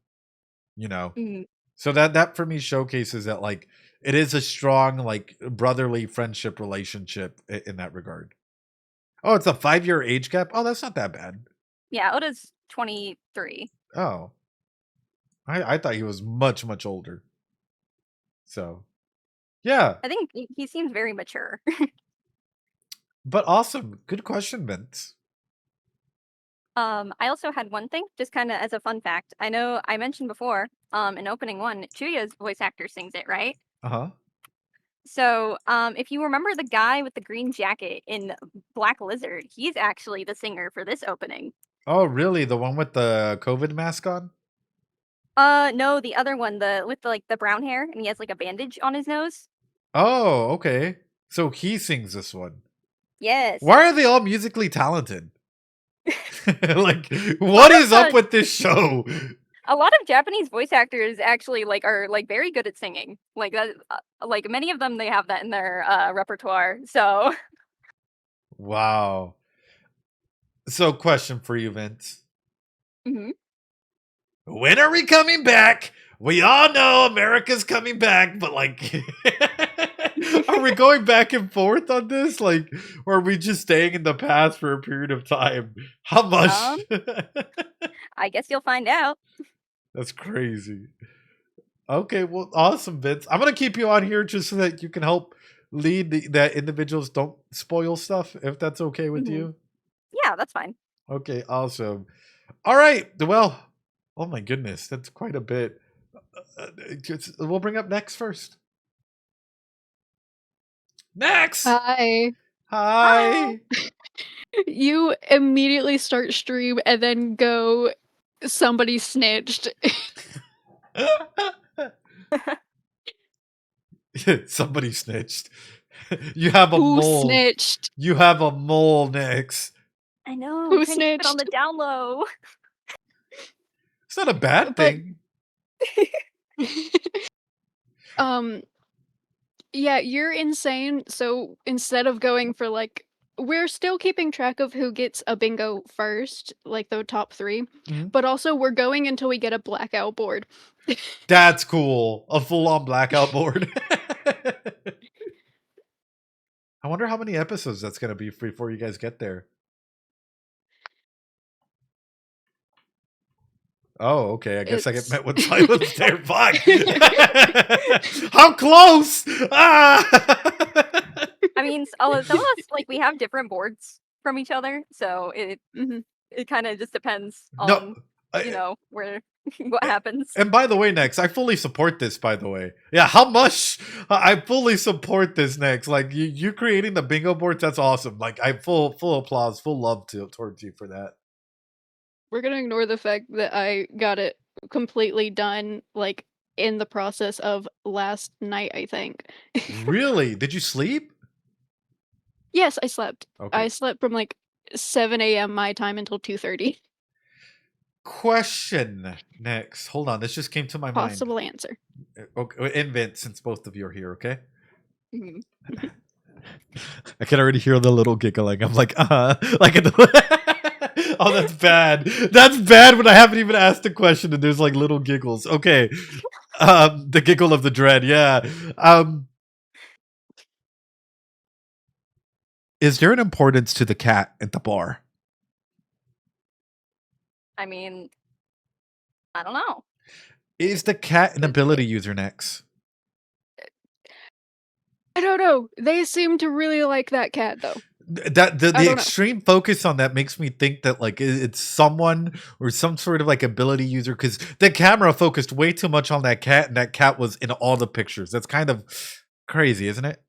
so that for me showcases that it is a strong brotherly friendship relationship in that regard. Oh, it's a 5-year age gap. Oh, that's not that bad. Yeah, Oda's 23. Oh, I thought he was much older. So yeah, I think he seems very mature. But awesome. Good question, Vince. I also had one thing, just kind of as a fun fact. I know I mentioned before, in opening one, Chuya's voice actor sings it, right? Uh-huh. So, if you remember the guy with the green jacket in Black Lizard, he's actually the singer for this opening. Oh, really? The one with the COVID mask on? No, the other one, with the brown hair, and he has a bandage on his nose. Oh, okay. So he sings this one. Yes. Why are they all musically talented? What is up with this show? A lot of Japanese voice actors actually are very good at singing. Many of them, they have that in their repertoire. So. Wow. So, question for you, Vince. Mm-hmm. When are we coming back? We all know America's coming back, but are we going back and forth on this? Or are we just staying in the past for a period of time? How much? I guess you'll find out. That's crazy. Okay, well, awesome, Vince. I'm going to keep you on here just so that you can help lead that individuals don't spoil stuff, if that's okay with you. Yeah, that's fine. Okay, awesome. All right, well, oh my goodness, that's quite a bit. We'll bring up Next first. Next! Hi! You immediately start stream and then go, somebody snitched. Somebody snitched. You have a Who mole. snitched? You have a mole, Next. I know. Who snitched? On the snitched? down low. It's not a bad thing. Yeah, you're insane. So instead of going for we're still keeping track of who gets a bingo first, the top 3, but also we're going until we get a blackout board. That's cool. A full-on blackout board. I wonder how many episodes that's going to be before you guys get there. Oh, okay. I guess I get met with silence there. Fuck. How close? I mean, some of us we have different boards from each other, so it kind of just depends on. No, you know, where what happens. And by the way, Nex, I fully support this, by the way. Yeah, how much? I fully support this, Nex. Like, you creating the bingo boards, that's awesome. Like, I full applause, full love towards you for that. We're gonna ignore the fact that I got it completely done, like, in the process of last night, I think. Really? Did you sleep? Yes, I slept. Okay. I slept from, like, 7 a.m. my time until 2:30. Question, Nex. Hold on, this just came to my Possible mind. answer. Okay, invent, since both of you are here, okay? Mhm. I can already hear the little giggling. I'm like, like, oh, that's bad. That's bad when I haven't even asked the question and there's like little giggles. Okay, the giggle of the dread. Yeah. Is there an importance to the cat at the bar? I mean, I don't know. Is the cat an ability user, Nex? I don't know. They seem to really like that cat, though. That the don't know. extreme focus on that makes me think that like it's someone or some sort of like ability user, because the camera focused way too much on that cat and that cat was in all the pictures. That's kind of crazy, isn't it?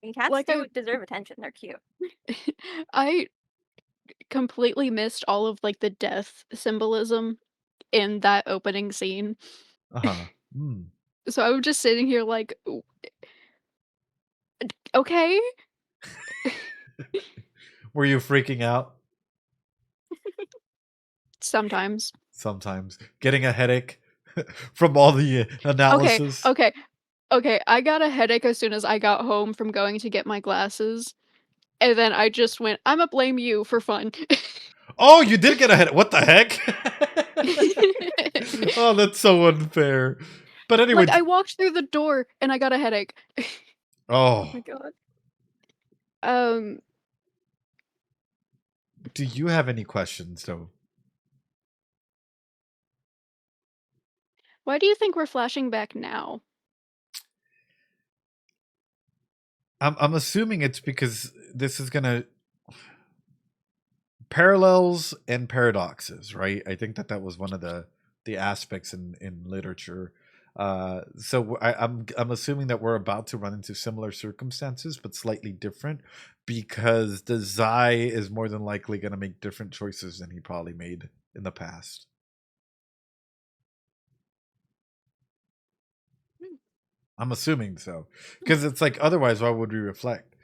And cats Like, do deserve attention. They're cute. I completely missed all of, like, the death symbolism in that opening scene. Uh-huh. Mm. So I was just sitting here like, okay. Were you freaking out? Sometimes. Sometimes. Getting a headache from all the analysis. Okay, I got a headache as soon as I got home from going to get my glasses. And then I just went, I'ma blame you for fun. Oh, you did get a headache. What the heck? Oh, that's so unfair. But anyway. Like, I walked through the door and I got a headache. Oh. Oh my god. Do you have any questions, though? Why do you think we're flashing back now? I'm assuming it's because this is gonna parallels and paradoxes, right? I think that was one of the aspects in literature. So I'm assuming that we're about to run into similar circumstances, but slightly different, because the Zai is more than likely going to make different choices than he probably made in the past. I'm assuming so, because it's like, otherwise, why would we reflect?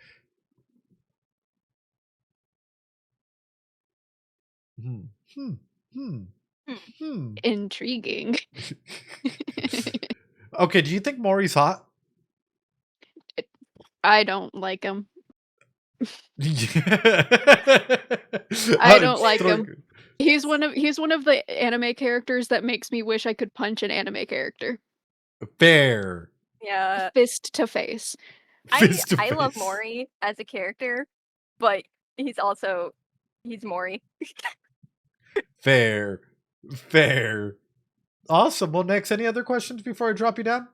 Intriguing. Okay, do you think Mori's hot? I don't like him. I don't like him. He's one of the anime characters that makes me wish I could punch an anime character. Fair. Yeah. Fist to face. I love Mori as a character, but he's Mori. Fair. Awesome. Well, Nex, any other questions before I drop you down?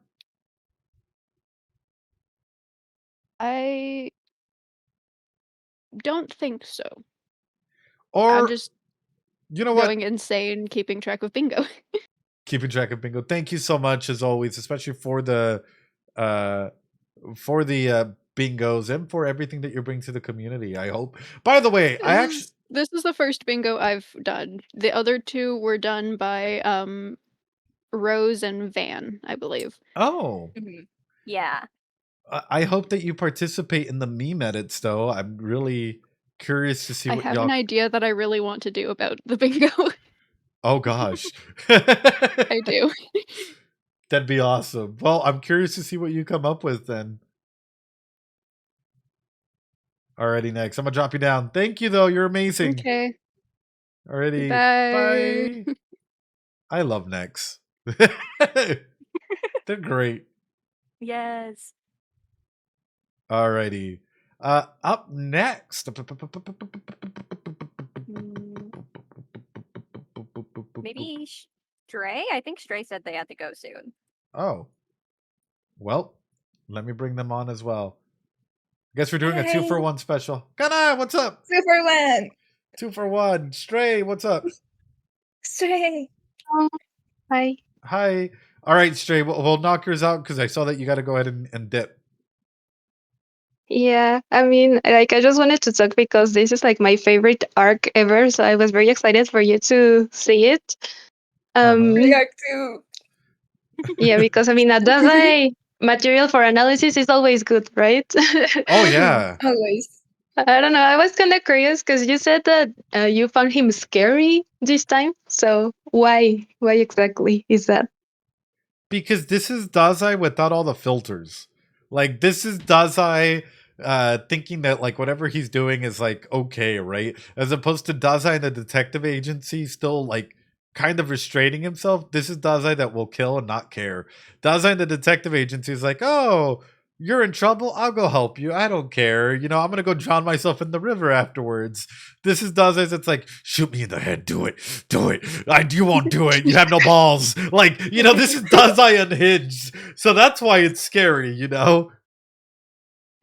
I don't think so. Or I'm just going insane keeping track of bingo. Keeping track of bingo. Thank you so much, as always, especially for the bingos and for everything that you bring to the community. I hope. By the way, this is the first bingo I've done. The other two were done by Rose and Van, I believe. Oh. Mm-hmm. Yeah. I hope that you participate in the meme edits, though. I'm really curious to see what I have an idea that I really want to do about the bingo. Oh gosh. I do. That'd be awesome. Well, I'm curious to see what you come up with then. Alrighty, Nex. I'm gonna drop you down. Thank you, though. You're amazing. Okay. Alrighty. Bye. I love Nex. They're great. Yes. Alrighty. Up next. Maybe Stray? I think Stray said they had to go soon. Oh. Well, let me bring them on as well. I guess we're doing a 2-for-1 special. Kana, what's up? 2-for-1. 2 for 1. Stray, what's up? Stray. Hi. Hi. All right, Stray, we'll knock yours out because I saw that you got to go ahead and dip. Yeah, I mean, like, I just wanted to talk because this is like my favorite arc ever, so I was very excited for you to see it. We are too. Yeah, because I mean, Adazai material for analysis is always good, right? Oh, yeah. Always. I don't know. I was kind of curious because you said that you found him scary this time. So why? Why exactly is that? Because this is Dazai without all the filters. Like, this is Dazai thinking that, like, whatever he's doing is, like, okay, right? As opposed to Dazai in the detective agency still, like, kind of restraining himself. This is Dazai that will kill and not care. Dazai in the detective agency is like, oh, you're in trouble? I'll go help you. I don't care. You know, I'm going to go drown myself in the river afterwards. This is Dazai's. It's like, shoot me in the head. Do it. Do it. You won't do it. You have no balls. Like, you know, this is Dazai unhinged. So that's why it's scary, you know?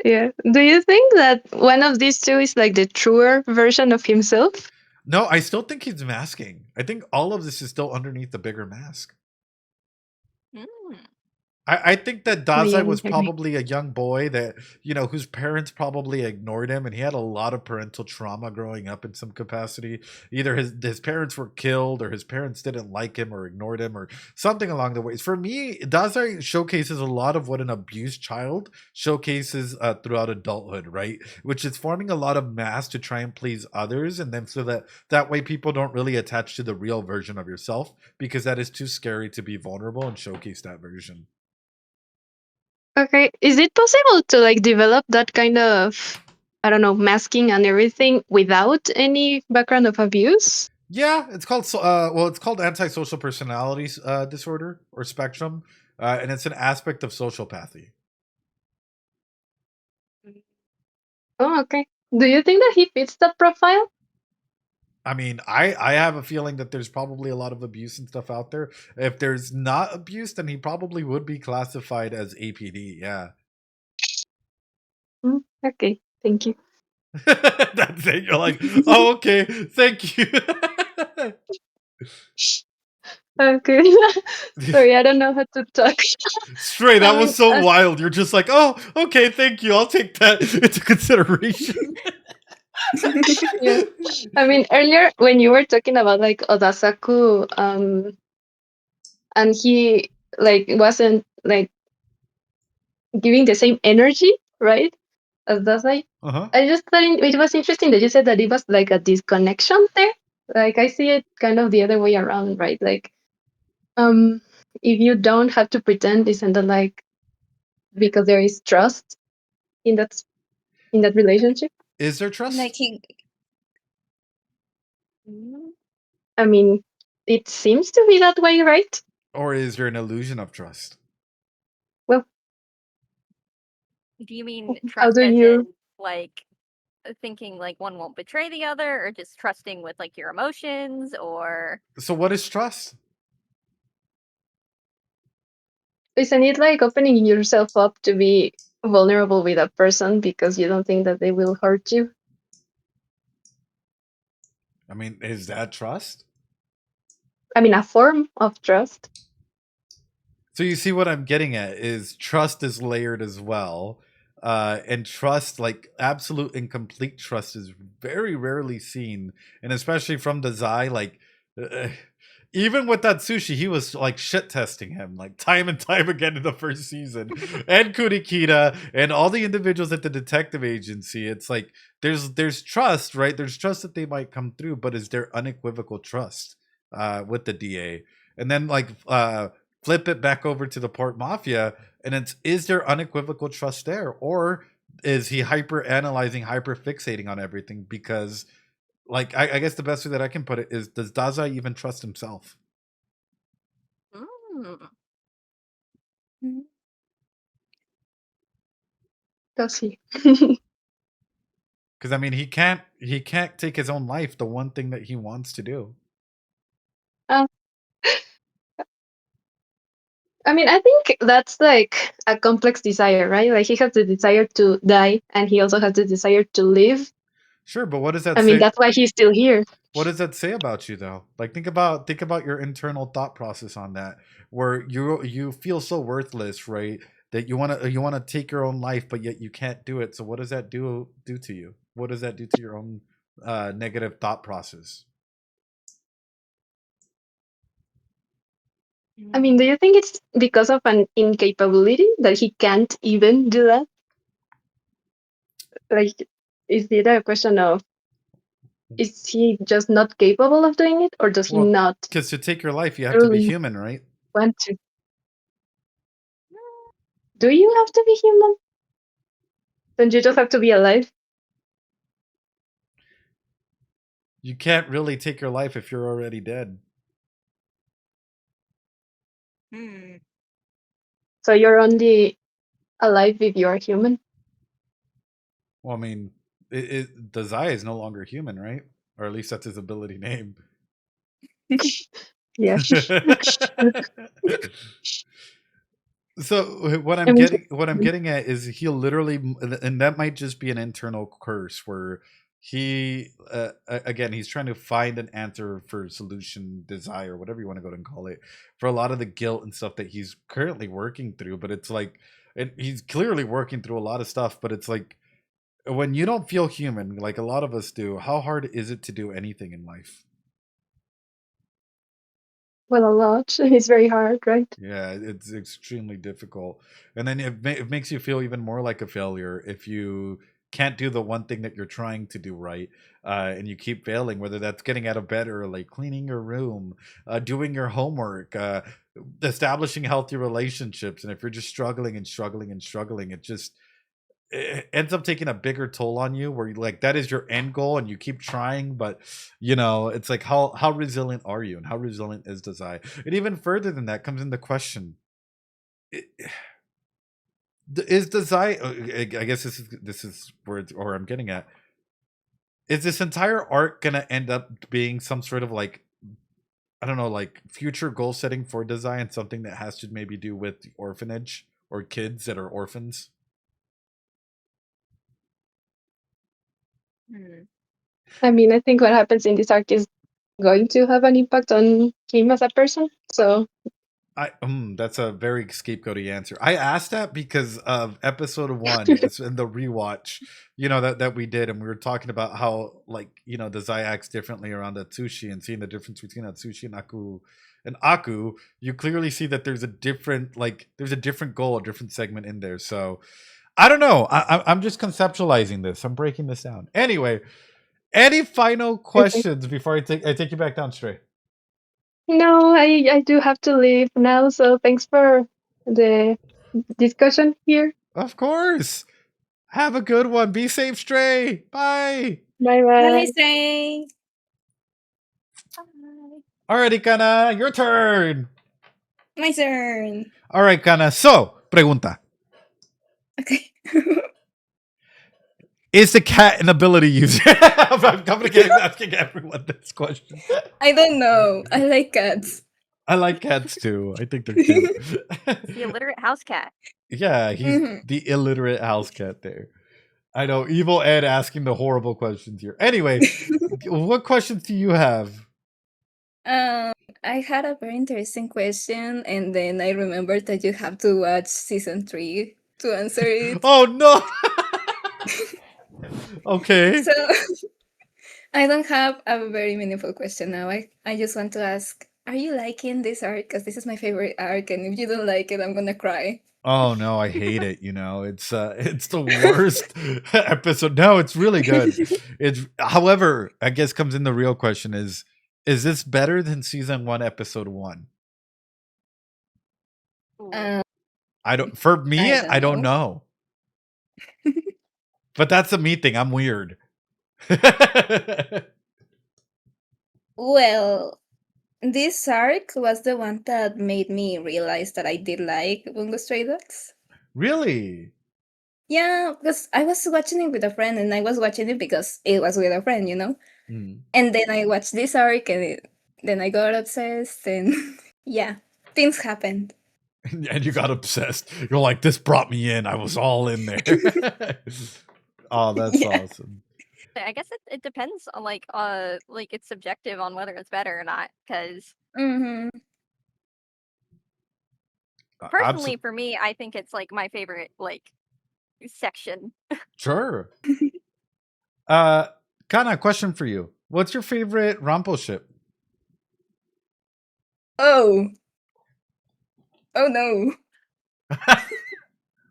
Yeah. Do you think that one of these two is like the truer version of himself? No, I still think he's masking. I think all of this is still underneath the bigger mask. I think that Dazai was probably a young boy that, you know, whose parents probably ignored him, and he had a lot of parental trauma growing up in some capacity. Either his parents were killed, or his parents didn't like him or ignored him, or something along the ways. For me, Dazai showcases a lot of what an abused child showcases throughout adulthood, right? Which is forming a lot of masks to try and please others, and then so that way people don't really attach to the real version of yourself, because that is too scary to be vulnerable and showcase that version. Okay. Is it possible to like develop that kind of, I don't know, masking and everything without any background of abuse? Yeah, it's called it's called antisocial personality disorder or spectrum, and it's an aspect of sociopathy. Oh, okay. Do you think that he fits that profile? I mean, I have a feeling that there's probably a lot of abuse and stuff out there. If there's not abuse, then he probably would be classified as APD. Yeah. Okay, thank you. That's it. You're like, oh, okay, thank you. Okay. Sorry, I don't know how to talk. Stray, that was so wild. You're just like, oh, okay, thank you. I'll take that into consideration. Yeah. I mean, earlier when you were talking about like Odasaku, and he like wasn't like giving the same energy, right? As Dasai. I just thought it was interesting that you said that it was like a disconnection there. Like I see it kind of the other way around, right? Like, if you don't have to pretend, isn't that like because there is trust in that relationship? Is there trust? Like I mean, it seems to be that way, right? Or is there an illusion of trust? Well, do you mean trust as in, like, thinking like one won't betray the other, or just trusting with like your emotions, or? So what is trust? Isn't it like opening yourself up to be vulnerable with a person because you don't think that they will hurt you? I mean, is that trust? I mean, a form of trust. So you see what I'm getting at is trust is layered as well. And trust, like absolute and complete trust, is very rarely seen. And especially from the Zai, like even with that sushi, he was like shit testing him like time and time again in the first season. And Kurikita and all the individuals at the detective agency. It's like there's trust, right? There's trust that they might come through, but is there unequivocal trust with the DA? And then like flip it back over to the Port Mafia, and is there unequivocal trust there, or is he hyper analyzing, hyper fixating on everything? Because like I guess the best way that I can put it is, does Dazai even trust himself? Does he? Because I mean, he can't take his own life, the one thing that he wants to do. I mean, I think that's like a complex desire, right? Like he has the desire to die, and he also has the desire to live. Sure, but what does that I say? mean, that's why he's still here. What does that say about you, though? Like, think about your internal thought process on that, where you feel so worthless, right? That you wanna take your own life, but yet you can't do it. So what does that do to you? What does that do to your own negative thought process? I mean, do you think it's because of an incapability that he can't even do that? Like, is it a question of, is he just not capable of doing it, or does he not? Because to take your life, you have to be human, right? Want to? Do you have to be human? Don't you just have to be alive? You can't really take your life if you're already dead. So you're only alive if you are human? Well, I mean, Dazai is no longer human, right? Or at least that's his ability name. Yeah. So what I'm getting at is he'll literally, and that might just be an internal curse where he again, he's trying to find an answer for solution, desire, whatever you want to go and call it, for a lot of the guilt and stuff that he's currently working through. But it's like, and he's clearly working through a lot of stuff, but it's like, when you don't feel human, like a lot of us do, how hard is it to do anything in life? Well, a lot. It's very hard, right? Yeah, it's extremely difficult. And then it makes you feel even more like a failure if you can't do the one thing that you're trying to do right, and you keep failing, whether that's getting out of bed early, cleaning your room, doing your homework, establishing healthy relationships. And if you're just struggling and struggling and struggling, it ends up taking a bigger toll on you, where like that is your end goal and you keep trying, but it's like, how resilient are you, and how resilient is Dazai? And even further than that comes in the question, is Dazai, I guess this is where I'm getting at, is this entire arc gonna end up being some sort of like, I don't know, like future goal setting for Dazai, and something that has to maybe do with the orphanage or kids that are orphans? I mean, I think what happens in this arc is going to have an impact on him as a person. So that's a very scapegoaty answer. I asked that because of episode 1. It's in the rewatch, that we did, and we were talking about how, like, Dazai acts differently around Atsushi, and seeing the difference between Atsushi and Aku, you clearly see that there's a different goal, a different segment in there. So I don't know. I'm just conceptualizing this. I'm breaking this down. Anyway, any final questions before I take you back down, Stray? no, I do have to leave now. So thanks for the discussion here. Of course. Have a good one. Be safe, Stray. Bye. Bye. Bye, Stray. Alrighty, Kana, your turn. My turn. All right, Kana. So, pregunta. Okay. Is the cat an ability user? I'm going to keep asking everyone this question. I don't know. I like cats. I like cats too. I think they're cute. The illiterate house cat. Yeah, he's the illiterate house cat there. I know, Evil Ed asking the horrible questions here. Anyway, what questions do you have? I had a very interesting question, and then I remembered that you have to watch season 3 to answer it. Oh no! Okay. So I don't have a very meaningful question now. I just want to ask, are you liking this arc? Because this is my favorite arc, and if you don't like it, I'm gonna cry. Oh no, I hate it. It's the worst episode. No, it's really good. However, I guess comes in the real question is this better than season 1, episode 1? I don't know. But that's a me thing. I'm weird. Well, this arc was the one that made me realize that I did like Bungo Stray Dogs. Really? Yeah, because I was watching it with a friend, and I was watching it because it was with a friend, And then I watched this arc, and then I got obsessed, and yeah, things happened. And you got obsessed. You're like, this brought me in. I was all in there. Oh, that's awesome. I guess it depends on like it's subjective on whether it's better or not. Because personally, for me, I think it's like my favorite like section. Sure. Kana, question for you. What's your favorite Rampo ship? Oh no.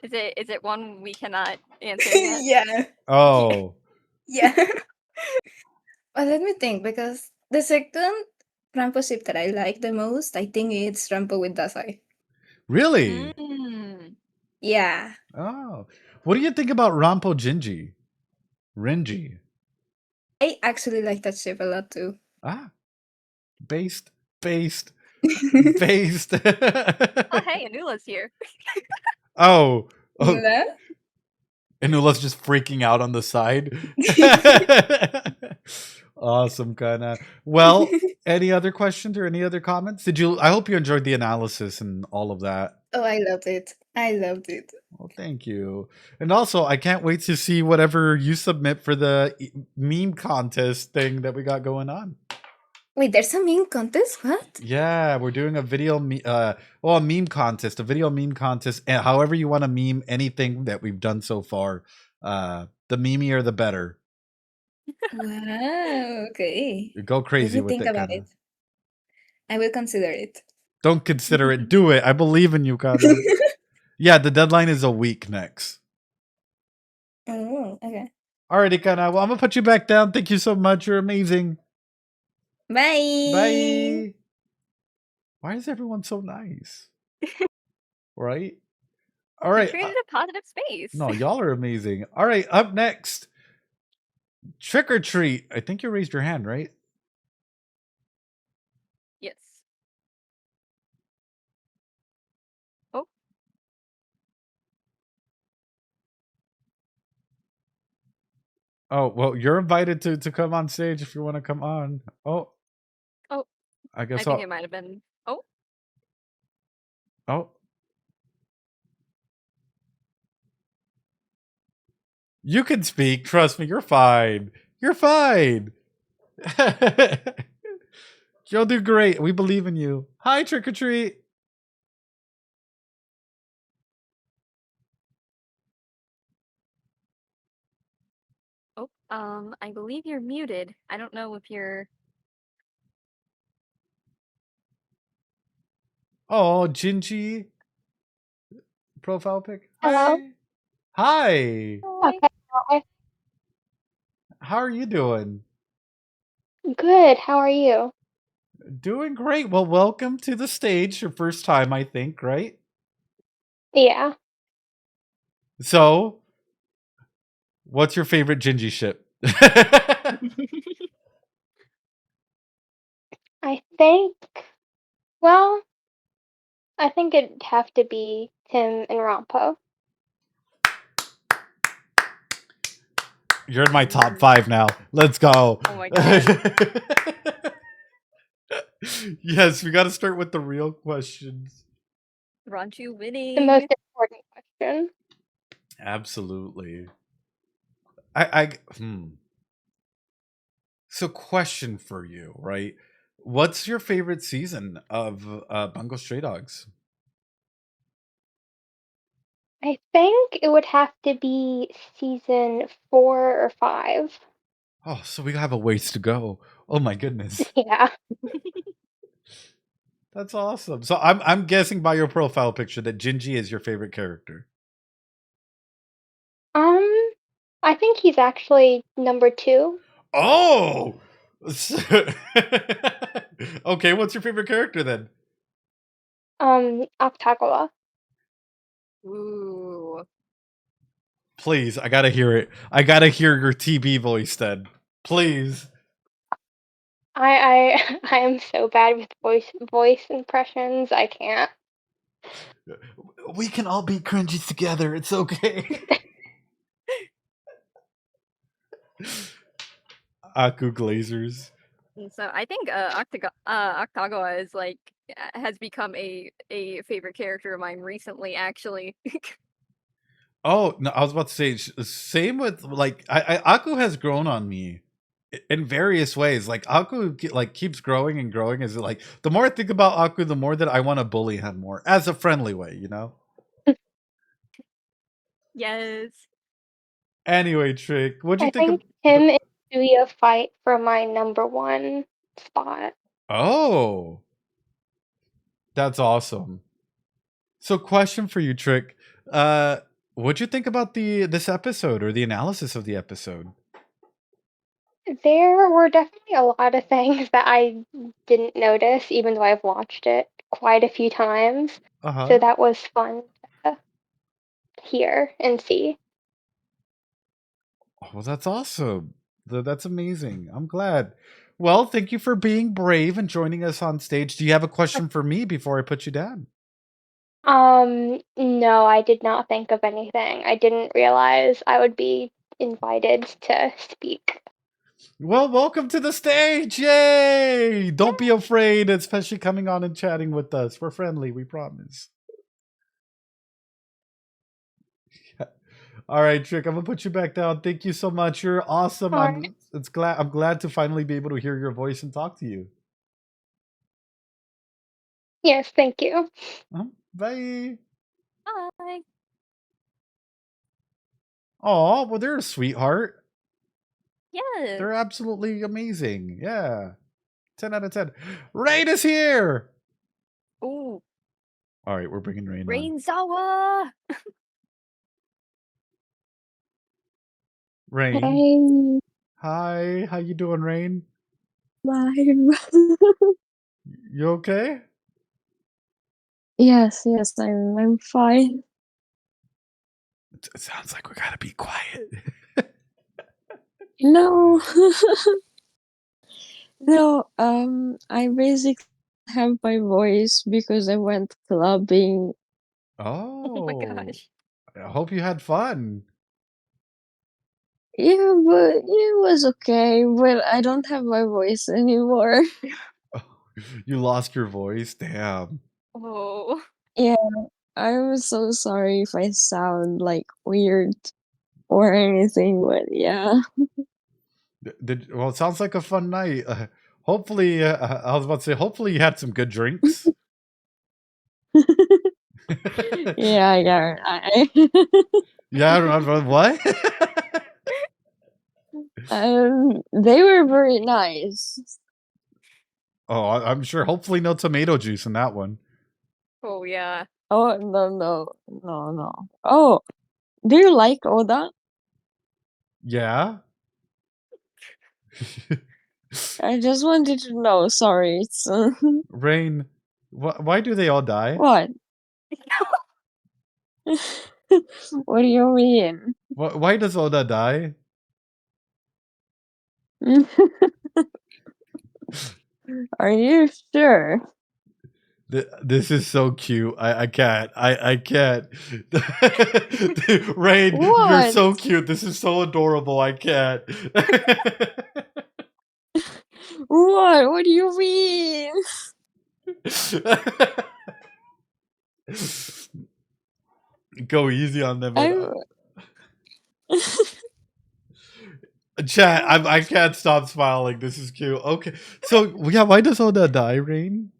Is it one we cannot answer yet? Yeah. Oh. Yeah. Well, let me think, because the second Rampo ship that I like the most, I think it's Rampo with Dasai. Really? Yeah. Oh. What do you think about Rampo Jinji? Renji? I actually like that ship a lot too. Ah. Based. Oh, hey, Anula's here. Oh. Anula? Anula's just freaking out on the side. Awesome, Kana. Well, any other questions or any other comments? I hope you enjoyed the analysis and all of that. Oh, I loved it. Well, thank you. And also, I can't wait to see whatever you submit for the meme contest thing that we got going on. Wait, there's a meme contest? What? Yeah, we're doing a video, a meme contest, a video meme contest, and however you want to meme anything that we've done so far. The memeier, the better. Wow, okay. Go crazy with it. Think about it. I will consider it. Don't consider it. Do it. I believe in you, Kana. Yeah, the deadline is a week next. Oh, okay. Alrighty, Kana. Well, I'm gonna put you back down. Thank you so much. You're amazing. Bye. Bye. Why is everyone so nice? Right? All right. Created a positive space. No, y'all are amazing. All right, up next, Trick or Treat. I think you raised your hand, right? Yes. Oh, well, you're invited to come on stage if you want to come on. Oh. I guess I think it might have been. Oh. You can speak. Trust me, you're fine. You're fine. You'll do great. We believe in you. Hi, Trick or Treat. I believe you're muted. I don't know if you're. Oh, Jinji. Profile pic. Hello. Hi. Okay. Hi. How are you doing? Good. How are you? Doing great. Well, welcome to the stage. Your first time, I think, right? Yeah. So, what's your favorite Jinji ship? I think. Well, I think it'd have to be Tim and Rampo. You're in my top 5 now. Let's go. Oh my god. Yes, we got to start with the real questions. Ranchu winning. The most important question. Absolutely. So, question for you, right? What's your favorite season of Bungo Stray Dogs? I think it would have to be season 4 or 5. Oh, so we have a ways to go. Oh my goodness. Yeah. That's awesome. So I'm guessing by your profile picture that Jinji is your favorite character. I think he's actually number 2. Oh. Okay, what's your favorite character then? Octagawa. Ooh. Please, I gotta hear it. I gotta hear your TB voice then. Please. I am so bad with voice impressions. I can't. We can all be cringy together. It's okay. Aku Glazers. So I think Octagawa is like has become a favorite character of mine recently, actually. Oh no, I was about to say same with like Aku has grown on me in various ways. Like Aku like keeps growing and growing. Is it like the more I think about Aku, the more that I want to bully him more as a friendly way, you know? Yes. Anyway, Trick, what'd you I think of? think him and Julia fight for my #1 spot. Oh, that's awesome. So, question for you, Trick. What'd you think about this episode or the analysis of the episode? There were definitely a lot of things that I didn't notice, even though I've watched it quite a few times. So that was fun to hear and see. Oh, well, that's awesome. That's amazing. I'm glad. Well, thank you for being brave and joining us on stage. Do you have a question for me before I put you down? No, I did not think of anything. I didn't realize I would be invited to speak. Well, welcome to the stage. Yay! Don't be afraid, especially coming on and chatting with us. We're friendly, we promise. All right, Trick, I'm gonna put you back down. Thank you so much. You're awesome. I'm glad to finally be able to hear your voice and talk to you. Yes, thank you. Bye. Bye. Oh, well, they're a sweetheart. Yes. They're absolutely amazing. Yeah. 10 out of 10. Rain is here. Ooh. All right, we're bringing Rain on. Rain Zawa. Rain. Hey. Hi, how you doing, Rain? Bye. You okay? Yes, I'm fine. It sounds like we gotta be quiet. No. No, I basically have my voice because I went clubbing. Oh my gosh. I hope you had fun. Yeah, but it was okay, but I don't have my voice anymore. You lost your voice? Damn. Oh. Yeah, I'm so sorry if I sound like weird or anything, but yeah. Well, it sounds like a fun night. Hopefully, I was about to say, hopefully you had some good drinks. Yeah. Yeah, what? They were very nice. Oh, I'm sure. Hopefully, no tomato juice in that one. Oh yeah. Oh no. Oh, do you like Oda? Yeah. I just wanted to know. Sorry, it's Rain, why do they all die? what? What do you mean? Why does Oda die? Are you sure? This is so cute. I can't. I can't. Rain, you're What? so cute. This is so adorable. I can't. What? What do you mean? Go easy on them. I'm... Chat, I can't stop smiling. This is cute. Okay. So, yeah, why does Oda die, Rain?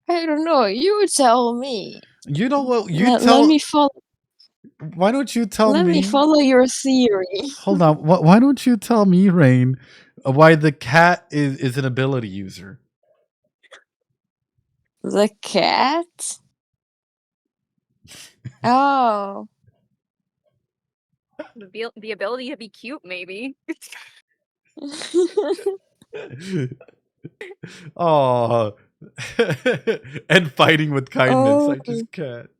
I don't know. You tell me. You know what? Let me follow. Why don't you tell Let me? me follow your theory. Hold on. Why don't you tell me, Rain, why the cat is an ability user? The cat? Oh. The ability to be cute, maybe. Oh, and fighting with kindness. Oh. I just can't.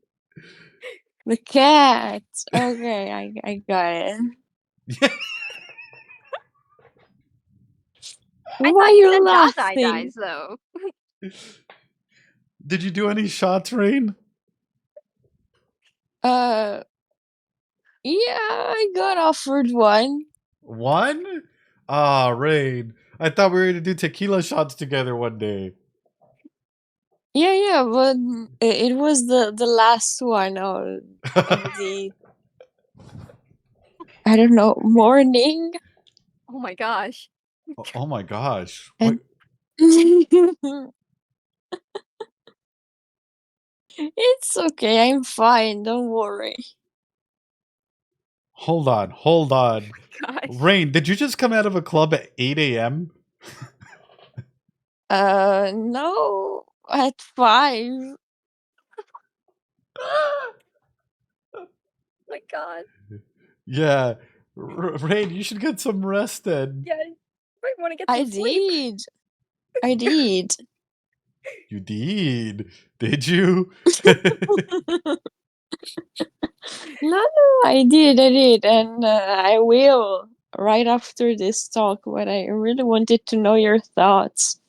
The cat. Okay, I got it. I Why thought you you said laughing? Dazai dies though. Did you do any shots, Rain? Yeah, I got offered one. One? Ah, Rain. I thought we were going to do tequila shots together one day. Yeah, but it was the last one of the I don't know morning. Oh my gosh. Oh my gosh. And What? it's okay, I'm fine, don't worry. Hold on. Gosh. Rain, did you just come out of a club at 8 a.m.? No, at 5. My God. Yeah. Rain, you should get some rest then. Yeah, I want to get some sleep. I did. You did. Did you? No, I did, and I will right after this talk, but I really wanted to know your thoughts.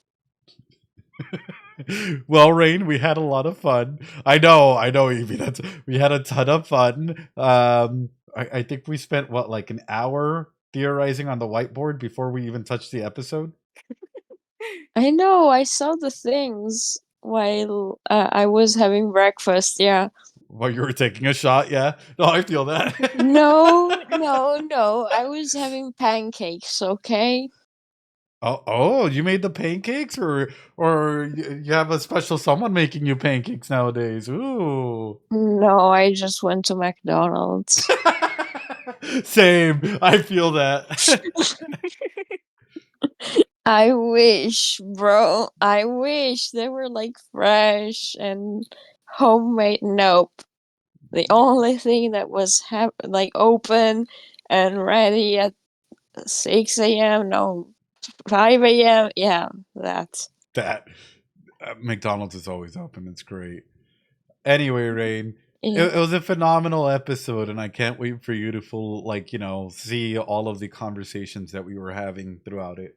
Well, Rain, we had a lot of fun. I know, Evie. We had a ton of fun. I think we spent like an hour theorizing on the whiteboard before we even touched the episode. I know, I saw the things while I was having breakfast, yeah. While you were taking a shot, yeah? No, I feel that. No, I was having pancakes, okay? Oh, you made the pancakes, or you have a special someone making you pancakes nowadays? Ooh. No, I just went to McDonald's. Same. I feel that. I wish, bro. I wish they were like fresh and homemade. Nope. The only thing that was like open and ready at 6 a.m. No, 5 a.m. Yeah, that. McDonald's is always open. It's great. Anyway, Rain, Yeah. it was a phenomenal episode, and I can't wait for you to see all of the conversations that we were having throughout it.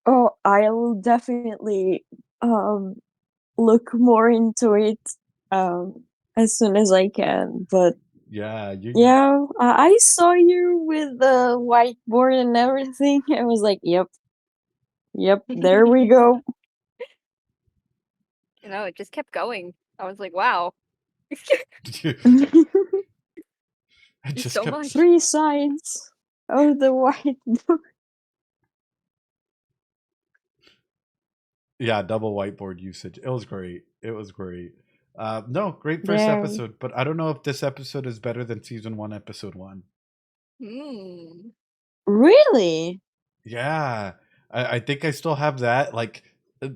Oh, I will definitely look more into it as soon as I can. But Yeah, yeah, I saw you with the whiteboard and everything. I was like, yep, there we go. It just kept going. I was like, wow. I just so kept much. 3 sides of the whiteboard. Yeah, double whiteboard usage. It was great. No, great first episode, but I don't know if this episode is better than season 1, episode 1. Really? Yeah, I think I still have that like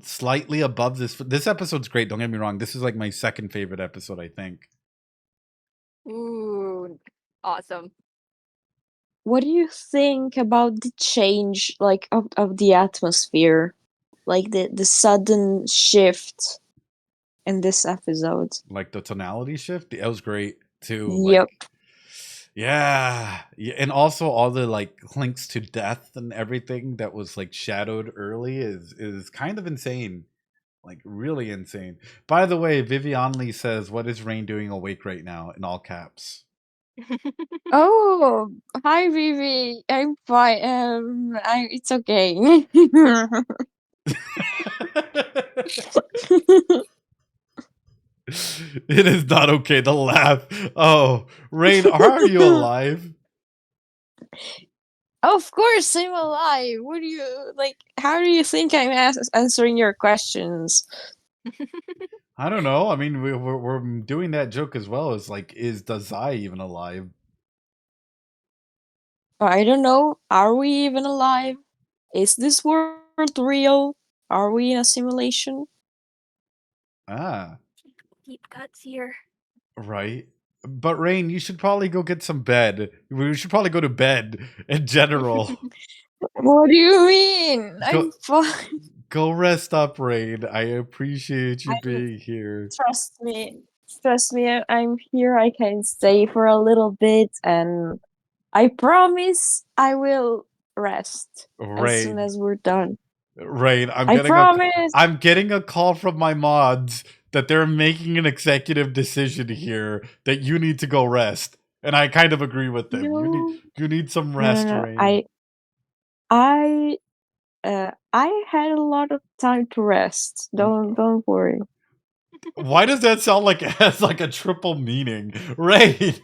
slightly above this. This episode's great. Don't get me wrong. This is like my second favorite episode, I think. Ooh, awesome. What do you think about the change, like of the atmosphere, like the sudden shift in this episode? Like the tonality shift, it was great too. Yep. Yeah, and also all the like links to death and everything that was like shadowed early is kind of insane, like really insane. By the way, Vivian Lee says, "What is Rain doing awake right now?" in all caps. Oh, hi Vivi. I'm fine. It's okay. It is not okay to laugh. Oh, Rain, are you alive? Of course I'm alive. What do you like? How do you think I'm answering your questions? I don't know. I mean, we're doing that joke as well. Is like, is Dazai even alive? I don't know. Are we even alive? Is this world real? Are we in a simulation? Ah, Deep cuts here. right. But Rain, you should probably go get some bed. We should probably go to bed in general. What do you mean? I'm fine. Go rest up, Rain. I appreciate you being here. Trust me. I'm here. I can stay for a little bit, and I promise I will rest as soon as we're done. Rain, promise. I'm getting a call from my mods that they're making an executive decision here that you need to go rest, and I kind of agree with them. No. You need some rest, No. Rain. I had a lot of time to rest. Don't worry. Why does that sound like it has like a triple meaning? Right.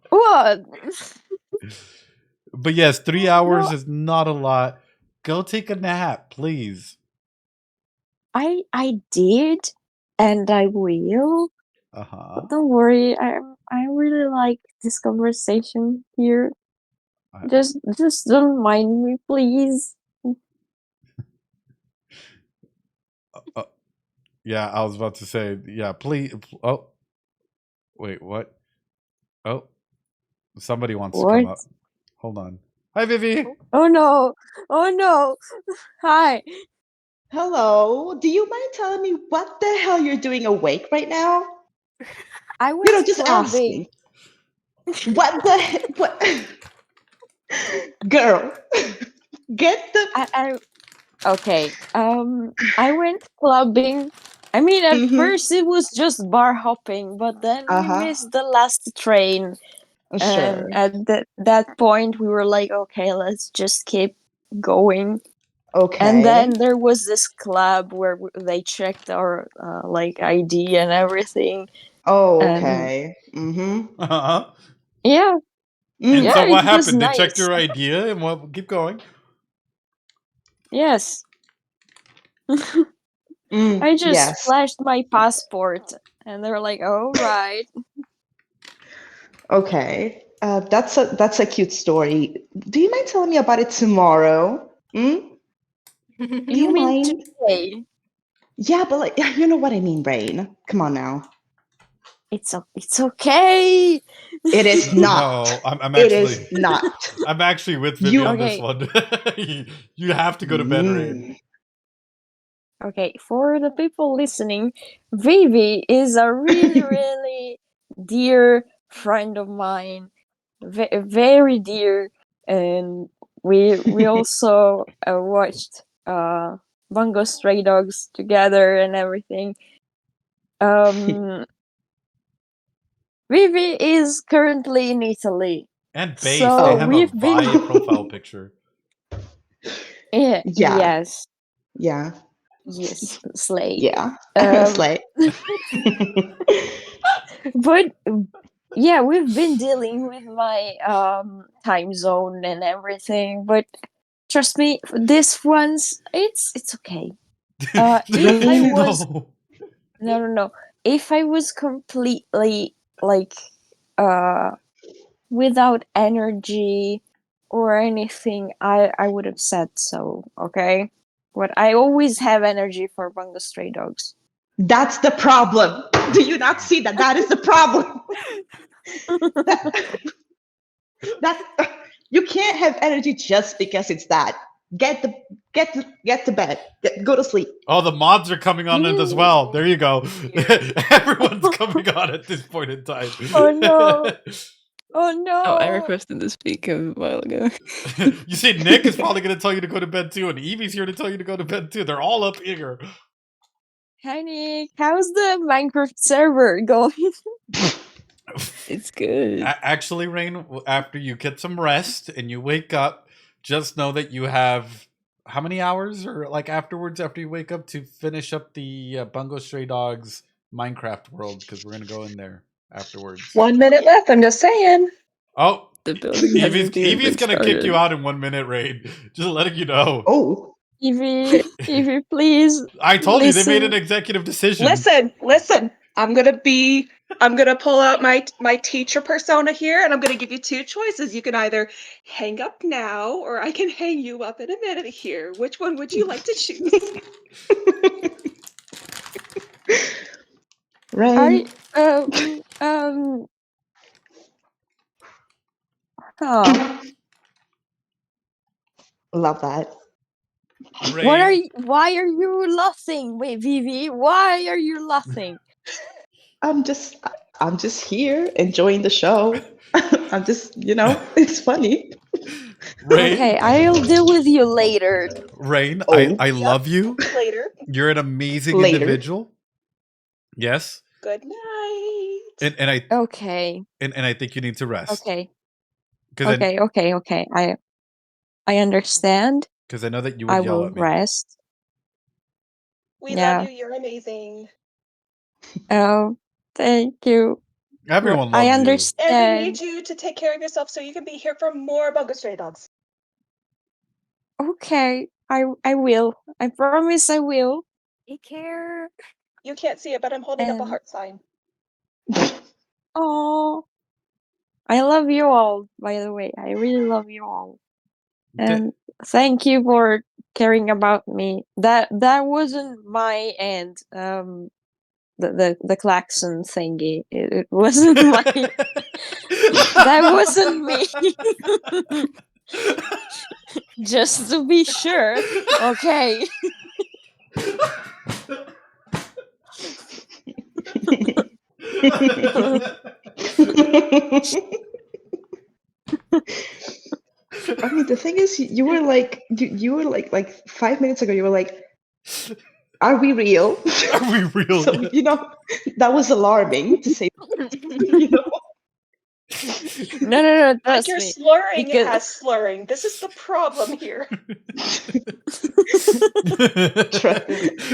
What? But yes, 3 hours No, is not a lot. Go take a nap, please. I did, and I will. Uh-huh. Don't worry. I really like this conversation here. Just don't mind me, please. Yeah, I was about to say, yeah, please. Oh, wait, what? Oh, somebody wants to come What? up. Hold on. Hi, Vivi. Oh no! Oh no! Hi. Hello. Do you mind telling me what the hell you're doing awake right now? I was Just ask clubbing. me. What the what? Girl, get the. Okay. I went clubbing. I mean, at first it was just bar hopping, but then we missed the last train. Sure. And at that point, we were like, okay, let's just keep going. Okay. And then there was this club where they checked our like ID and everything. Oh, okay. Uh-huh. Yeah. And Yeah, so what it was happened? They nice. checked your idea and what? Keep going. Yes. I just flashed my passport, and they were like, "All right." Okay. That's a cute story. Do you mind telling me about it tomorrow? Do you mean mind? today? Yeah, but like, you know what I mean, Rain. Come on now. It's okay. It is not. No, I'm It actually. is not. I'm actually with Vivi on this Okay. one. You have to go to bed, Rain. Okay, for the people listening, Vivi is a really, really dear friend of mine, very dear, and we also watched Bungo Stray Dogs together and everything. Vivi is currently in Italy, And base, so they have a we've been. Via profile picture. Yeah. Yes. Yeah. Yes. Slay. Yeah. Slay. But yeah, we've been dealing with my time zone and everything, but trust me, this once it's okay. If I was no, if I was completely like without energy or anything, I would have said so, okay? But I always have energy for Bungo Stray Dogs. That's the problem. Do you not see that? That is the problem. You can't have energy just because it's that. Get to bed. Go to sleep. Oh, the mods are coming on it as well. There you go. Everyone's coming on at this point in time. Oh no. Oh no! Oh, I requested to speak a while ago. You see, Nick is probably going to tell you to go to bed too, and Evie's here to tell you to go to bed too. They're all up here. Hi Nick, how's the Minecraft server going? It's good. Actually, Rain, after you get some rest and you wake up, just know that you have how many hours or like afterwards after you wake up to finish up the Bungo Stray Dogs Minecraft world, because we're going to go in there afterwards. 1 minute left, I'm just saying. Oh, the building Evie's gonna kick you out in 1 minute, Rain. Just letting you know. Oh, Evie, please. I told you they made an executive decision. Listen. I'm gonna pull out my teacher persona here, and I'm gonna give you two choices. You can either hang up now, or I can hang you up in a minute here. Which one would you like to choose? Rain. Love that. Rain. Why are you laughing? Wait, Vivi, why are you laughing? I'm just here enjoying the show. I'm just, it's funny. Rain, okay, I'll deal with you later. Rain, I love you. Later. You're an amazing individual. Yes. Good night. And I okay. And I think you need to rest. Okay. Okay. I understand. Because I know that you I would yell will at me. rest. We love you. You're amazing. Oh, thank you. Everyone I loves you. understand. And we need you to take care of yourself so you can be here for more Bungo Stray Dogs. Okay, I will. I promise I will. Take care. You can't see it, but I'm holding up a heart sign. Oh, I love you all, by the way. I really love you all. And thank you for caring about me. That wasn't my end. The klaxon thingy. It wasn't my. That wasn't me. Just to be sure. Okay. I mean, the thing is, you were like 5 minutes ago. You were like, "Are we real? Are we real?" So that was alarming to say. No. Like you're slurring as slurring. This is the problem here.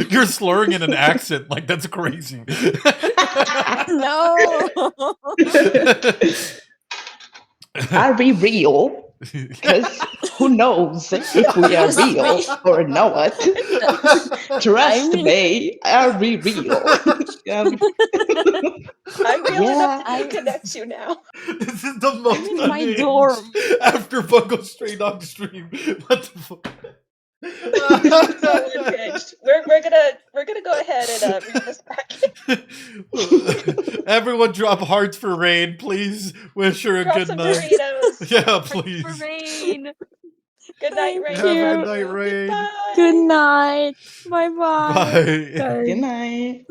You're slurring in an accent. Like, that's crazy. No. Are we real? Because who knows if we are real or not? Trust me, are we real? I'm real enough to connect you now. This is the most in my unhinged dorm. after Bungo Stray Dog stream. What the fuck? So unhinged. We're gonna go ahead and read this back. Everyone drop hearts for Rain, please. Wish her a Drop good some night. Doritos. Yeah, please. For Rain. Good night, Rain. Have a good night, Rain. Goodbye. Good night. Bye. Bye. Good night.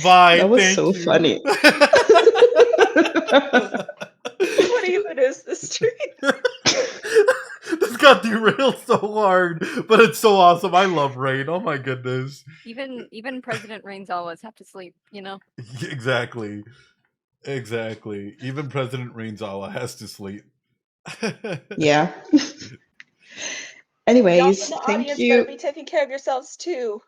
Bye. That was Thank so you. funny. What even is this stream? This got derailed so hard, but it's so awesome. I love Rain. Oh my goodness. Even President Rain's always have to sleep, you know? Exactly. Even President Rainzawa has to sleep. Yeah. Y'all Anyways, in the thank audience you. better be taking care of yourselves too.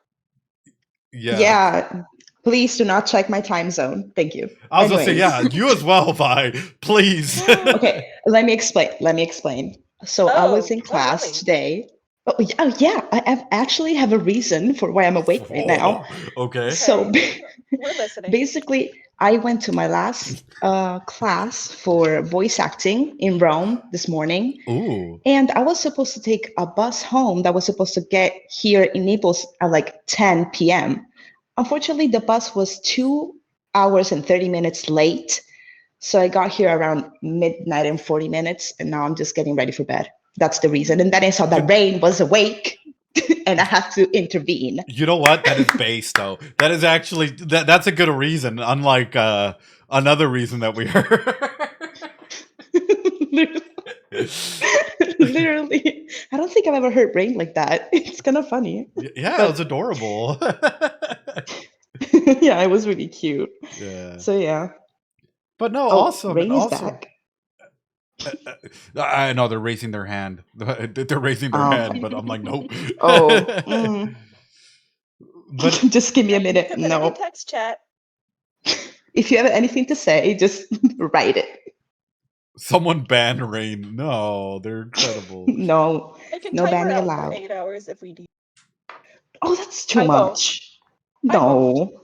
Yeah. Please do not check my time zone. Thank you. I was gonna say, Anyways. you as well, Vi. Please. Okay, let me explain. So I was in class today. Oh yeah, I actually have a reason for why I'm awake right now. Okay. So We're listening. basically, I went to my last class for voice acting in Rome this morning. Ooh. And I was supposed to take a bus home that was supposed to get here in Naples at like 10 p.m. Unfortunately, the bus was 2 hours and 30 minutes late. So I got here around midnight and 40 minutes, and now I'm just getting ready for bed. That's the reason. And then I saw that Rain was awake, and I have to intervene. You know what? That is base, though. That is actually that's a good reason. Unlike another reason that we heard. Literally, I don't think I've ever heard Rain like that. It's kind of funny. Yeah, it was adorable. Yeah, it was really cute. Yeah. So yeah. But no, Oh, awesome. Rain is awesome. back. I know they're raising their hand. They're raising their hand, but I'm like, nope. But just give me a minute. Put it in No. text chat. If you have anything to say, just write it. Someone ban Rain. No, they're incredible. No, I can no timer banning out allowed. for 8 hours if we do. Oh, that's too I won't. much. No.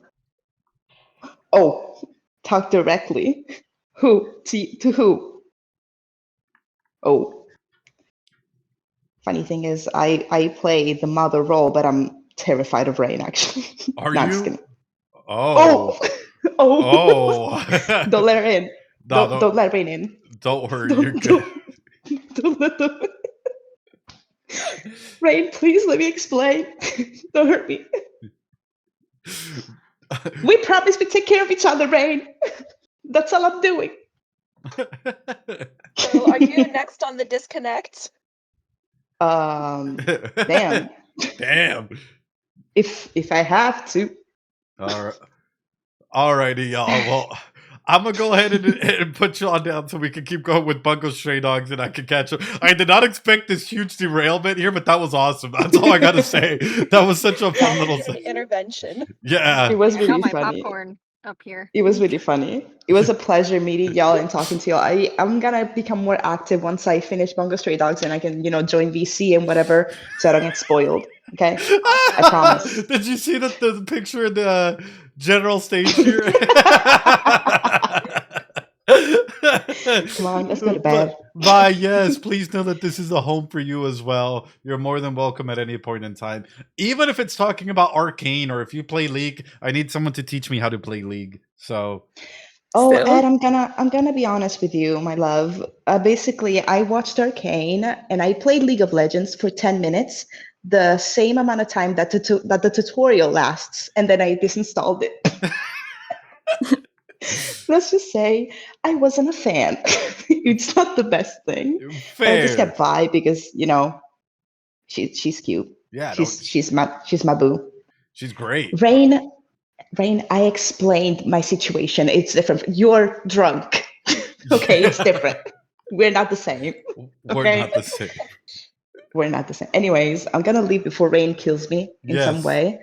Oh, talk directly. Who? To who? Oh. Funny thing is, I play the mother role, but I'm terrified of Rain, actually. Are No, I'm you? just kidding. Oh. Oh. Don't let her in. No, Don't let Rain in. Don't worry, you're good. Don't let them. Rain, please let me explain. Don't hurt me. We promise we take care of each other, Rain. That's all I'm doing. So are you next on the disconnect? Damn. Damn. If I have to. Alrighty, y'all. Well, I'm gonna go ahead and put you on down so we can keep going with Bungo Stray Dogs and I can catch up. I did not expect this huge derailment here, but that was awesome. That's all I gotta say. That was such a fun little intervention. Yeah. It was I got really my funny. popcorn up here. It was really funny. It was a pleasure meeting y'all and talking to y'all. I'm gonna become more active once I finish Bungo Stray Dogs and I can, join VC and whatever so I don't get spoiled. Okay? I promise. Did you see the picture in the general stage here? Come on, let's go to bed. Bye. Yes, please know that this is a home for you as well. You're more than welcome at any point in time. Even if it's talking about Arcane or if you play League, I need someone to teach me how to play League. So Oh, Ed, I'm gonna be honest with you, my love. Basically, I watched Arcane and I played League of Legends for 10 minutes, the same amount of time that the tutorial lasts, and then I disinstalled it. Let's just say I wasn't a fan. It's not the best thing. But I just kept by because she's cute. Yeah, she's my boo. She's great. Rain, I explained my situation. It's different. You're drunk. Okay, it's different. We're not the same. We're not the same. We're not the same. Anyways, I'm gonna leave before Rain kills me in some Yes. way.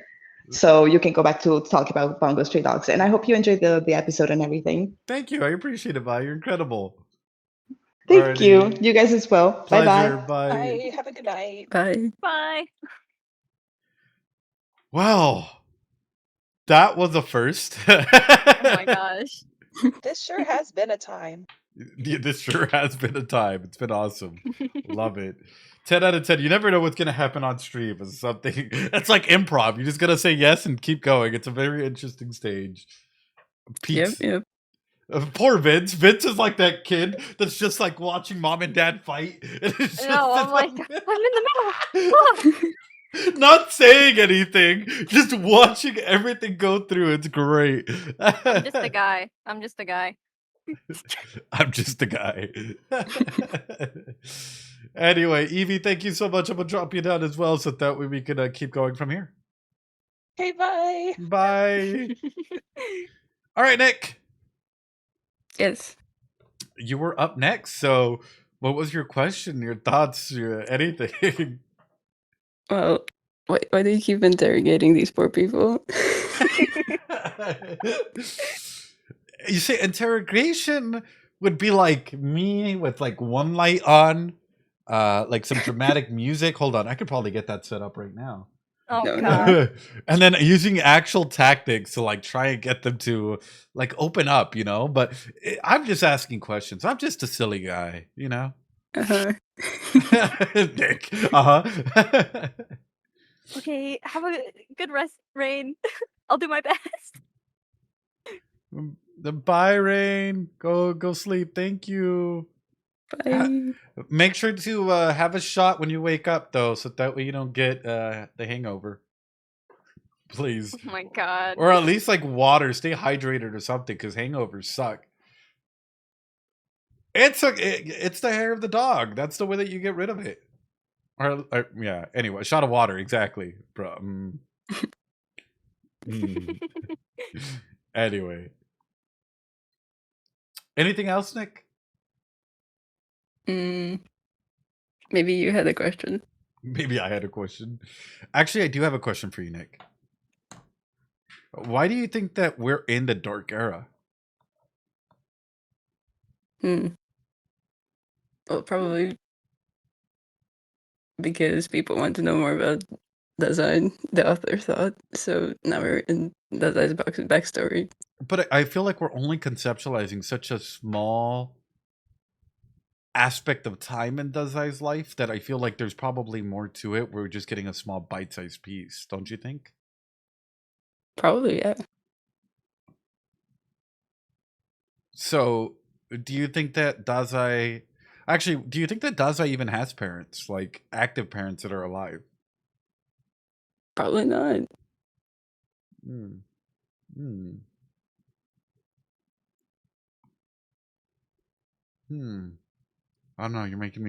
So you can go back to talk about Bungo Stray Dogs. And I hope you enjoyed the episode and everything. Thank you. I appreciate it, Bye. You're incredible. Thank you. You guys as well. Pleasure. Bye-bye. Bye. Have a good night. Bye. Bye. Wow. That was a first. Oh my gosh. This sure has been a time. Yeah, this sure has been a time. It's been awesome. Love it. 10 out of 10. You never know what's going to happen on stream. It's something. It's like improv. You just got to say yes and keep going. It's a very interesting stage. Pete's, Yep. Poor Vince. Vince is like that kid that's just like watching mom and dad fight. And it's just, No, I'm like, I'm in the middle. not saying anything, just watching everything go through. It's great. I'm just a guy. I'm just a guy. I'm just a guy. Anyway, Evie, thank you so much. I'm gonna drop you down as well, so that way we can keep going from here. Okay, bye. Bye. All right, Nick. Yes. You were up next. So, what was your question? Your thoughts? Your anything? Well, why do you keep interrogating these poor people? You say interrogation would be like me with like one light on, like some dramatic music. Hold on, I could probably get that set up right now. Oh No, god. And then using actual tactics to like try and get them to like open up, But I'm just asking questions. I'm just a silly guy, Uh-huh. Nick. Uh-huh. Okay, have a good rest, Rain. I'll do my best. Bye, Rain. Go sleep. Thank you. Bye. Make sure to have a shot when you wake up, though, so that way you don't get the hangover. Please. Oh my god. Or at least like water. Stay hydrated or something, because hangovers suck. It's the hair of the dog. That's the way that you get rid of it. Or yeah. Anyway, a shot of water. Exactly, bro. Anyway. Anything else, Nick? Maybe you had a question. Maybe I had a question. Actually, I do have a question for you, Nick. Why do you think that we're in the dark era? Well, probably because people want to know more about Design, the author thought. So now we're in Dazai's backstory. But I feel like we're only conceptualizing such a small aspect of time in Dazai's life that I feel like there's probably more to it. We're just getting a small bite-sized piece, don't you think? Probably, yeah. So, do you think that Dazai... Actually, do you think that Dazai even has parents? Like, active parents that are alive? Probably not. I don't know. You're making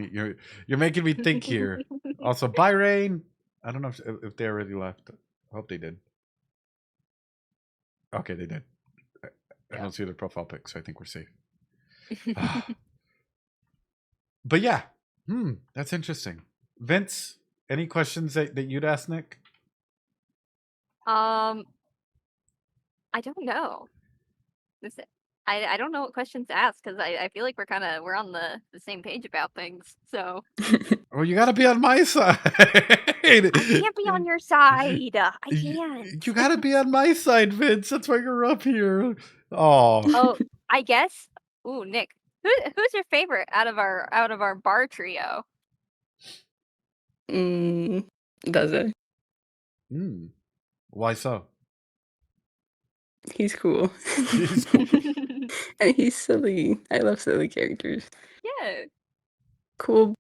me think here. Also, bye, Rain. I don't know if they already left. I hope they did. Okay, they did. I don't see their profile pic, so I think we're safe. But yeah, that's interesting. Vince, any questions that you'd ask Nick? I don't know. I don't know what questions to ask because I feel like we're on the same page about things. So Well, you got to be on my side. I can't be on your side. I can't. You got to be on my side, Vince. That's why you're up here. Oh, I guess. Ooh, Nick, who's your favorite out of our bar trio? Daze. Why so? He's cool. He's cool. And he's silly. I love silly characters. Yeah. Cool,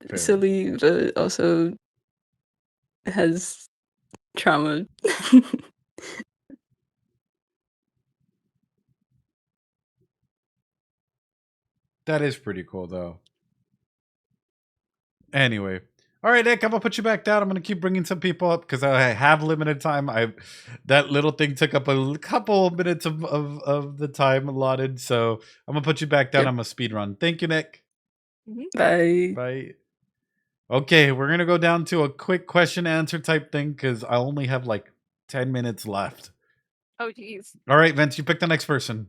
Fair. silly, but also has trauma. That is pretty cool, though. Anyway. All right, Nick, I'm going to put you back down. I'm going to keep bringing some people up because I have limited time. That little thing took up a couple minutes of the time allotted, so I'm going to put you back down. Yep. I'm going to speed run. Thank you, Nick. Bye. Bye. Okay, we're going to go down to a quick question-answer type thing because I only have like 10 minutes left. Oh, geez. All right, Vince, you pick the next person.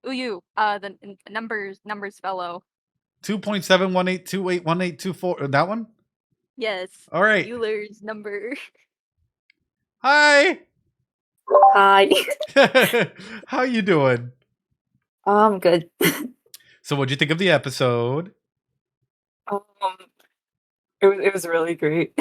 Uyu, the numbers fellow. 2.718281824. That one? Yes. All right. Euler's number. Hi. Hi. How you doing? I'm good. So what'd you think of the episode? It was really great.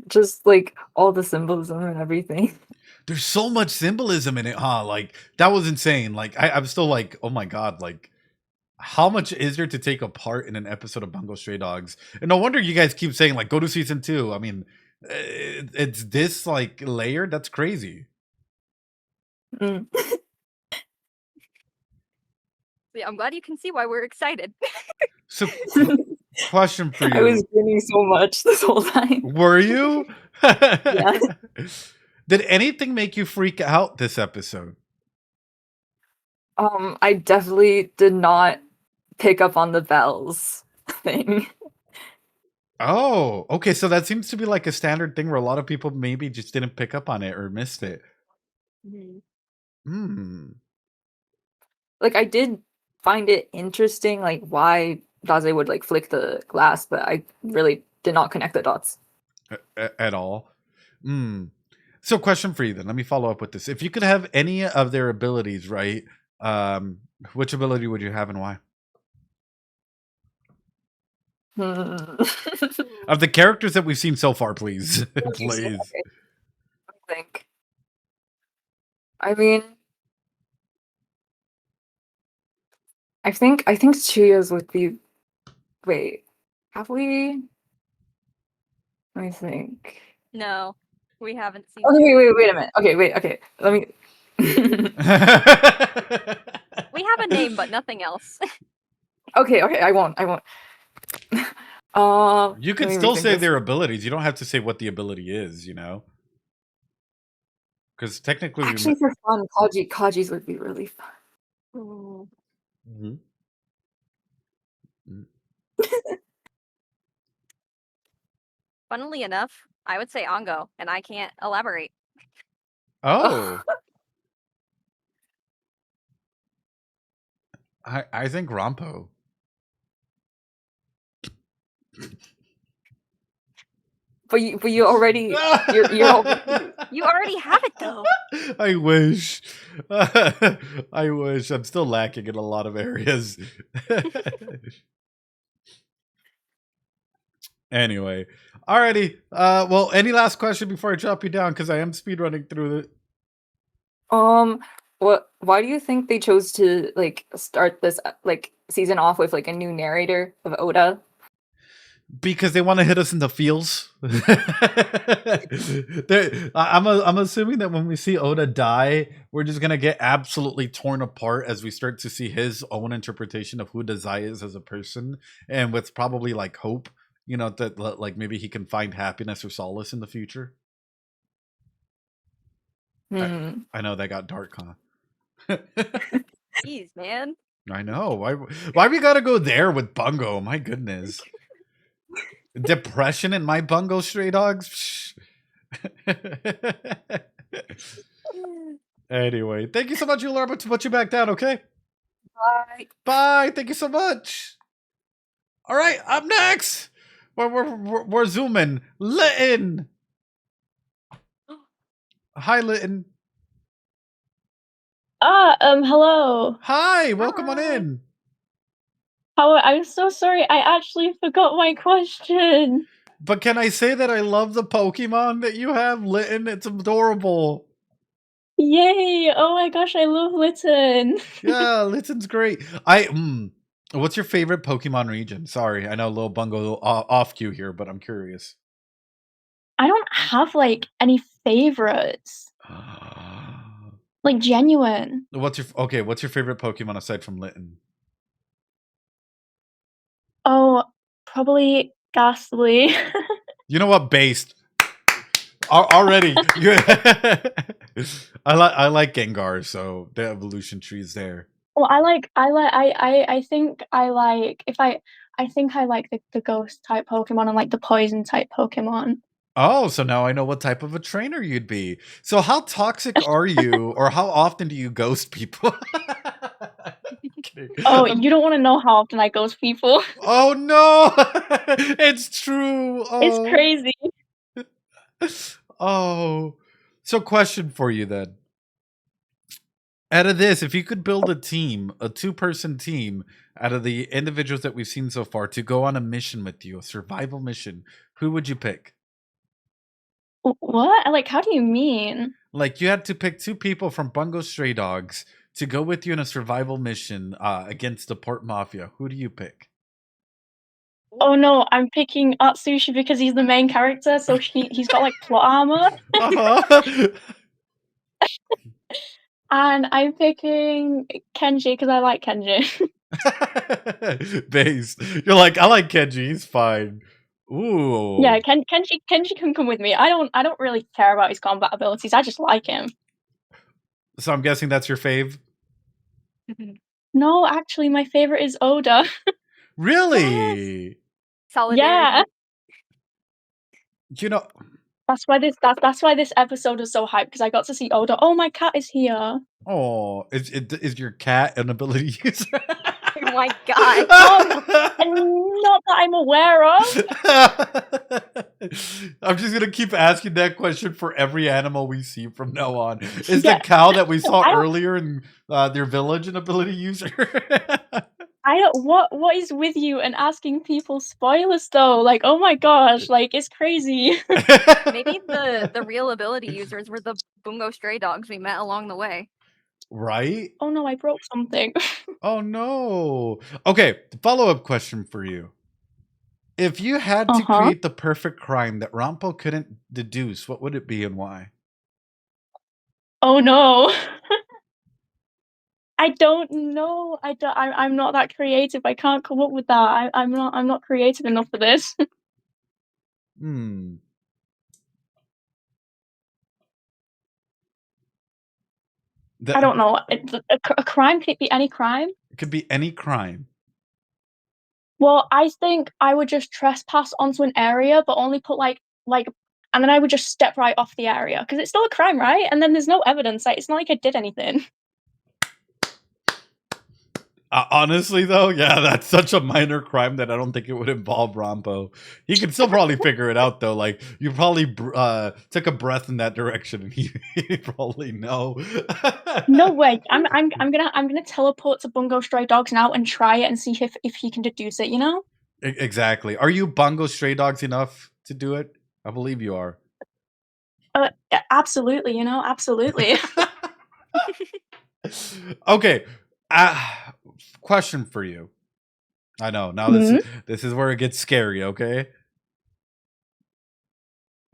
Just like all the symbolism and everything. There's so much symbolism in it, huh? Like that was insane. Like I'm still like, oh my god, like how much is there to take apart in an episode of Bungo Stray Dogs? And no wonder you guys keep saying like go to season 2. I mean, it's this like layered. That's crazy. Yeah, I'm glad you can see why we're excited. So, question for you. I was grinning so much this whole time. Were you? Yeah. Did anything make you freak out this episode? I definitely did not pick up on the bells thing. Oh, okay. So that seems to be like a standard thing where a lot of people maybe just didn't pick up on it or missed it. Like I did find it interesting, like why Daze would like flick the glass, but I really did not connect the dots. At all. So question for you then. Let me follow up with this. If you could have any of their abilities, right? Which ability would you have and why? Of the characters that we've seen so far, please. Please. Okay. I think. I mean, I think Chuya's would be. Wait, have we? Let me think. No, we haven't seen. Okay, wait a minute. Okay, wait. Okay, let me. We have a name, but nothing else. Okay, I won't. You can still say their abilities. You don't have to say what the ability is, you know? Because technically... Actually, for fun, Kaji's would be really fun. Funnily enough, I would say Ongo, and I can't elaborate. Oh. I think Rampo. But you already you already have it though. I wish. I wish. I'm still lacking in a lot of areas. Anyway. Alrighty. Well, any last question before I drop you down? Because I am speedrunning through it. Why do you think they chose to like start this like season off with like a new narrator of Oda? Because they want to hit us in the feels. I'm assuming that when we see Oda die, we're just gonna get absolutely torn apart as we start to see his own interpretation of who Dazai is as a person, and with probably like hope, you know, that like maybe he can find happiness or solace in the future. I know that got dark, huh? Jeez, man. I know. Why we gotta go there with Bungo? My goodness. Depression in my Bungo Stray Dogs? Anyway, thank you so much, Ular, but to put you back down, okay? Bye. Bye. Thank you so much. All right, up next. We're zooming. Litton. Hi, Litton. Hello. Hi, welcome on in. I'm so sorry, I actually forgot my question. But can I say that I love the Pokemon that you have, Litton? It's adorable. Yay! Oh my gosh, I love Litton. Yeah, Litton's great. What's your favorite Pokemon region? Sorry, I know little Bungo off cue here, but I'm curious. I don't have like any favorites. Like genuine. What's your favorite Pokemon aside from Litton? Oh, probably Ghastly. You know what? Based. Already. I like Gengar, so the evolution tree is there. Well, I think I like the ghost type Pokemon and like the poison type Pokemon. Oh, so now I know what type of a trainer you'd be. So how toxic are you, or how often do you ghost people? Oh, you don't want to know how often I ghost people. Oh no! It's true. Oh. It's crazy. Oh. So question for you then. Out of this, if you could build a team, a 2-person team, out of the individuals that we've seen so far to go on a mission with you, a survival mission, who would you pick? What? Like, how do you mean? Like, you had to pick 2 people from Bungo Stray Dogs to go with you in a survival mission against the Port Mafia. Who do you pick? Oh no, I'm picking Atsushi because he's the main character, so he's got like plot armor. Uh-huh. And I'm picking Kenji because I like Kenji. Based. You're like, I like Kenji, he's fine. Ooh. Yeah, Kenji can come with me. I don't really care about his combat abilities. I just like him. So I'm guessing that's your fave? No, actually, my favorite is Oda. Really? Yes. Solidarity. Yeah. You know, that's why this episode is so hyped because I got to see Oda. Oh, my cat is here. Oh, is your cat an ability user? Oh my god. Not that I'm aware of. I'm just gonna keep asking that question for every animal we see from now on. Is the cow that we saw earlier in their village an ability user? I don't. What is with you and asking people spoilers though? Like, oh my gosh, like it's crazy. Maybe the real ability users were the Bungo Stray Dogs we met along the way. Right? Oh no, I broke something. Oh no. Okay, follow-up question for you. If you had to create the perfect crime that Rampo couldn't deduce, what would it be and why? Oh no. I don't know. I'm not that creative. I can't come up with that. I'm not creative enough for this. I don't know. A crime, could it be any crime? It could be any crime. Well, I think I would just trespass onto an area, but only put like, and then I would just step right off the area because it's still a crime, right? And then there's no evidence. Like, it's not like I did anything. Honestly, though, yeah, that's such a minor crime that I don't think it would involve Rampo. He could still probably figure it out, though. Like, you probably took a breath in that direction, and he probably know. No way! I'm gonna teleport to Bungo Stray Dogs now and try it and see if he can deduce it. You know? Exactly. Are you Bungo Stray Dogs enough to do it? I believe you are. Absolutely. You know, absolutely. Okay. Question for you. I know. Now this is where it gets scary, okay?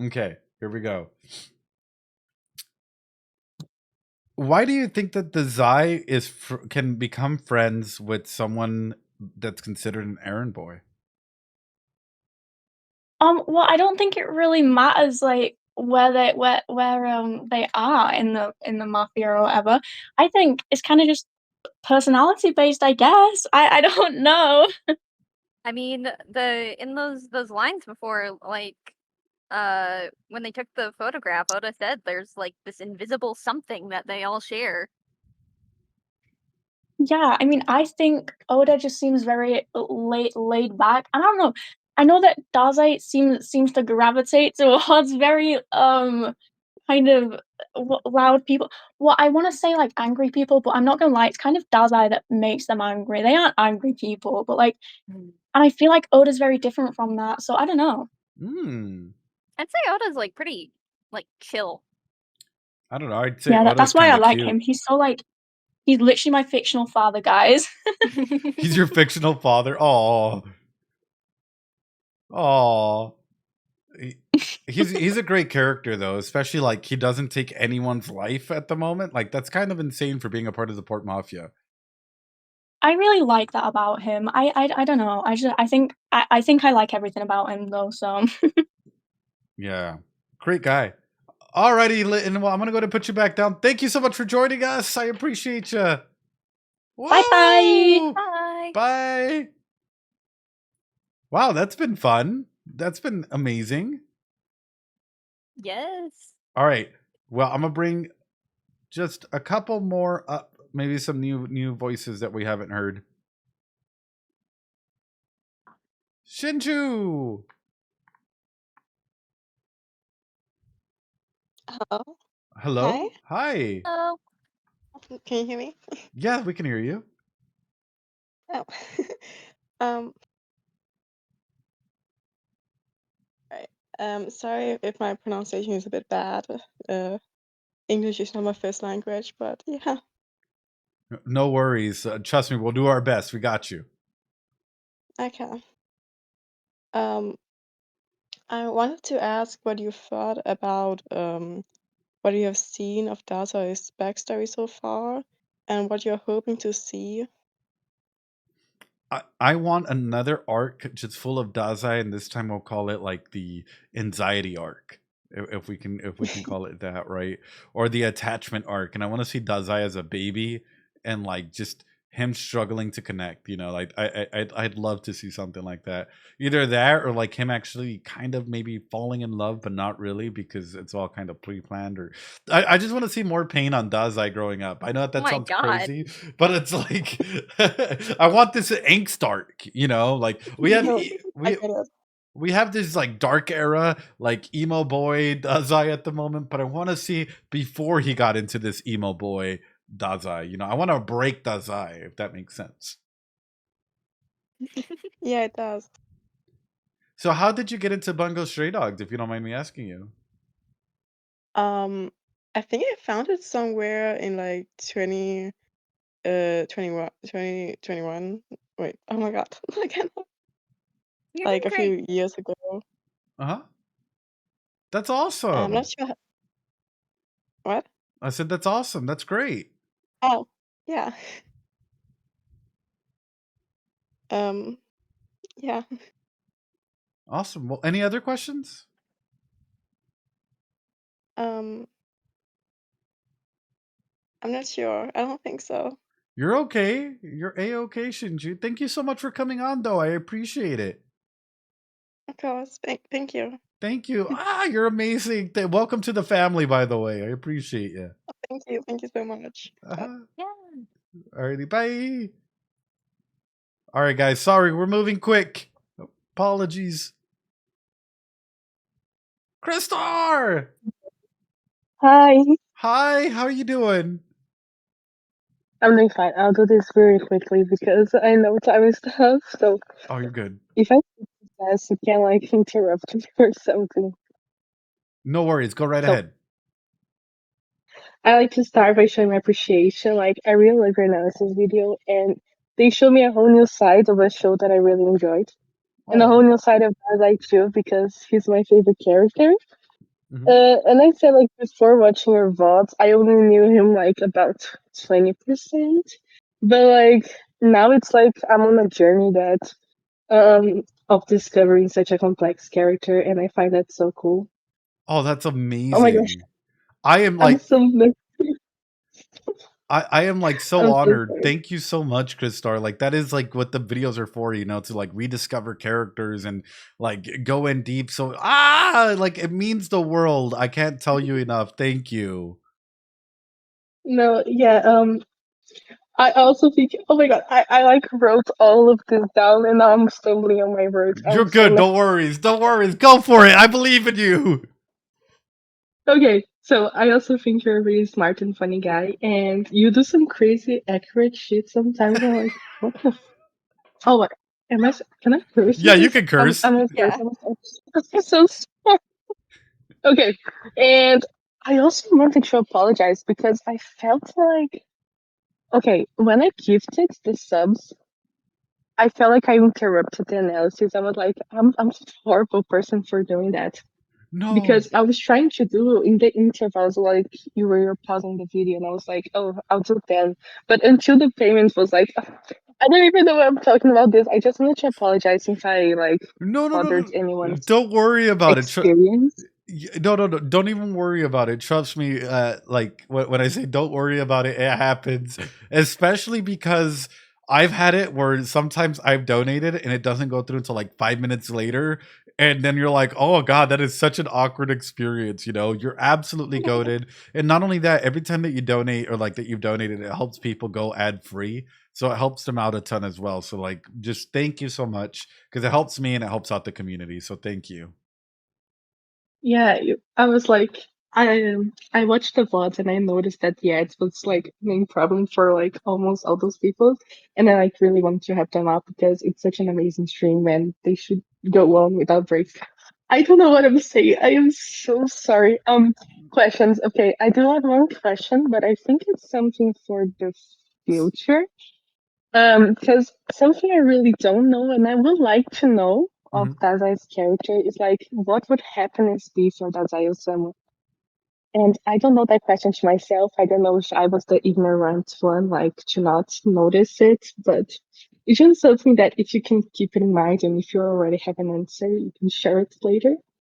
Okay, here we go. Why do you think that the Zai can become friends with someone that's considered an errand boy? Well, I don't think it really matters, like, where they are in the mafia or whatever. I think it's kind of just personality based, I guess. I don't know. I mean, in those lines before, like, when they took the photograph, Oda said there's like this invisible something that they all share. Yeah, I mean, I think Oda just seems very laid back. I don't know. I know that Dazai seems to gravitate towards very kind of loud people. Well, I want to say like angry people, but I'm not gonna lie, it's kind of Dazai that makes them angry. They aren't angry people, but like, and I feel like Oda's very different from that. So I don't know. I'd say Oda's like pretty like chill. I don't know. I'd say Yeah, Oda's that's why I kinda like cute. him. He's so like, he's literally my fictional father, guys. He's your fictional father. Oh, he's a great character though, especially like he doesn't take anyone's life at the moment. Like that's kind of insane for being a part of the Port Mafia. I really like that about him. I don't know. I think I like everything about him though. So Yeah, great guy. Alrighty, Litton. Well, I'm gonna go to put you back down. Thank you so much for joining us. I appreciate you. bye bye. Bye. Bye. Wow, that's been fun. That's been amazing. Yes. All right. Well, I'm gonna bring just a couple more up. Maybe some new voices that we haven't heard. Shinju. Hello. Hello. Hi. Hello. Can you hear me? Yeah, we can hear you. Oh. um. Right. Sorry if my pronunciation is a bit bad. English is not my first language, but yeah. No worries. Trust me, we'll do our best. We got you. Okay. I wanted to ask what you thought about what you have seen of Dazai's backstory so far, and what you're hoping to see. I want another arc just full of Dazai, and this time we'll call it like the anxiety arc, if we can call it that, right? Or the attachment arc. And I want to see Dazai as a baby and like just him struggling to connect. You know, like I'd love to see something like that. Either that or like him actually kind of maybe falling in love, but not really because it's all kind of pre-planned. Or I just want to see more pain on Dazai growing up. I know that my sounds God. crazy, but it's like I want this angst arc. You know, like we have I get it. we have this like dark era, like emo boy Dazai at the moment, but I want to see before he got into this emo boy Dazai. You know, I want to break Dazai, if that makes sense. Yeah, it does. So how did you get into Bungo Stray Dogs, if you don't mind me asking you? I think I found it somewhere in like 2021. Wait, oh my god. I cannot. You're Like a doing few years ago. Uh-huh. That's I'm awesome. not sure. What? I said that's awesome. That's great. Oh, yeah. Yeah. Awesome. Well, any other questions? I'm not sure. I don't think so. You're okay. You're A-okay, Shinju. Thank you so much for coming on, though. I appreciate it. Of course. Thank you. Thank you. You're amazing. Welcome to the family, by the way. I appreciate you. Thank you. Thank you so much. Yeah. Alrighty, bye. All right, guys. Sorry, we're moving quick. Apologies. Crystar! Hi. Hi, how are you doing? I'm doing fine. I'll do this very quickly because I know time is tough. So Oh, you're good. if I fast, you can like interrupt me or something. No worries. Go right ahead. I like to start by showing my appreciation. Like I really like your analysis video, and they showed me a whole new side of a show that I really enjoyed, and a whole new side of Dazai too because he's my favorite character. And I said like before watching your Vods, I only knew him like about 20%, but like now it's like I'm on a journey that of discovering such a complex character, and I find that so cool. Oh, that's amazing. Oh my gosh. I am like so I am like so I'm so honored. sorry. Thank you so much, Christar. Like that is like what the videos are for, you know, to like rediscover characters and like go in deep. So like it means the world. I can't tell you enough. Thank you. No, yeah, I also think, oh my god, I like wrote all of this down and now I'm stumbling on my words. You're good. Don't worry. Don't worry. Go for it. I believe in you. Okay, so I also think you're a really smart and funny guy, and you do some crazy accurate shit sometimes. I'm like, what the? Oh, what? Can I curse? Yeah, you can curse. I'm a Yeah. I'm so sorry. Okay, and I also wanted to apologize because I felt like, okay, when I gifted the subs, I felt like I interrupted the analysis. I was like, I'm such a horrible person for doing that. No. Because I was trying to do in the intervals, like you were pausing the video, and I was like, oh, I'll do 10. But until the payment was like, I don't even know why I'm talking about this. I just wanted to apologize if I like bothered anyone. Don't worry about experience. it. No. Don't even worry about it. Trust me. Like when I say don't worry about it, it happens. Especially because I've had it where sometimes I've donated and it doesn't go through until like 5 minutes later. And then you're like, oh God, that is such an awkward experience. You know, you're absolutely goated. And not only that, every time that you donate or like that you've donated, it helps people go ad free. So it helps them out a ton as well. So like, just thank you so much because it helps me and it helps out the community. So thank you. Yeah, I was like, I watched the VODs and I noticed that the ads was like main problem for like almost all those people, and I like really want to have them up because it's such an amazing stream and they should go on without breaks. I don't know what I'm saying. I am so sorry. Questions. Okay, I do have one question, but I think it's something for the future. Because something I really don't know, and I would like to know of Dazai's character is like, what would happiness be for Dazai Osamu? And I don't know that question to myself. I don't know if I was the ignorant one, like to not notice it, but it's just something that if you can keep it in mind and if you already have an answer, you can share it later.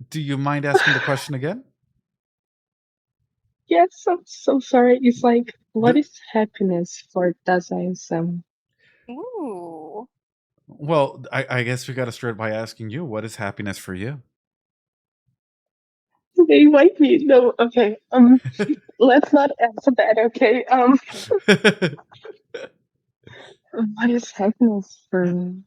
Do you mind asking the question again? Yes, I'm so sorry. It's like, what is happiness for Dazai Osamu? Ooh. Well, I guess we got to start by asking you, what is happiness for you? They invite me. No, okay. Let's not answer that, okay? What is happiness for me?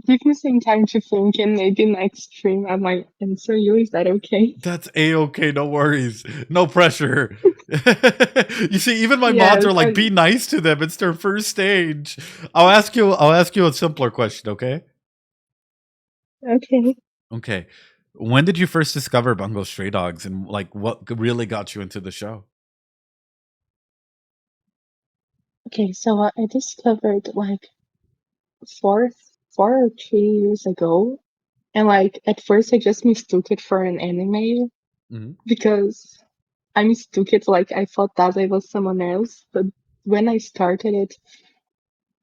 Give me some time to think, and maybe next stream I might answer you. Is that okay? That's a-okay, no worries. No pressure. You see, even my Yeah, mods are like, be nice to them. It's their first stage. I'll ask you a simpler question, okay? Okay. Okay. When did you first discover Bungo Stray Dogs and like what really got you into the show? Okay, so I discovered like 4 or 3 years ago, and like at first I just mistook it for an anime because I mistook it, like I thought Dazai was someone else, but when I started it,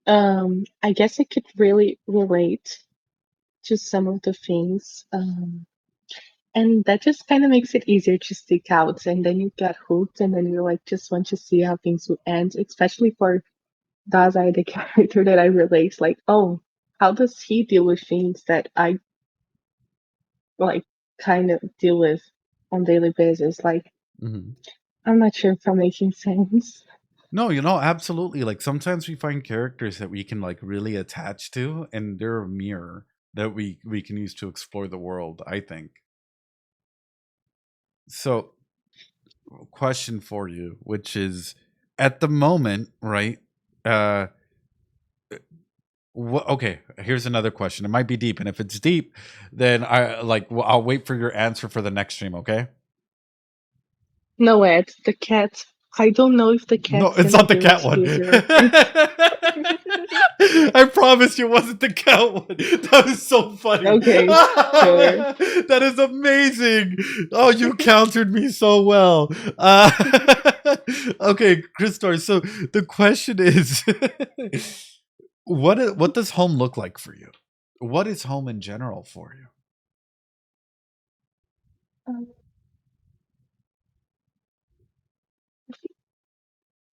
I guess I could really relate to some of the things, and that just kind of makes it easier to stick out, and then you get hooked, and then you like just want to see how things will end, especially for Dazai, the character that I relate, like, oh, how does he deal with things that I like kind of deal with on daily basis? Like, I'm not sure if I'm making sense. No, you know, absolutely. Like sometimes we find characters that we can like really attach to, and they're a mirror that we can use to explore the world, I think. So, question for you, which is at the moment, right? Okay, here's another question. It might be deep, and if it's deep, then I'll wait for your answer for the next stream, okay? No, Ed, the cat. I don't know if the cat. No, it's not the cat one. I promise you, it wasn't the cat one. That is so funny. Okay, sure. That is amazing. Oh, you countered me so well. Okay, Christor. So the question is, what does home look like for you? what is home in general for you?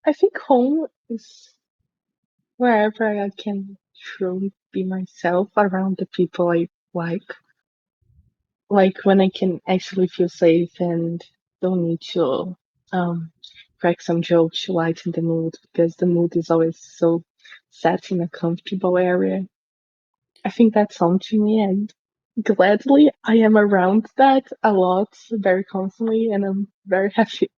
I think home is wherever I can truly be myself around the people I like. Like when I can actually feel safe and don't need to crack some jokes to lighten the mood, because the mood is always so set in a comfortable area. I think that's home to me, and gladly I am around that a lot, very constantly, and I'm very happy.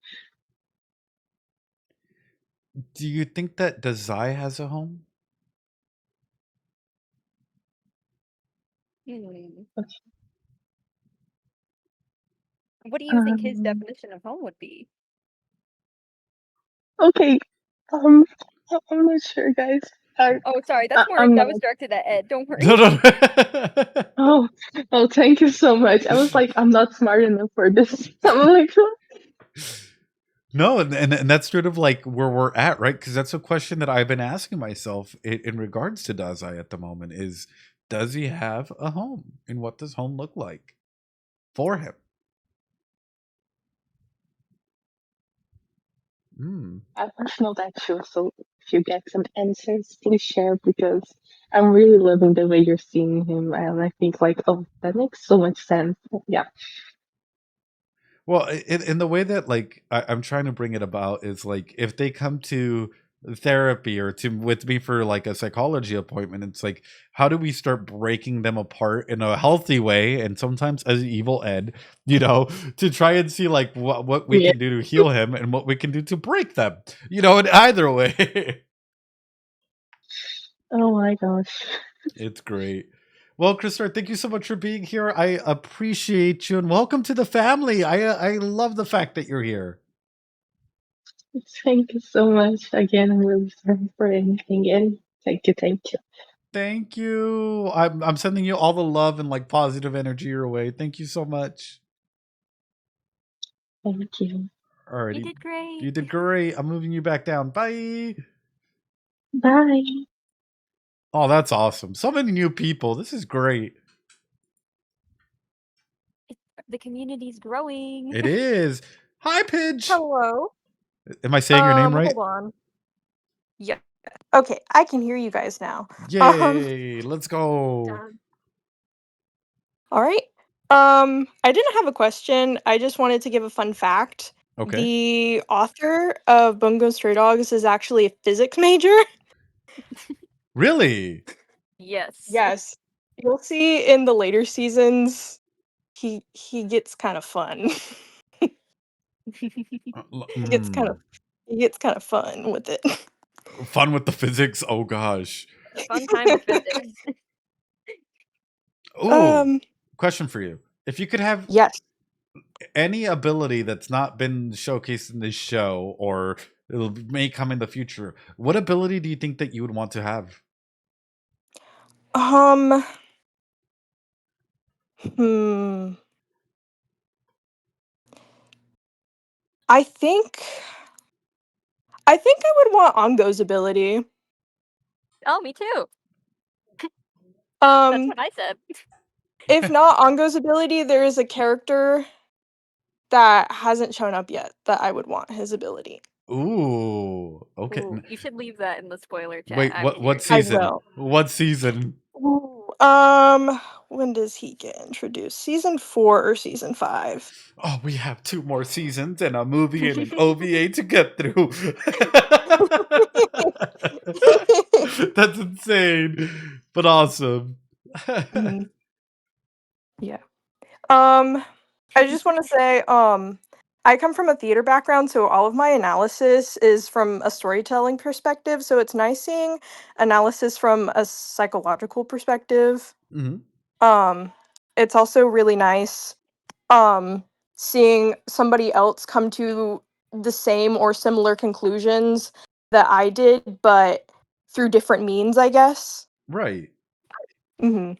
Do you think that Dazai has a home? What do you think his Um, definition of home would be? Okay, I'm not sure, guys. Oh, sorry, that's more I'm that not. was directed at Ed. Don't worry. Oh, oh, thank you so much. I was like, I'm not smart enough for this. I'm like, No, and that's sort of like where we're at, right? Because that's a question that I've been asking myself in regards to Dazai at the moment is, does he have a home? And what does home look like for him? I want to know that too. So if you get some answers, please share, because I'm really loving the way you're seeing him, and I think like, oh, that makes so much sense. Yeah. Well, in the way that like I'm trying to bring it about is like if they come to therapy or to with me for like a psychology appointment, it's like how do we start breaking them apart in a healthy way and sometimes as evil Ed, to try and see like what we Yeah. can do to heal him and what we can do to break them, in either way. Oh my gosh. It's great. Well, Christopher, thank you so much for being here. I appreciate you and welcome to the family. I love the fact that you're here. Thank you so much. Again, I'm really sorry for anything, and thank you, thank you. Thank you. I'm sending you all the love and like positive energy your way. Thank you so much. Thank you. Alrighty. You did great. You did great. I'm moving you back down. Bye. Bye. Oh, that's awesome. So many new people. This is great. The community's growing. It is. Hi, Pidge. Hello. Am I saying your name right? Hold on. Yeah. Okay, I can hear you guys now. Yay. Let's go. All right. I didn't have a question. I just wanted to give a fun fact. Okay. The author of Bungo Stray Dogs is actually a physics major. Really? Yes. Yes. You'll see in the later seasons he gets kind of fun. He gets kind of fun with it. Fun with the physics. Oh gosh. Fun time with physics. Oh, question for you. If you could have any ability that's not been showcased in this show or it may come in the future, what ability do you think that you would want to have? I think I would want Ongo's ability. Oh, me too. That's what I said. If not Ongo's ability, there is a character that hasn't shown up yet that I would want his ability. Ooh, okay. Ooh, you should leave that in the spoiler chat. Wait, I'm what curious. season? I will. What season? Ooh, when does he get introduced? Season 4 or season 5? Oh, we have 2 more seasons and a movie and an OVA to get through. That's insane, but awesome. Yeah. I just want to say, I come from a theater background, so all of my analysis is from a storytelling perspective. So it's nice seeing analysis from a psychological perspective. It's also really nice, seeing somebody else come to the same or similar conclusions that I did, but through different means, I guess. Right. Mm-hmm.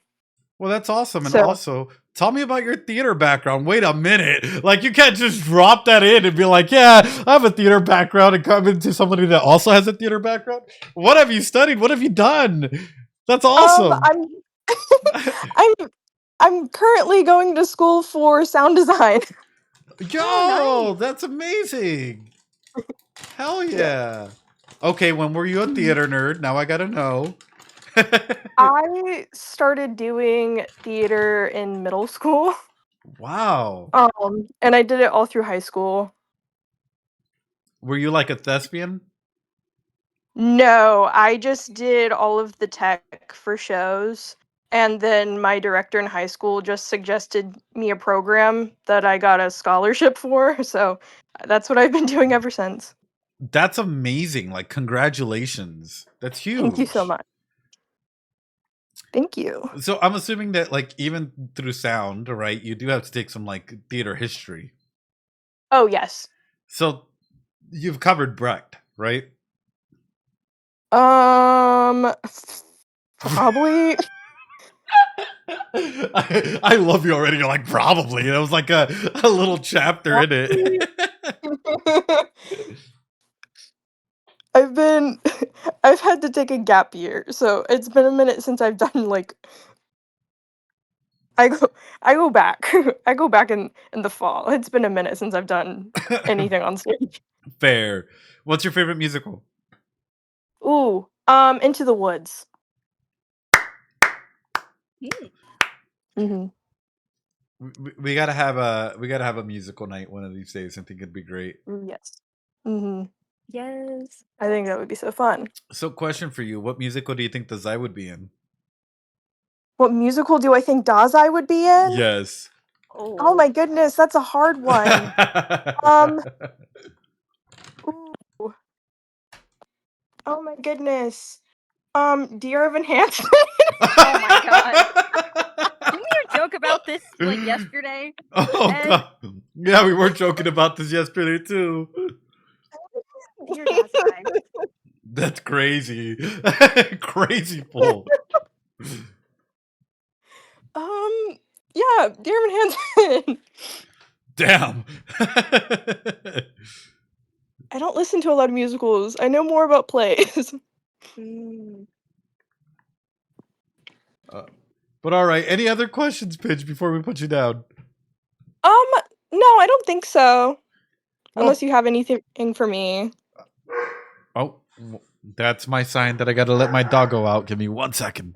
Well, that's awesome. And So- also, tell me about your theater background. Wait a minute. Like, you can't just drop that in and be like, yeah, I have a theater background and come into somebody that also has a theater background. What have you studied? What have you done? That's awesome. I'm currently going to school for sound design. Yo, that's amazing. Hell yeah. Okay, when were you a theater nerd? Now I gotta know. I started doing theater in middle school. Wow. And I did it all through high school. Were you like a thespian? No, I just did all of the tech for shows. And then my director in high school just suggested me a program that I got a scholarship for. So that's what I've been doing ever since. That's amazing. Like, congratulations. That's huge. Thank you so much. Thank you. So I'm assuming that, like, even through sound, right, you do have to take some, like, theater history. Oh, yes. So you've covered Brecht, right? Probably. I love you already. You're like, probably. It was like a little chapter in it. I've had to take a gap year, so it's been a minute since I've done like I go back. I go back in the fall. It's been a minute since I've done anything on stage. Fair. What's your favorite musical? Ooh, Into the Woods. Mm-hmm. We gotta have a musical night one of these days. I think it'd be great. Yes. Mm-hmm. Yes. I think that would be so fun. So, question for you: what musical do you think the Zai would be in? What musical do I think Dazai would be in? Yes. Oh my goodness, that's a hard one. Ooh. Oh my goodness. Dear Evan Hansen. Oh my god. Didn't we joke about this like yesterday? Oh god. Yeah, we were joking about this yesterday too. Dear Dazai. That's crazy. Crazy pull. Yeah, Dear Evan Hansen. Damn. I don't listen to a lot of musicals. I know more about plays. But all right. Any other questions, Pidge, before we put you down? No, I don't think so. Well- Unless you have anything for me. Oh, that's my sign that I gotta let my dog go out. Give me 1 second.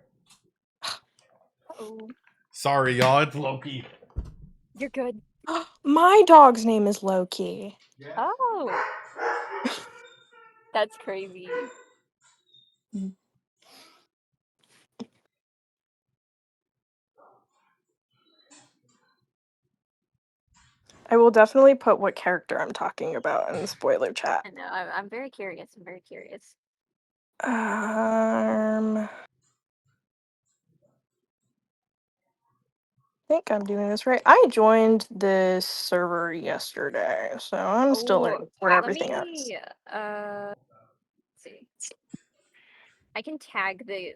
Sorry, y'all. It's Loki. You're good. My dog's name is Loki. Oh. That's crazy. I will definitely put what character I'm talking about in the spoiler chat. I know. I'm very curious. I'm very curious. I think I'm doing this right. I joined this server yesterday, so I'm still learning where everything is. Let's see. I can tag the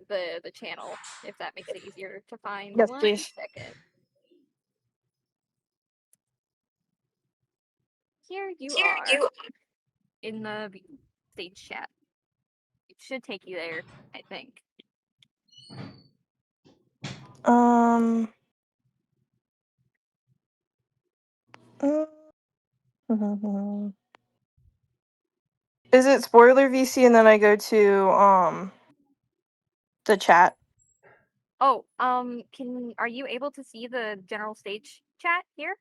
channel if that makes it easier to find. Yes, 1 please. second. Here you are in the stage chat. It should take you there, I think. Is it spoiler VC and then I go to the chat? Oh, are you able to see the general stage chat here?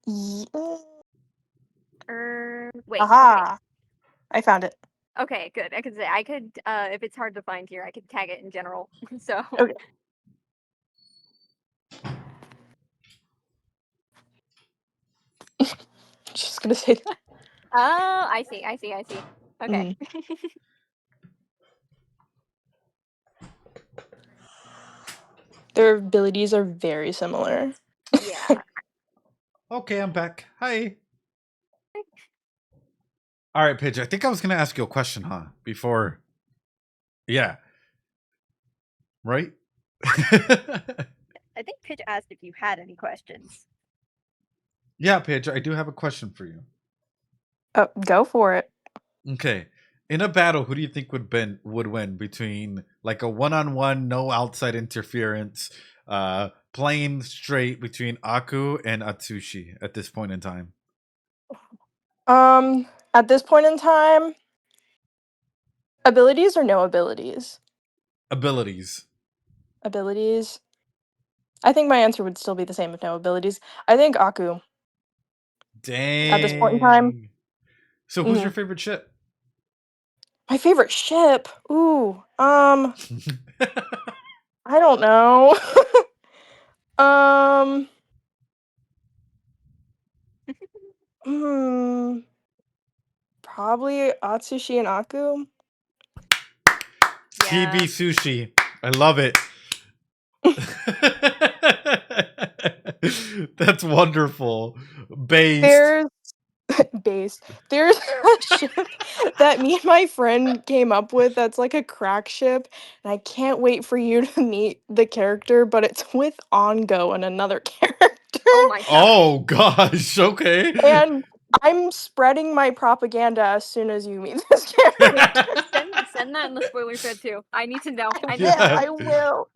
Wait. Aha! I found it. Okay, good. I could say if it's hard to find here, I could tag it in general. So Okay. Just gonna say that. Oh, I see. Okay. Their abilities are very similar. Yeah. Okay, I'm back. Hi. All right, Paige. I think I was gonna ask you a question, huh? Before. Yeah. Right? I think Pitch asked if you had any questions. Yeah, Paige, I do have a question for you. Oh, go for it. Okay. In a battle, who do you think would win between like a one-on-one, no outside interference, playing straight between Aku and Atsushi at this point in time? At this point in time, abilities or no abilities? Abilities. Abilities. I think my answer would still be the same with no abilities. I think Aku. Dang. At this point in time. So who's your favorite ship? My favorite ship? Ooh. I don't know. Probably Atsushi and Aku. TB Sushi. I love it. That's wonderful. There's There's a ship that me and my friend came up with that's like a crack ship, and I can't wait for you to meet the character, but it's with Ongo and another character. Oh my Oh gosh, okay. And I'm spreading my propaganda as soon as you meet this character. Send that in the spoiler thread too. I need to know. I will.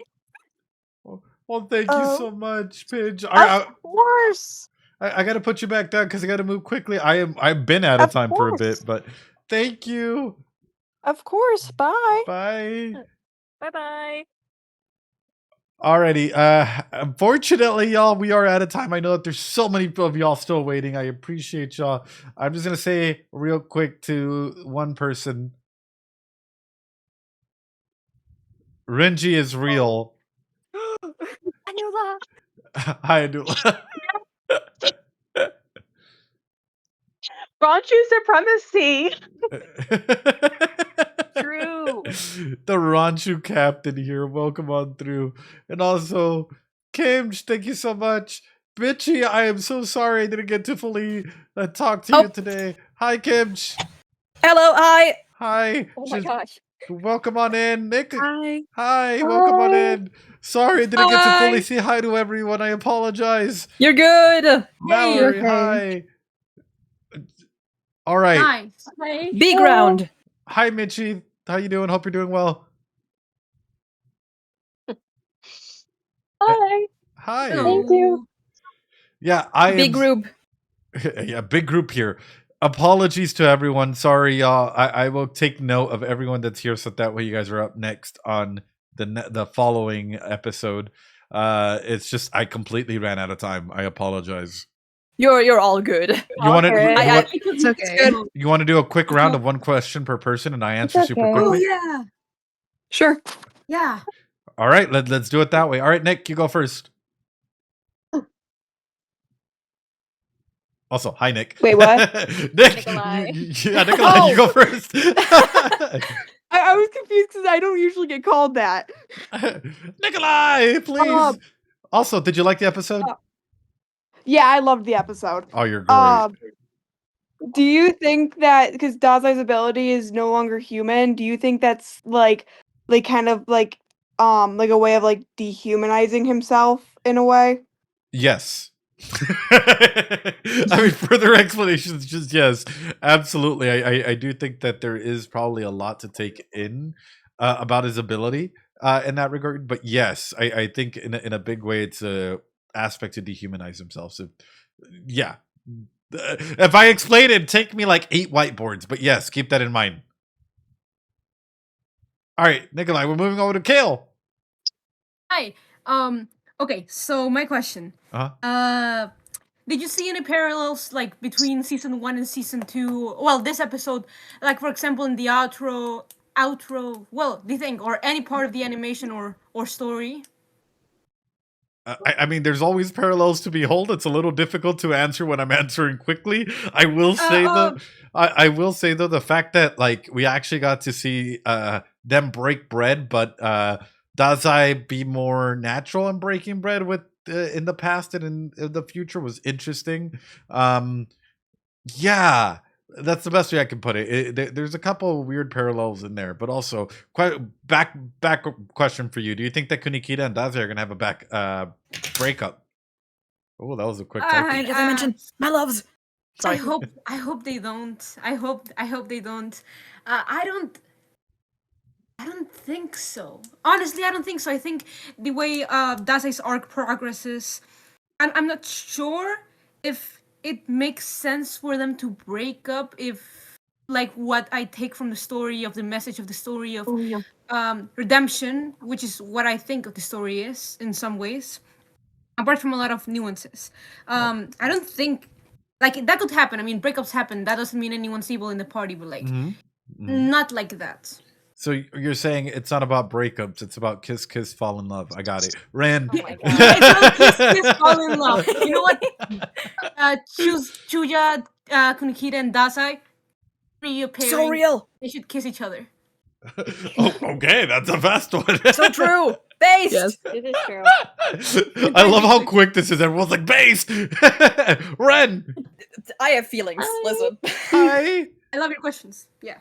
Well, thank you so much, Pidge. Of course. I got to put you back down because I got to move quickly. I've been out of time for a bit, but thank you. Of course. Bye. Bye. Bye-bye. Alrighty. Unfortunately, y'all, we are out of time. I know that there's so many of y'all still waiting. I appreciate y'all. I'm just gonna say real quick to one person. Renji is real. Anula. Hi, Anula. Ranchu supremacy. True. The Ranchu captain here. Welcome on through. And also, Kimch, thank you so much. Bitchy, I am so sorry I didn't get to fully talk to you today. Hi, Kimch. Hello, hi. Hi. Oh my gosh. Welcome on in. Nick. Hi. Hi, welcome on in. Sorry I didn't get to fully say hi to everyone. I apologize. You're good. Mallory, hi. All right. Hi. Big round. Hi, Mitchie. How you doing? Hope you're doing well. Hi. Hi. Thank you. Yeah, I Big group. Yeah, big group here. Apologies to everyone. Sorry, y'all. I will take note of everyone that's here, so that way you guys are up next on the following episode. It's just I completely ran out of time. I apologize. You're all good. You want to? I think it's okay. You want to do a quick round of one question per person, and I answer super Oh quickly? yeah. Sure. Yeah. All right, let's do it that way. All right, Nick, you go first. Also, hi, Nick. Wait, what? Nick, Nikolai, you go first. I was confused because I don't usually get called that. Nikolai, please. Also, did you like the episode? Yeah, I loved the episode. Oh, you're great. Do you think that because Dazai's ability is no longer human, do you think that's like kind of like a way of like dehumanizing himself in a way? Yes. I mean, further explanations, just yes, absolutely. I do think that there is probably a lot to take in about his ability in that regard. But yes, I think in a big way, it's a aspect to dehumanize himself. So yeah, if I explain it, it'd take me like 8 whiteboards. But yes, keep that in mind. All right, Nikolai, we're moving over to Kale. Hi. Okay, so my question. Did you see any parallels like between season 1 and season 2? Well, this episode, like for example in the outro, well, do you think, or any part of the animation or story? I mean, there's always parallels to behold. It's a little difficult to answer when I'm answering quickly. I will say though, I will say though, the fact that like we actually got to see them break bread, but Dazai be more natural in breaking bread with in the past and in the future was interesting. Yeah, that's the best way I can put it. There's a couple of weird parallels in there, but also back question for you: do you think that Kunikita and Dazai are gonna have a back breakup? Oh, that was a quick. As I mentioned, my loves. I hope they don't. I hope they don't. I don't think so. Honestly, I don't think so. I think the way Dazai's arc progresses, I'm not sure if it makes sense for them to break up. If like what I take from the story of the message of the story of redemption, which is what I think of the story is in some ways, apart from a lot of nuances. I don't think like that could happen. I mean, breakups happen. That doesn't mean anyone's evil in the party, but like not like that. So you're saying it's not about breakups, it's about kiss, kiss, fall in love. I got it. Ren. Yeah, it's about kiss, fall in love. You know what? Chuya, Kunikita, and Dazai. So real. They should kiss each other. Okay, that's a fast one. So true. Based. Yes, it is true. I love how quick this is. Everyone's like, based. Ren. I have feelings. Listen. Hi. I love your questions. Yeah.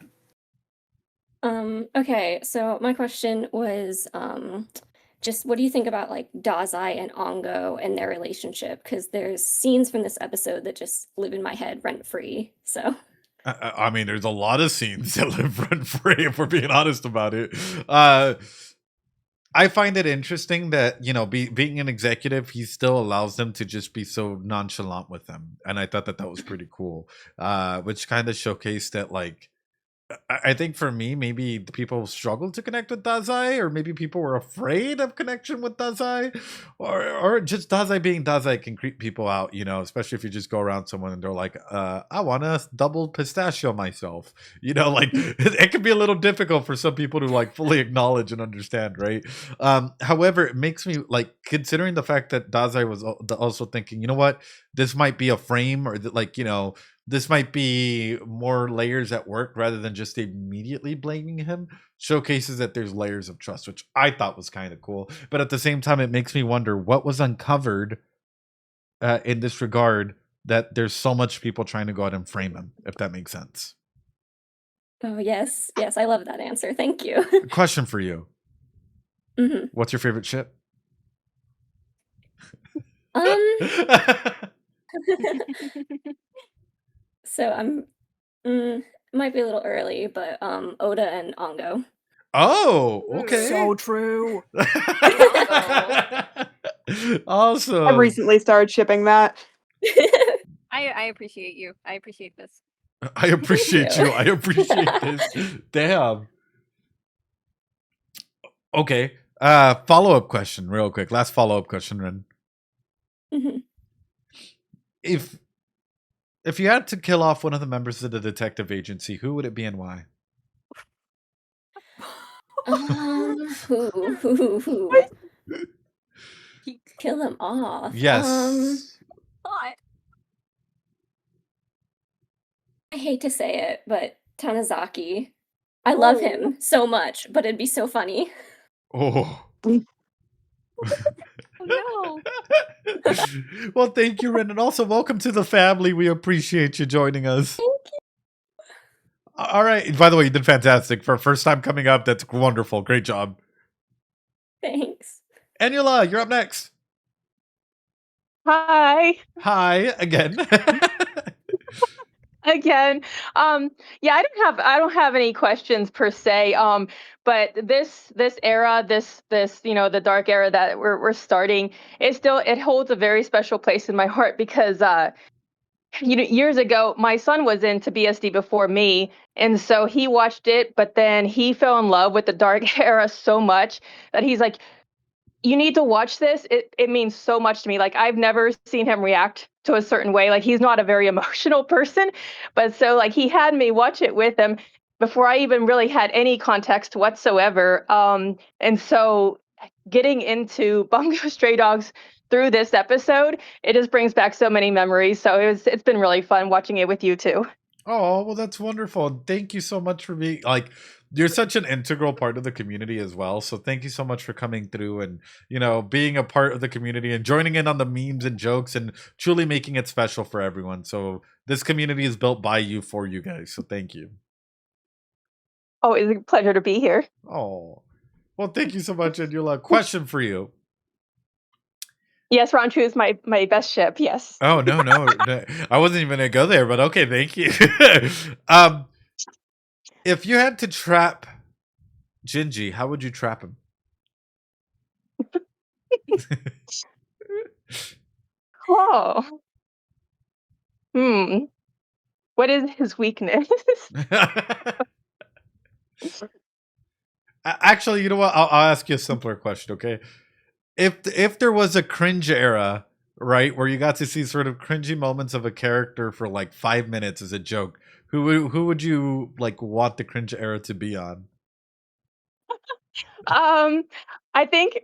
Okay, so my question was just what do you think about like Dazai and Ongo and their relationship? Because there's scenes from this episode that just live in my head rent free. So I mean, there's a lot of scenes that live rent free, if we're being honest about it. I find it interesting that, you know, being an executive, he still allows them to just be so nonchalant with them. And I thought that was pretty cool, which kind of showcased that, like, I think for me, maybe the people struggled to connect with Dazai, or maybe people were afraid of connection with Dazai, or just Dazai being Dazai can creep people out, you know, especially if you just go around someone and they're like, I want to double pistachio myself, you know, like it can be a little difficult for some people to like fully acknowledge and understand, right? However, it makes me like, considering the fact that Dazai was also thinking, you know what, this might be a frame, or that, like, you know, this might be more layers at work rather than just immediately blaming him, showcases that there's layers of trust, which I thought was kind of cool. But at the same time, it makes me wonder what was uncovered in this regard, that there's so much people trying to go out and frame him, if that makes sense. oh yes, I love that answer. Thank you. Question for you. Mhm. What's your favorite ship? So might be a little early, but Oda and Ongo. Oh, okay. So true. Awesome. I've recently started shipping that. I appreciate you. I appreciate this. I appreciate you. I appreciate this. Damn. Okay. Follow-up question, real quick. Last follow-up question, Ren. Mhm. If you had to kill off one of the members of the detective agency, who would it be and why? Who? Kill them off. Yes. I hate to say it, but Tanizaki. I love him so much, but it'd be so funny. Oh. No. Well, thank you, Ren, and also welcome to the family. We appreciate you joining us. Thank you. All right. By the way, you did fantastic for first time coming up. That's wonderful. Great job. Thanks. Anula, you're up next. Hi. Hi again. Again. Yeah, I don't have any questions per se. But this era, this you know, the dark era that we're starting, it holds a very special place in my heart because you know, years ago my son was into BSD before me, and so he watched it, but then he fell in love with the dark era so much that he's like, you need to watch this. It means so much to me. Like, I've never seen him react to a certain way. Like, he's not a very emotional person, but so like he had me watch it with him before I even really had any context whatsoever. And so getting into Bungo Stray Dogs through this episode, it just brings back so many memories. So it's been really fun watching it with you too. Oh, well, that's wonderful. Thank you so much for being like, you're such an integral part of the community as well. So thank you so much for coming through and, you know, being a part of the community and joining in on the memes and jokes and truly making it special for everyone. So this community is built by you for you guys. So thank you. Oh, it's a pleasure to be here. Oh, well, thank you so much, Anula. Question for you. Yes, Ranchu is my best ship. Yes. Oh no, I wasn't even gonna go there, but okay, thank you. If you had to trap Gingy, how would you trap him? Oh. What is his weakness? Actually, you know what? I'll ask you a simpler question, okay? If there was a cringe era, right, where you got to see sort of cringy moments of a character for like 5 minutes as a joke, who would you like want the cringe era to be on? I think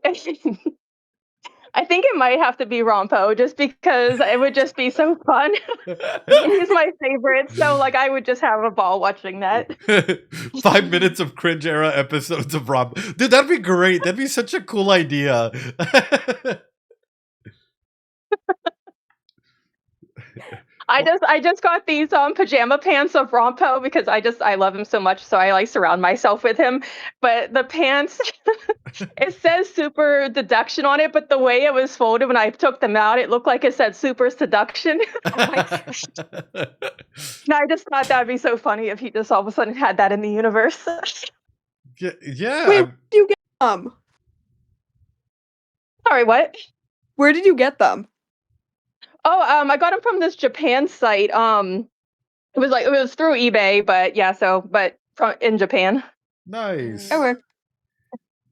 I think it might have to be Rompo, just because it would just be so fun. He's my favorite, so like I would just have a ball watching that. 5 minutes of cringe era episodes of Rob. Dude, that'd be great. That'd be such a cool idea. I just got these pajama pants of Rompo because I love him so much, so I like surround myself with him. But the pants it says super deduction on it, but the way it was folded when I took them out, it looked like it said super seduction. And I just thought that'd be so funny if he just all of a sudden had that in the universe. Yeah. Wait, where did you get them? Sorry, what? Where did you get them? Oh, I got them from this Japan site. It was through eBay, but yeah, but from in Japan. Nice. Okay.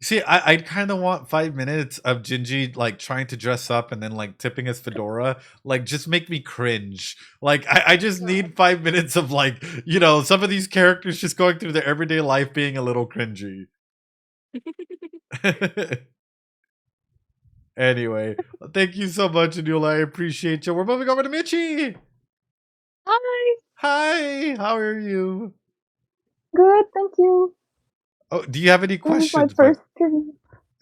See, I kind of want 5 minutes of Gingy like trying to dress up and then like tipping his fedora. Like, just make me cringe. Like, I just need 5 minutes of like, some of these characters just going through their everyday life being a little cringy. Anyway, thank you so much, Anula. I appreciate you. We're moving over to Michi. Hi. Hi. How are you? Good, thank you. Oh, do you have any This is my questions? first stream.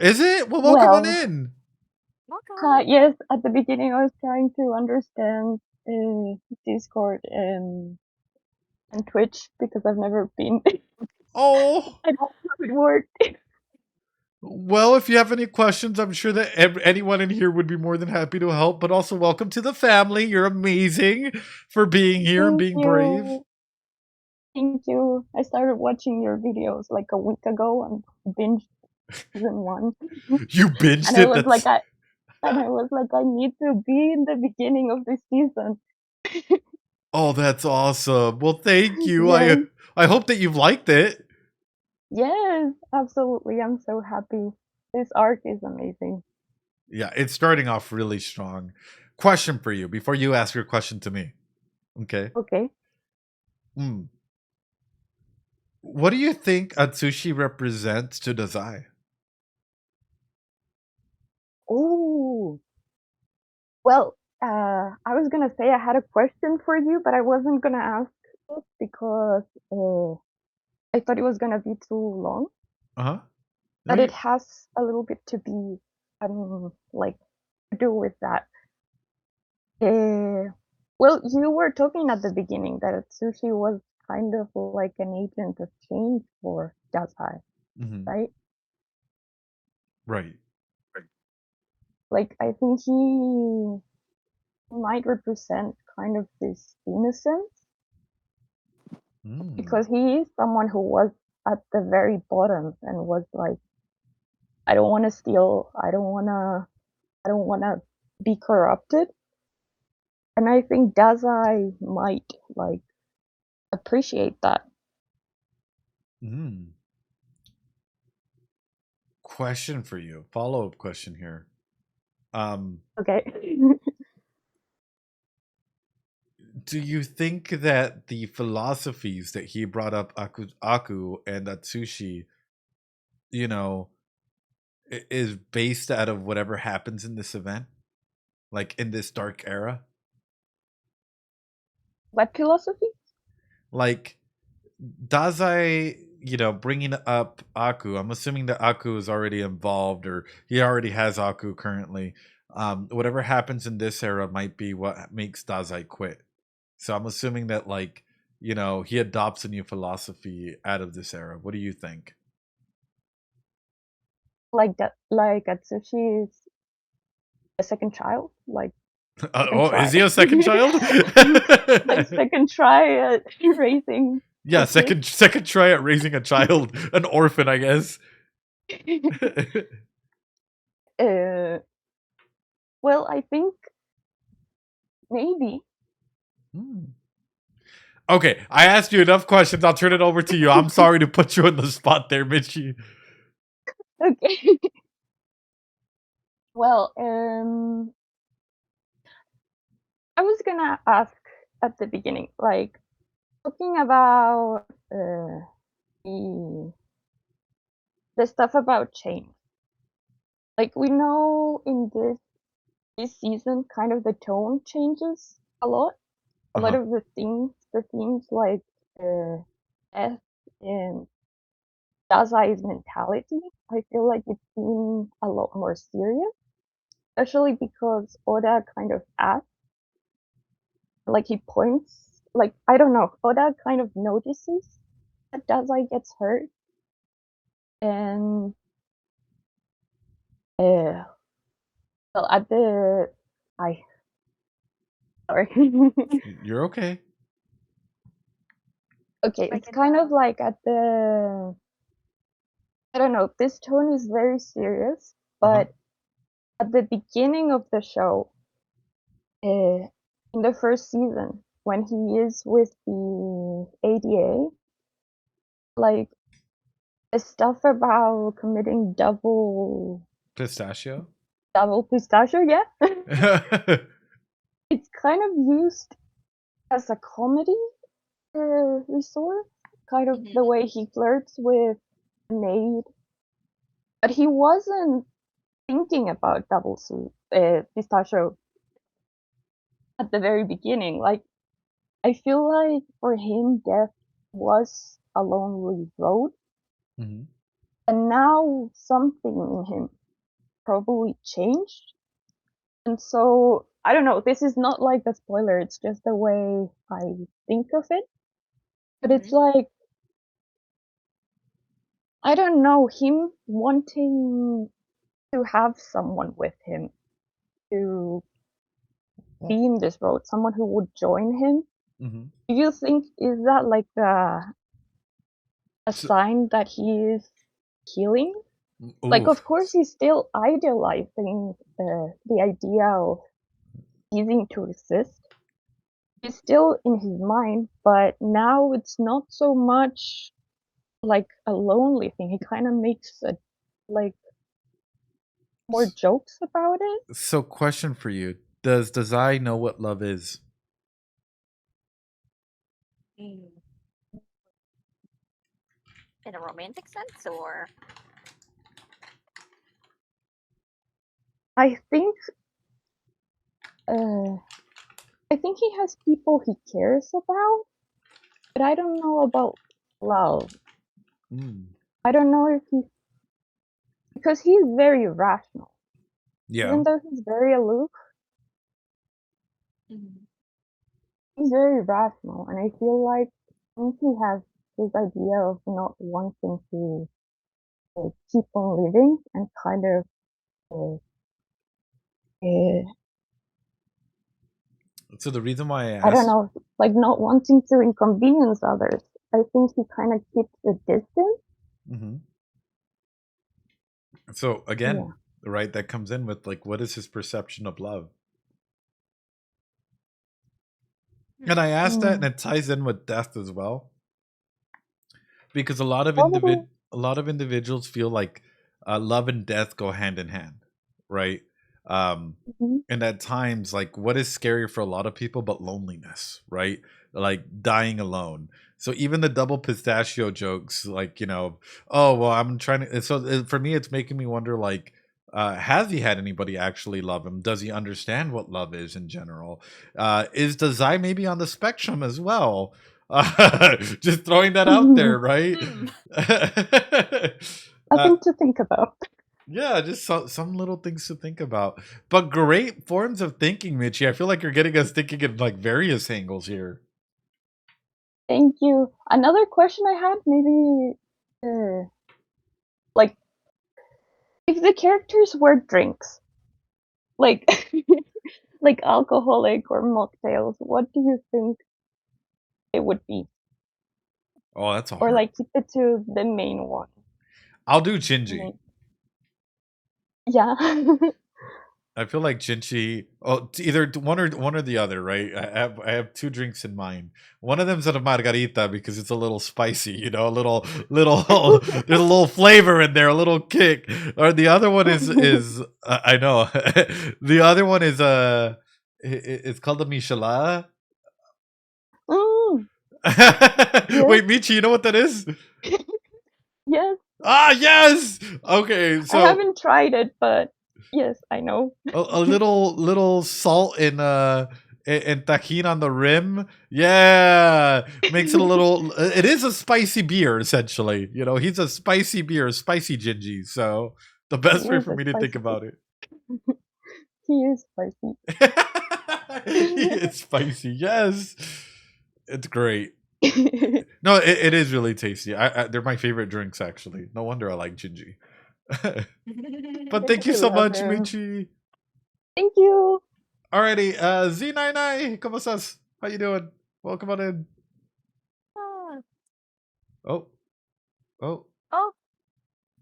Is it? Well, welcome on in. Yes, at the beginning I was trying to understand Discord and Twitch because I've never been. Oh. I don't know how it worked. Well, if you have any questions, I'm sure that anyone in here would be more than happy to help. But also, welcome to the family. You're amazing for being here and being brave. Thank you. I started watching your videos like a week ago and binged season 1. You binged and it? I was like, I need to be in the beginning of this season. Oh, that's awesome. Well, thank you. Yes. I hope that you've liked it. Yes, absolutely. I'm so happy. This arc is amazing. Yeah, it's starting off really strong. Question for you before you ask your question to me. Okay. Okay. What do you think Atsushi represents to Dazai? Oh. Well, I was gonna say I had a question for you, but I wasn't gonna ask it because I thought it was gonna be too long. Uh-huh. But it has a little bit to be, like, to do with that. Well, you were talking at the beginning that Atsushi was kind of like an agent of change for Dazai, right? Right. Like, I think he might represent kind of this innocence because he is someone who was at the very bottom and was like, I don't want to steal, I don't want to be corrupted. And I think Dazai might like appreciate that. Question for you. Follow-up question here. Okay. Do you think that the philosophies that he brought up, Aku and Atsushi, is based out of whatever happens in this event? Like in this dark era? What philosophy? Like Dazai, bringing up Aku. I'm assuming that Aku is already involved or he already has Aku currently. Whatever happens in this era might be what makes Dazai quit. So I'm assuming that he adopts a new philosophy out of this era. What do you think? Like that, like Atsushi is a second child, like. Is he a second child? Like second try at raising. Yeah, second try at raising a child, an orphan, I guess. Well, I think maybe. Okay, I asked you enough questions. I'll turn it over to you. I'm sorry to put you in the spot there, Michi. Okay. Well, I was gonna ask at the beginning, like, talking about the stuff about change. Like, we know in this season, kind of the tone changes a lot. A lot of the themes like death and Dazai's mentality, I feel like it's been a lot more serious, especially because Oda kind of asks, like he points, like, I don't know, Oda kind of notices that Dazai gets hurt, and well, at the sorry. You're okay. Okay, it's kind of like at the, I don't know, this tone is very serious, but at the beginning of the show, in the first season, when he is with the ADA, like, the stuff about committing double pistachio, yeah. It's kind of used as a comedy resort, kind of the way he flirts with the maid, but he wasn't thinking about pistachio at the very beginning. Like, I feel like for him, death was a lonely road, and now something in him probably changed. And so, I don't know, this is not like a spoiler, it's just the way I think of it. But it's like, I don't know, him wanting to have someone with him to be in this road, someone who would join him. Do you think, is that like a sign that he is healing? Like, of course, he's still idealizing the idea of ceasing to resist. It's still in his mind, but now it's not so much like a lonely thing. He kind of makes more jokes about it. So, question for you: does Dazai know what love is? In a romantic sense, or? I think he has people he cares about, but I don't know about love. I don't know if because he's very rational. Yeah. Even though he's very aloof, he's very rational, and I feel like he has this idea of not wanting to keep on living and kind of so the reason why I asked, I don't know, like not wanting to inconvenience others. I think he kind of keeps a distance. So again, right, that comes in with like, what is his perception of love? And I asked that, and it ties in with death as well, because a lot of individuals feel like love and death go hand in hand, right? And at times, like, what is scarier for a lot of people but loneliness, right? Like dying alone. So even the double pistachio jokes, like, oh well, I'm trying to. So for me, it's making me wonder, like, has he had anybody actually love him? Does he understand what love is in general? Is Dazai maybe on the spectrum as well? Just throwing that out there, right? Nothing to think about. Yeah, just some little things to think about. But great forms of thinking, Michi. I feel like you're getting us thinking in like various angles here. Thank you. Another question I had, maybe, like, if the characters were drinks, like like alcoholic or mocktails, what do you think it would be? Oh, that's a Or hard. like keep it to the main one. I'll do Gingy. Yeah. I feel like Gingy. Oh, either one or the other, right? I have two drinks in mind. One of them's a margarita because it's a little spicy, you know, a little there's a little flavor in there, a little kick. Or the other one is I know. The other one is it's called a michelada. Oh. Wait, Michi, you know what that is? Yes. Ah, yes. Okay, so I haven't tried it, but yes, I know. a little salt and tahini on the rim. Yeah, makes it a little. It is a spicy beer essentially. You know, he's a spicy beer, spicy Gingy. So the best way for me to think about it. He is spicy. He is spicy. Yes, it's great. No, it is really tasty. They're my favorite drinks actually. No wonder I like Gingy. But thank you so much, Michi. Thank you. Alrighty, Z99, ¿cómo estás? How you doing? Welcome on in. Oh. Oh. Oh.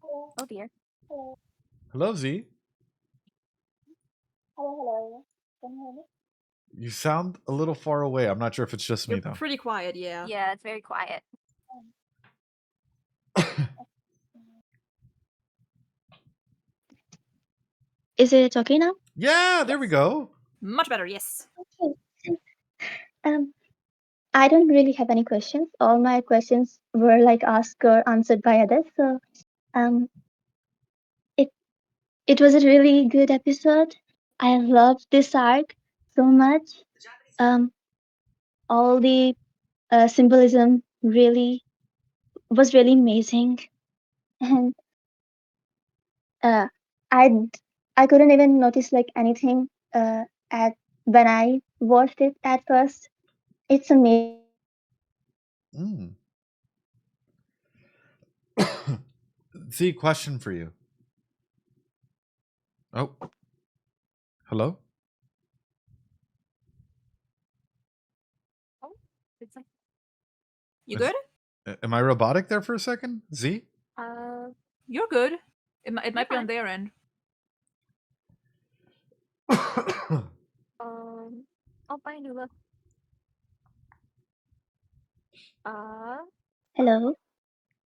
Oh dear. Hello, Z. Hello. Can you hear me? You sound a little far away. I'm not sure if it's just me, though. Pretty quiet, yeah. Yeah, it's very quiet. Is it okay now? Yeah, there we go. Much better, yes. Okay. I don't really have any questions. All my questions were like asked or answered by others. So, it was a really good episode. I loved this arc so much. All the symbolism really was really amazing, and I couldn't even notice like anything at when I watched it at first. It's amazing. Z, question for you. Oh. Hello? Oh, it's like. You good? Am I robotic there for a second? Z? You're good. It might be on their end. Oh, bye, Nula. Hello.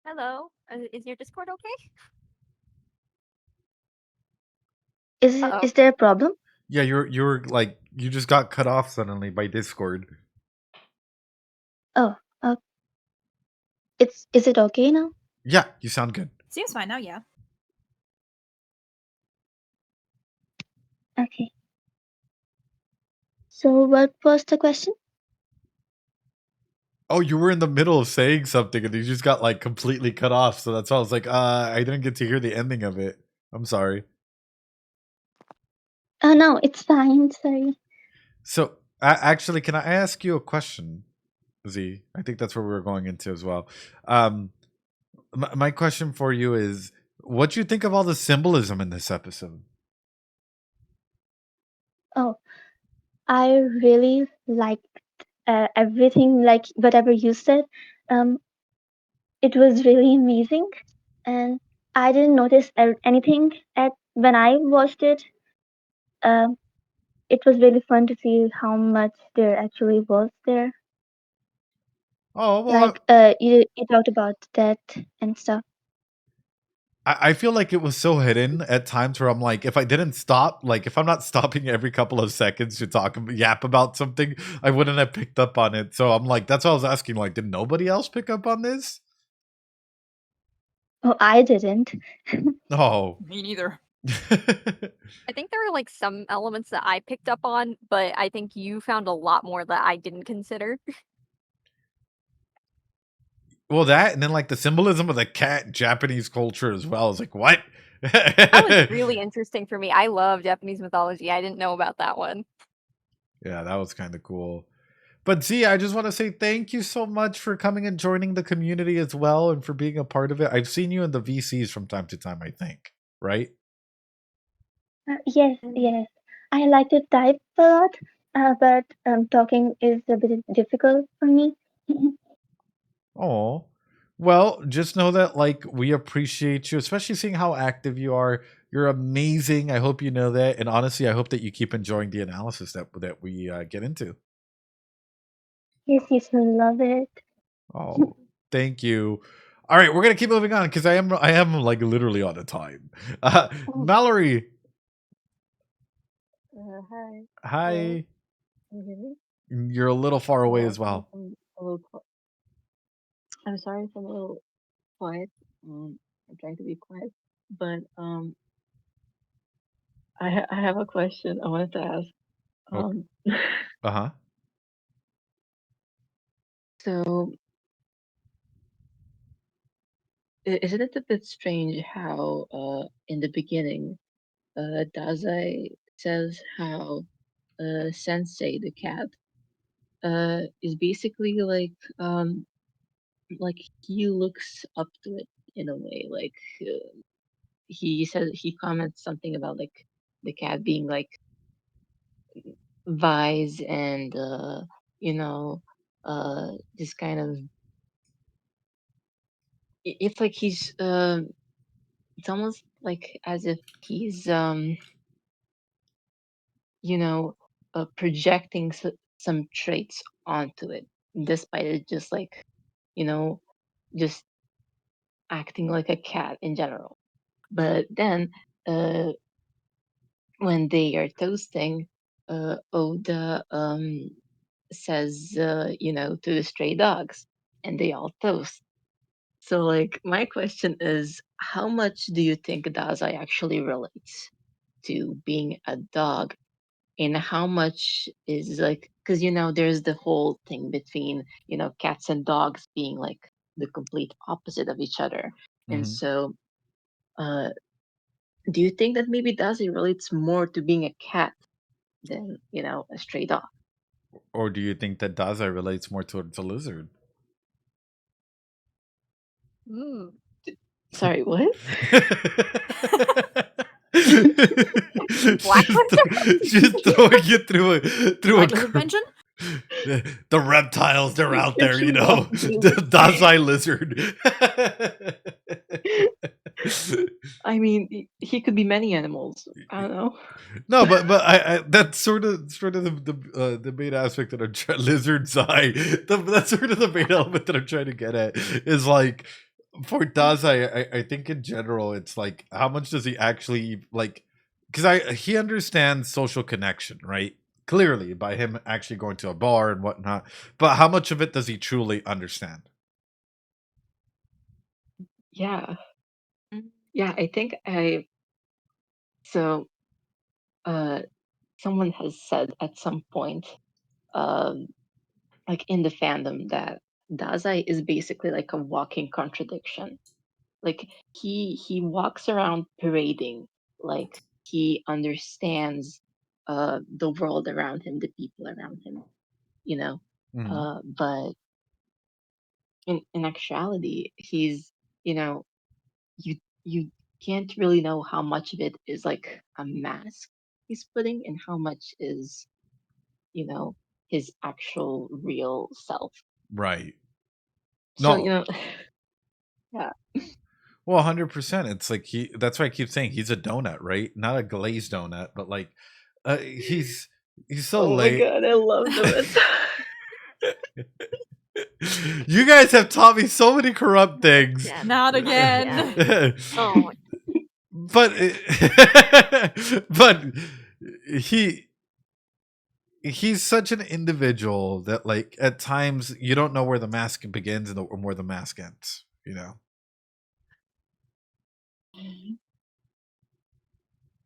Hello. Is your Discord okay? Is there a problem? Yeah, you're like you just got cut off suddenly by Discord. Oh, is it okay now? Yeah, you sound good. Seems fine now, yeah. Okay. So what was the question? Oh, you were in the middle of saying something and you just got like completely cut off. So that's why I was like, I didn't get to hear the ending of it. I'm sorry. Oh no, it's fine. Sorry. So actually, can I ask you a question, Z? I think that's where we were going into as well. My question for you is, what do you think of all the symbolism in this episode? Oh, I really liked everything, like whatever you said. It was really amazing, and I didn't notice anything when I watched it. It was really fun to see how much there actually was there. Oh, well, like you talked about that and stuff. I feel like it was so hidden at times where I'm like, if I didn't stop, like if I'm not stopping every couple of seconds to yap about something, I wouldn't have picked up on it. So I'm like, that's why I was asking, like, did nobody else pick up on this? Oh, I didn't. Oh. Me neither. I think there are like some elements that I picked up on, but I think you found a lot more that I didn't consider. Well, that and then like the symbolism of the cat Japanese culture as well. I was like, what? That was really interesting for me. I love Japanese mythology. I didn't know about that one. Yeah, that was kind of cool. But Z, I just want to say thank you so much for coming and joining the community as well and for being a part of it. I've seen you in the VCs from time to time, I think, right? Yes, yes. I like to type a lot, but talking is a bit difficult for me. Oh, well, just know that like we appreciate you, especially seeing how active you are. You're amazing. I hope you know that, and honestly, I hope that you keep enjoying the analysis that we get into. Yes, yes, I love it. Oh, thank you. All right, we're gonna keep moving on because I am like literally on a time. Mallory, Hi. hi. Can you hear me? You're a little far away as Sorry well. if I'm a little. I'm sorry if I'm a little quiet. I'm trying to be quiet, but I have a question I wanted to ask. Okay. Uh-huh. So isn't it a bit strange how in the beginning Dazai says how Sensei the cat is basically like he looks up to it in a way, like he says, he comments something about like the cat being like wise and you know this kind of it's like he's it's almost like as if he's you know projecting some traits onto it, despite it just like you know just acting like a cat in general. But then when they are toasting, Oda says, to the stray dogs, and they all toast. So, like, my question is, how much do you think Dazai actually relates to being a dog, and how much is like, because there's the whole thing between cats and dogs being like the complete opposite of each other, and Mhm. so, uh, do you think that maybe Dazai relates more to being a cat than a stray dog? Or do you think that Dazai relates more towards a lizard? Sorry, what? She's throwing it through a Michael intervention? the reptiles, they're out there, She loves the lizards. Dazai lizard. I mean, he could be many animals. I don't know. No, but I that's sort of the main aspect that I'm trying lizard's eye. That's sort of the main element that I'm trying to get at is like for Dazai, I think in general it's like how much does he actually like because he understands social connection, right? Clearly by him actually going to a bar and whatnot. But how much of it does he truly understand? Yeah. Yeah, I think so someone has said at some point, um, like in the fandom that Dazai is basically like a walking contradiction. Like he walks around parading like he understands the world around him, the people around him, you know. Mhm. But in actuality, he's you know you can't really know how much of it is like a mask he's putting and how much is you know his actual real self. Right. So No. yeah. Well, 100%. It's like that's why I keep saying he's a donut, right? Not a glazed donut, but like he's so Oh my late. god, I love donuts. You guys have taught me so many corrupt things. Not again. Oh. But but he he's such an individual that like at times you don't know where the mask begins and where the mask ends,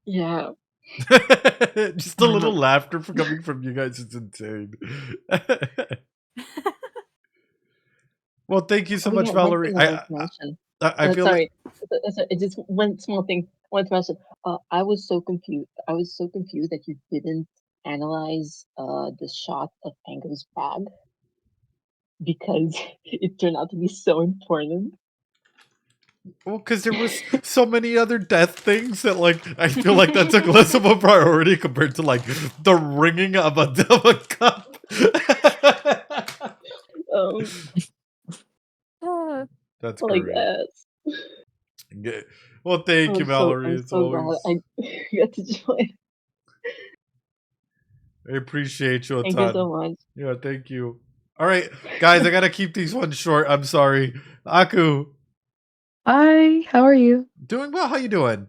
Yeah. Just a little laughter coming from you guys is insane. Well, thank you so Oh much, yeah, one Valerie. thing I wanted to mention. I feel like Sorry, it's just one small thing I wanted to mention. I was so confused. I was so confused that you didn't analyze the shot of Pango's bag because it turned out to be so important. Well, because there was so many other death things that, like, I feel like that took less of a priority compared to, like, the ringing of a cup. That's great. Well, thank you, Mallory. It's always. Glad I got to join. I appreciate you a Thank ton. you so much. Yeah, thank you. All right, guys, I gotta keep these ones short. I'm sorry. Aku. Hi, how are you? Doing well. How you doing?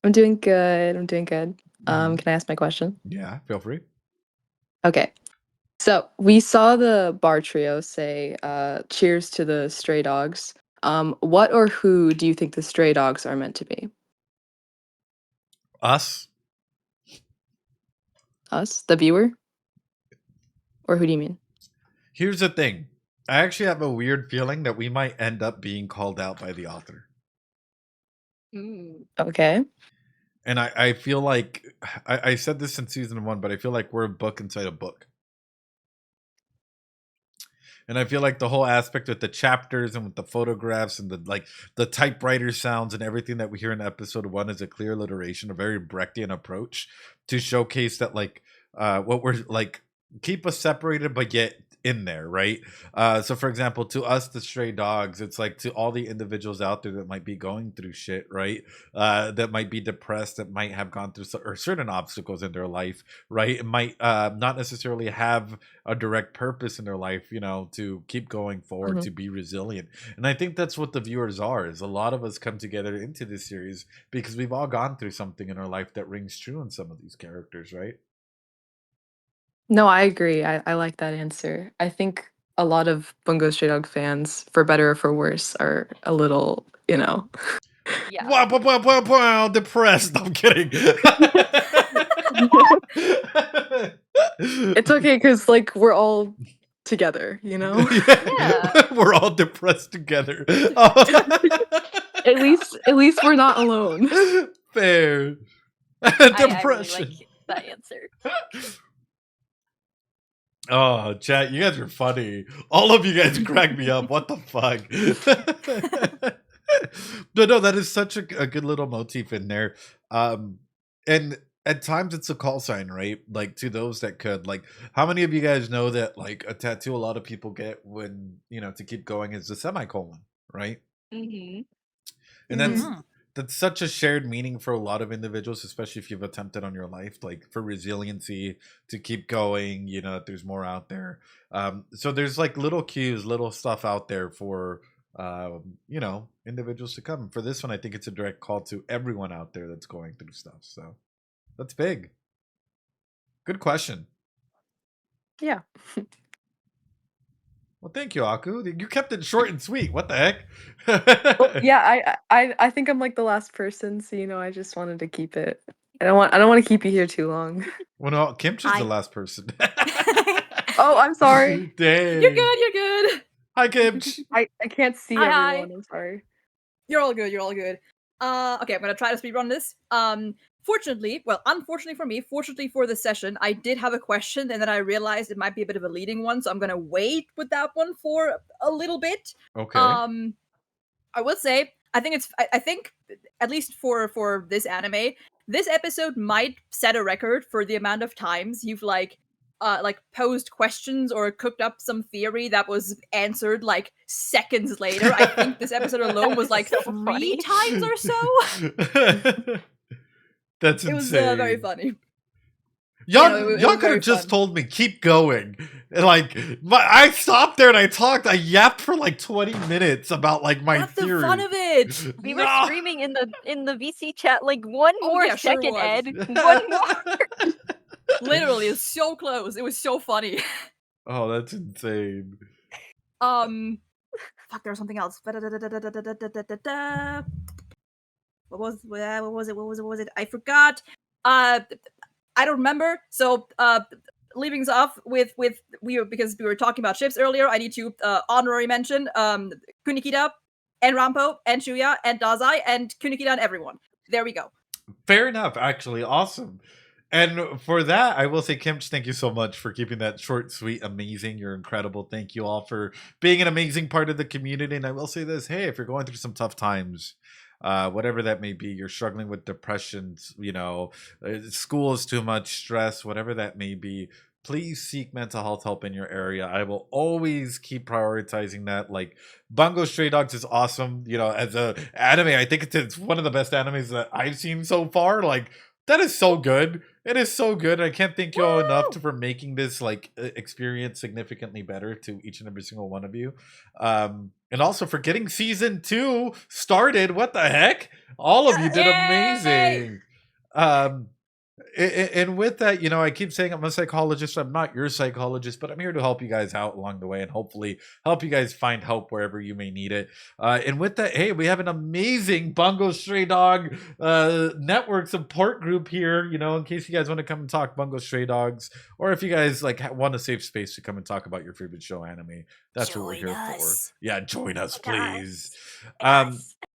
I'm doing good. Can I ask my question? Yeah, feel free. Okay. So we saw the bar trio say cheers to the stray dogs. What or who do you think the stray dogs are meant to be? Us. Us? The viewer? Or who do you mean? Here's the thing. I actually have a weird feeling that we might end up being called out by the author. Okay. And I feel like, I said this in season 1, but I feel like we're a book inside a book. And I feel like the whole aspect with the chapters and with the photographs and the typewriter sounds and everything that we hear in episode 1 is a clear alliteration, a very Brechtian approach to showcase that, like, what we're like, keep us separated but yet in there, right? So for example, to us, the stray dogs, it's like to all the individuals out there that might be going through shit, right? That might be depressed, that might have gone through or certain obstacles in their life, right? It might not necessarily have a direct purpose in their life, you know, to keep going forward, to be resilient. And I think that's what the viewers are, is a lot of us come together into this series because we've all gone through something in our life that rings true in some of these characters, right? No, I agree. I like that answer. I think a lot of Bungo Stray Dog fans, for better or for worse, are a little, you know. Yeah. Wow, depressed. No, I'm kidding. It's okay because, like, we're all together, you know? Yeah. We're all depressed together. At least we're not alone. Fair. I really like that answer. Oh, chat, you guys are funny. All of you guys crack me up. What the fuck? No, that is such a good little motif in there. And at times it's a call sign, right? Like, to those that could, like, how many of you guys know that, like, a tattoo a lot of people get when, you know, to keep going is the semicolon, right? Mm-hmm. And that's such a shared meaning for a lot of individuals, especially if you've attempted on your life, like, for resiliency, to keep going, you know, that there's more out there. So there's, like, little cues, little stuff out there for, you know, individuals to come. For this one, I think it's a direct call to everyone out there that's going through stuff. So that's big. Good question. Yeah. Well, thank you, Aku. You kept it short and sweet. What the heck? Well, yeah, I think I'm like the last person, so, you know, I just wanted to keep it. I don't want to keep you here too long. Well, no, Kimchi's the last person. Oh, I'm sorry. Dang. You're good. Hi, Kimch. I can't see Hi. everyone. I'm sorry. You're all good. Okay, I'm gonna try to speedrun this. Unfortunately for me, fortunately for the session, I did have a question, and then I realized it might be a bit of a leading one, so I'm gonna wait with that one for a little bit. Okay. I will say, I think at least for this anime, this episode might set a record for the amount of times you've like posed questions or cooked up some theory that was answered like seconds later. I think this episode alone was like So 3 funny. times or so. That's It insane. was very funny. Y'all could have just told me, keep going. And, like, I stopped there and I talked. I yapped for like 20 minutes about, like, my That's theory. the fun of it. We were screaming in the VC chat like one more yeah, sure second, was. Ed. One more. Literally, it's so close. It was so funny. Oh, that's insane. Fuck, there was something else. What was it? I forgot. I don't remember. So, leaving us off with because we were talking about ships earlier. I need to honorary mention Kunikida and Rampo and Shuya and Dazai and Kunikida and everyone. There we go. Fair enough, actually. Awesome. And for that, I will say, Kimch, thank you so much for keeping that short, sweet, amazing. You're incredible. Thank you all for being an amazing part of the community. And I will say this, hey, if you're going through some tough times, whatever that may be, you're struggling with depression, school is too much stress, whatever that may be, please seek mental health help in your area. I will always keep prioritizing that. Like, Bungo Stray Dogs is awesome. As a anime, I think it's one of the best animes that I've seen so far. Like, that is so good. It is so good. I can't thank you all enough for making this experience significantly better to each and every single one of you. And also for getting season 2 started. What the heck? All of you did amazing. And with that, I keep saying I'm a psychologist. I'm not your psychologist, but I'm here to help you guys out along the way and hopefully help you guys find help wherever you may need it. And with that, hey, we have an amazing Bungo Stray Dog network support group here, in case you guys want to come and talk Bungo Stray Dogs, or if you guys want a safe space to come and talk about your favorite show anime. That's what we're here for. Yeah, join us, please.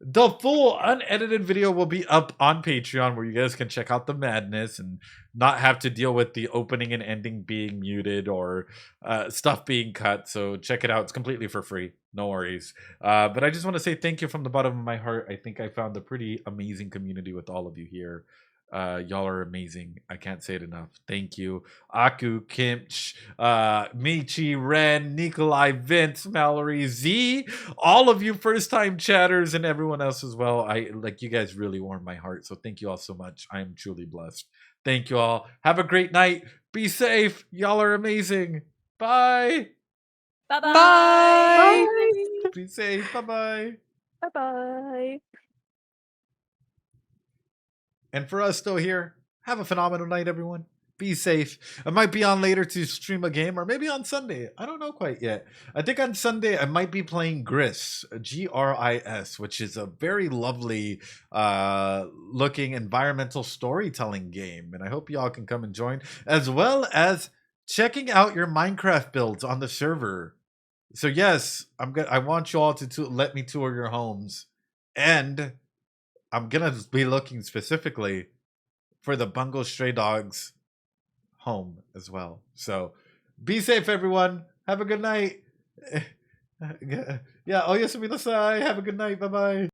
The full unedited video will be up on Patreon, where you guys can check out the madness and not have to deal with the opening and ending being muted or stuff being cut. So check it out. It's completely for free. No worries. But I just want to say thank you from the bottom of my heart. I think I found a pretty amazing community with all of you here. Y'all are amazing. I can't say it enough. Thank you. Aku, Kimch, Michi, Ren, Nikolai, Vince, Mallory, Z, all of you first time chatters and everyone else as well. You guys really warm my heart. So thank you all so much. I am truly blessed. Thank you all. Have a great night. Be safe. Y'all are amazing. Bye. Bye-bye. Bye. Be safe. Bye-bye. Bye-bye. And for us still here, have a phenomenal night, everyone. Be safe. I might be on later to stream a game, or maybe on Sunday. I don't know quite yet. I think on Sunday I might be playing Gris, Gris, which is a very lovely looking environmental storytelling game. And I hope y'all can come and join, as well as checking out your Minecraft builds on the server. So yes, I want you all to let me tour your homes. And I'm gonna be looking specifically for the Bungo Stray Dogs home as well. So be safe, everyone. Have a good night. Yeah, oyasumi nasai. Have a good night. Bye-bye.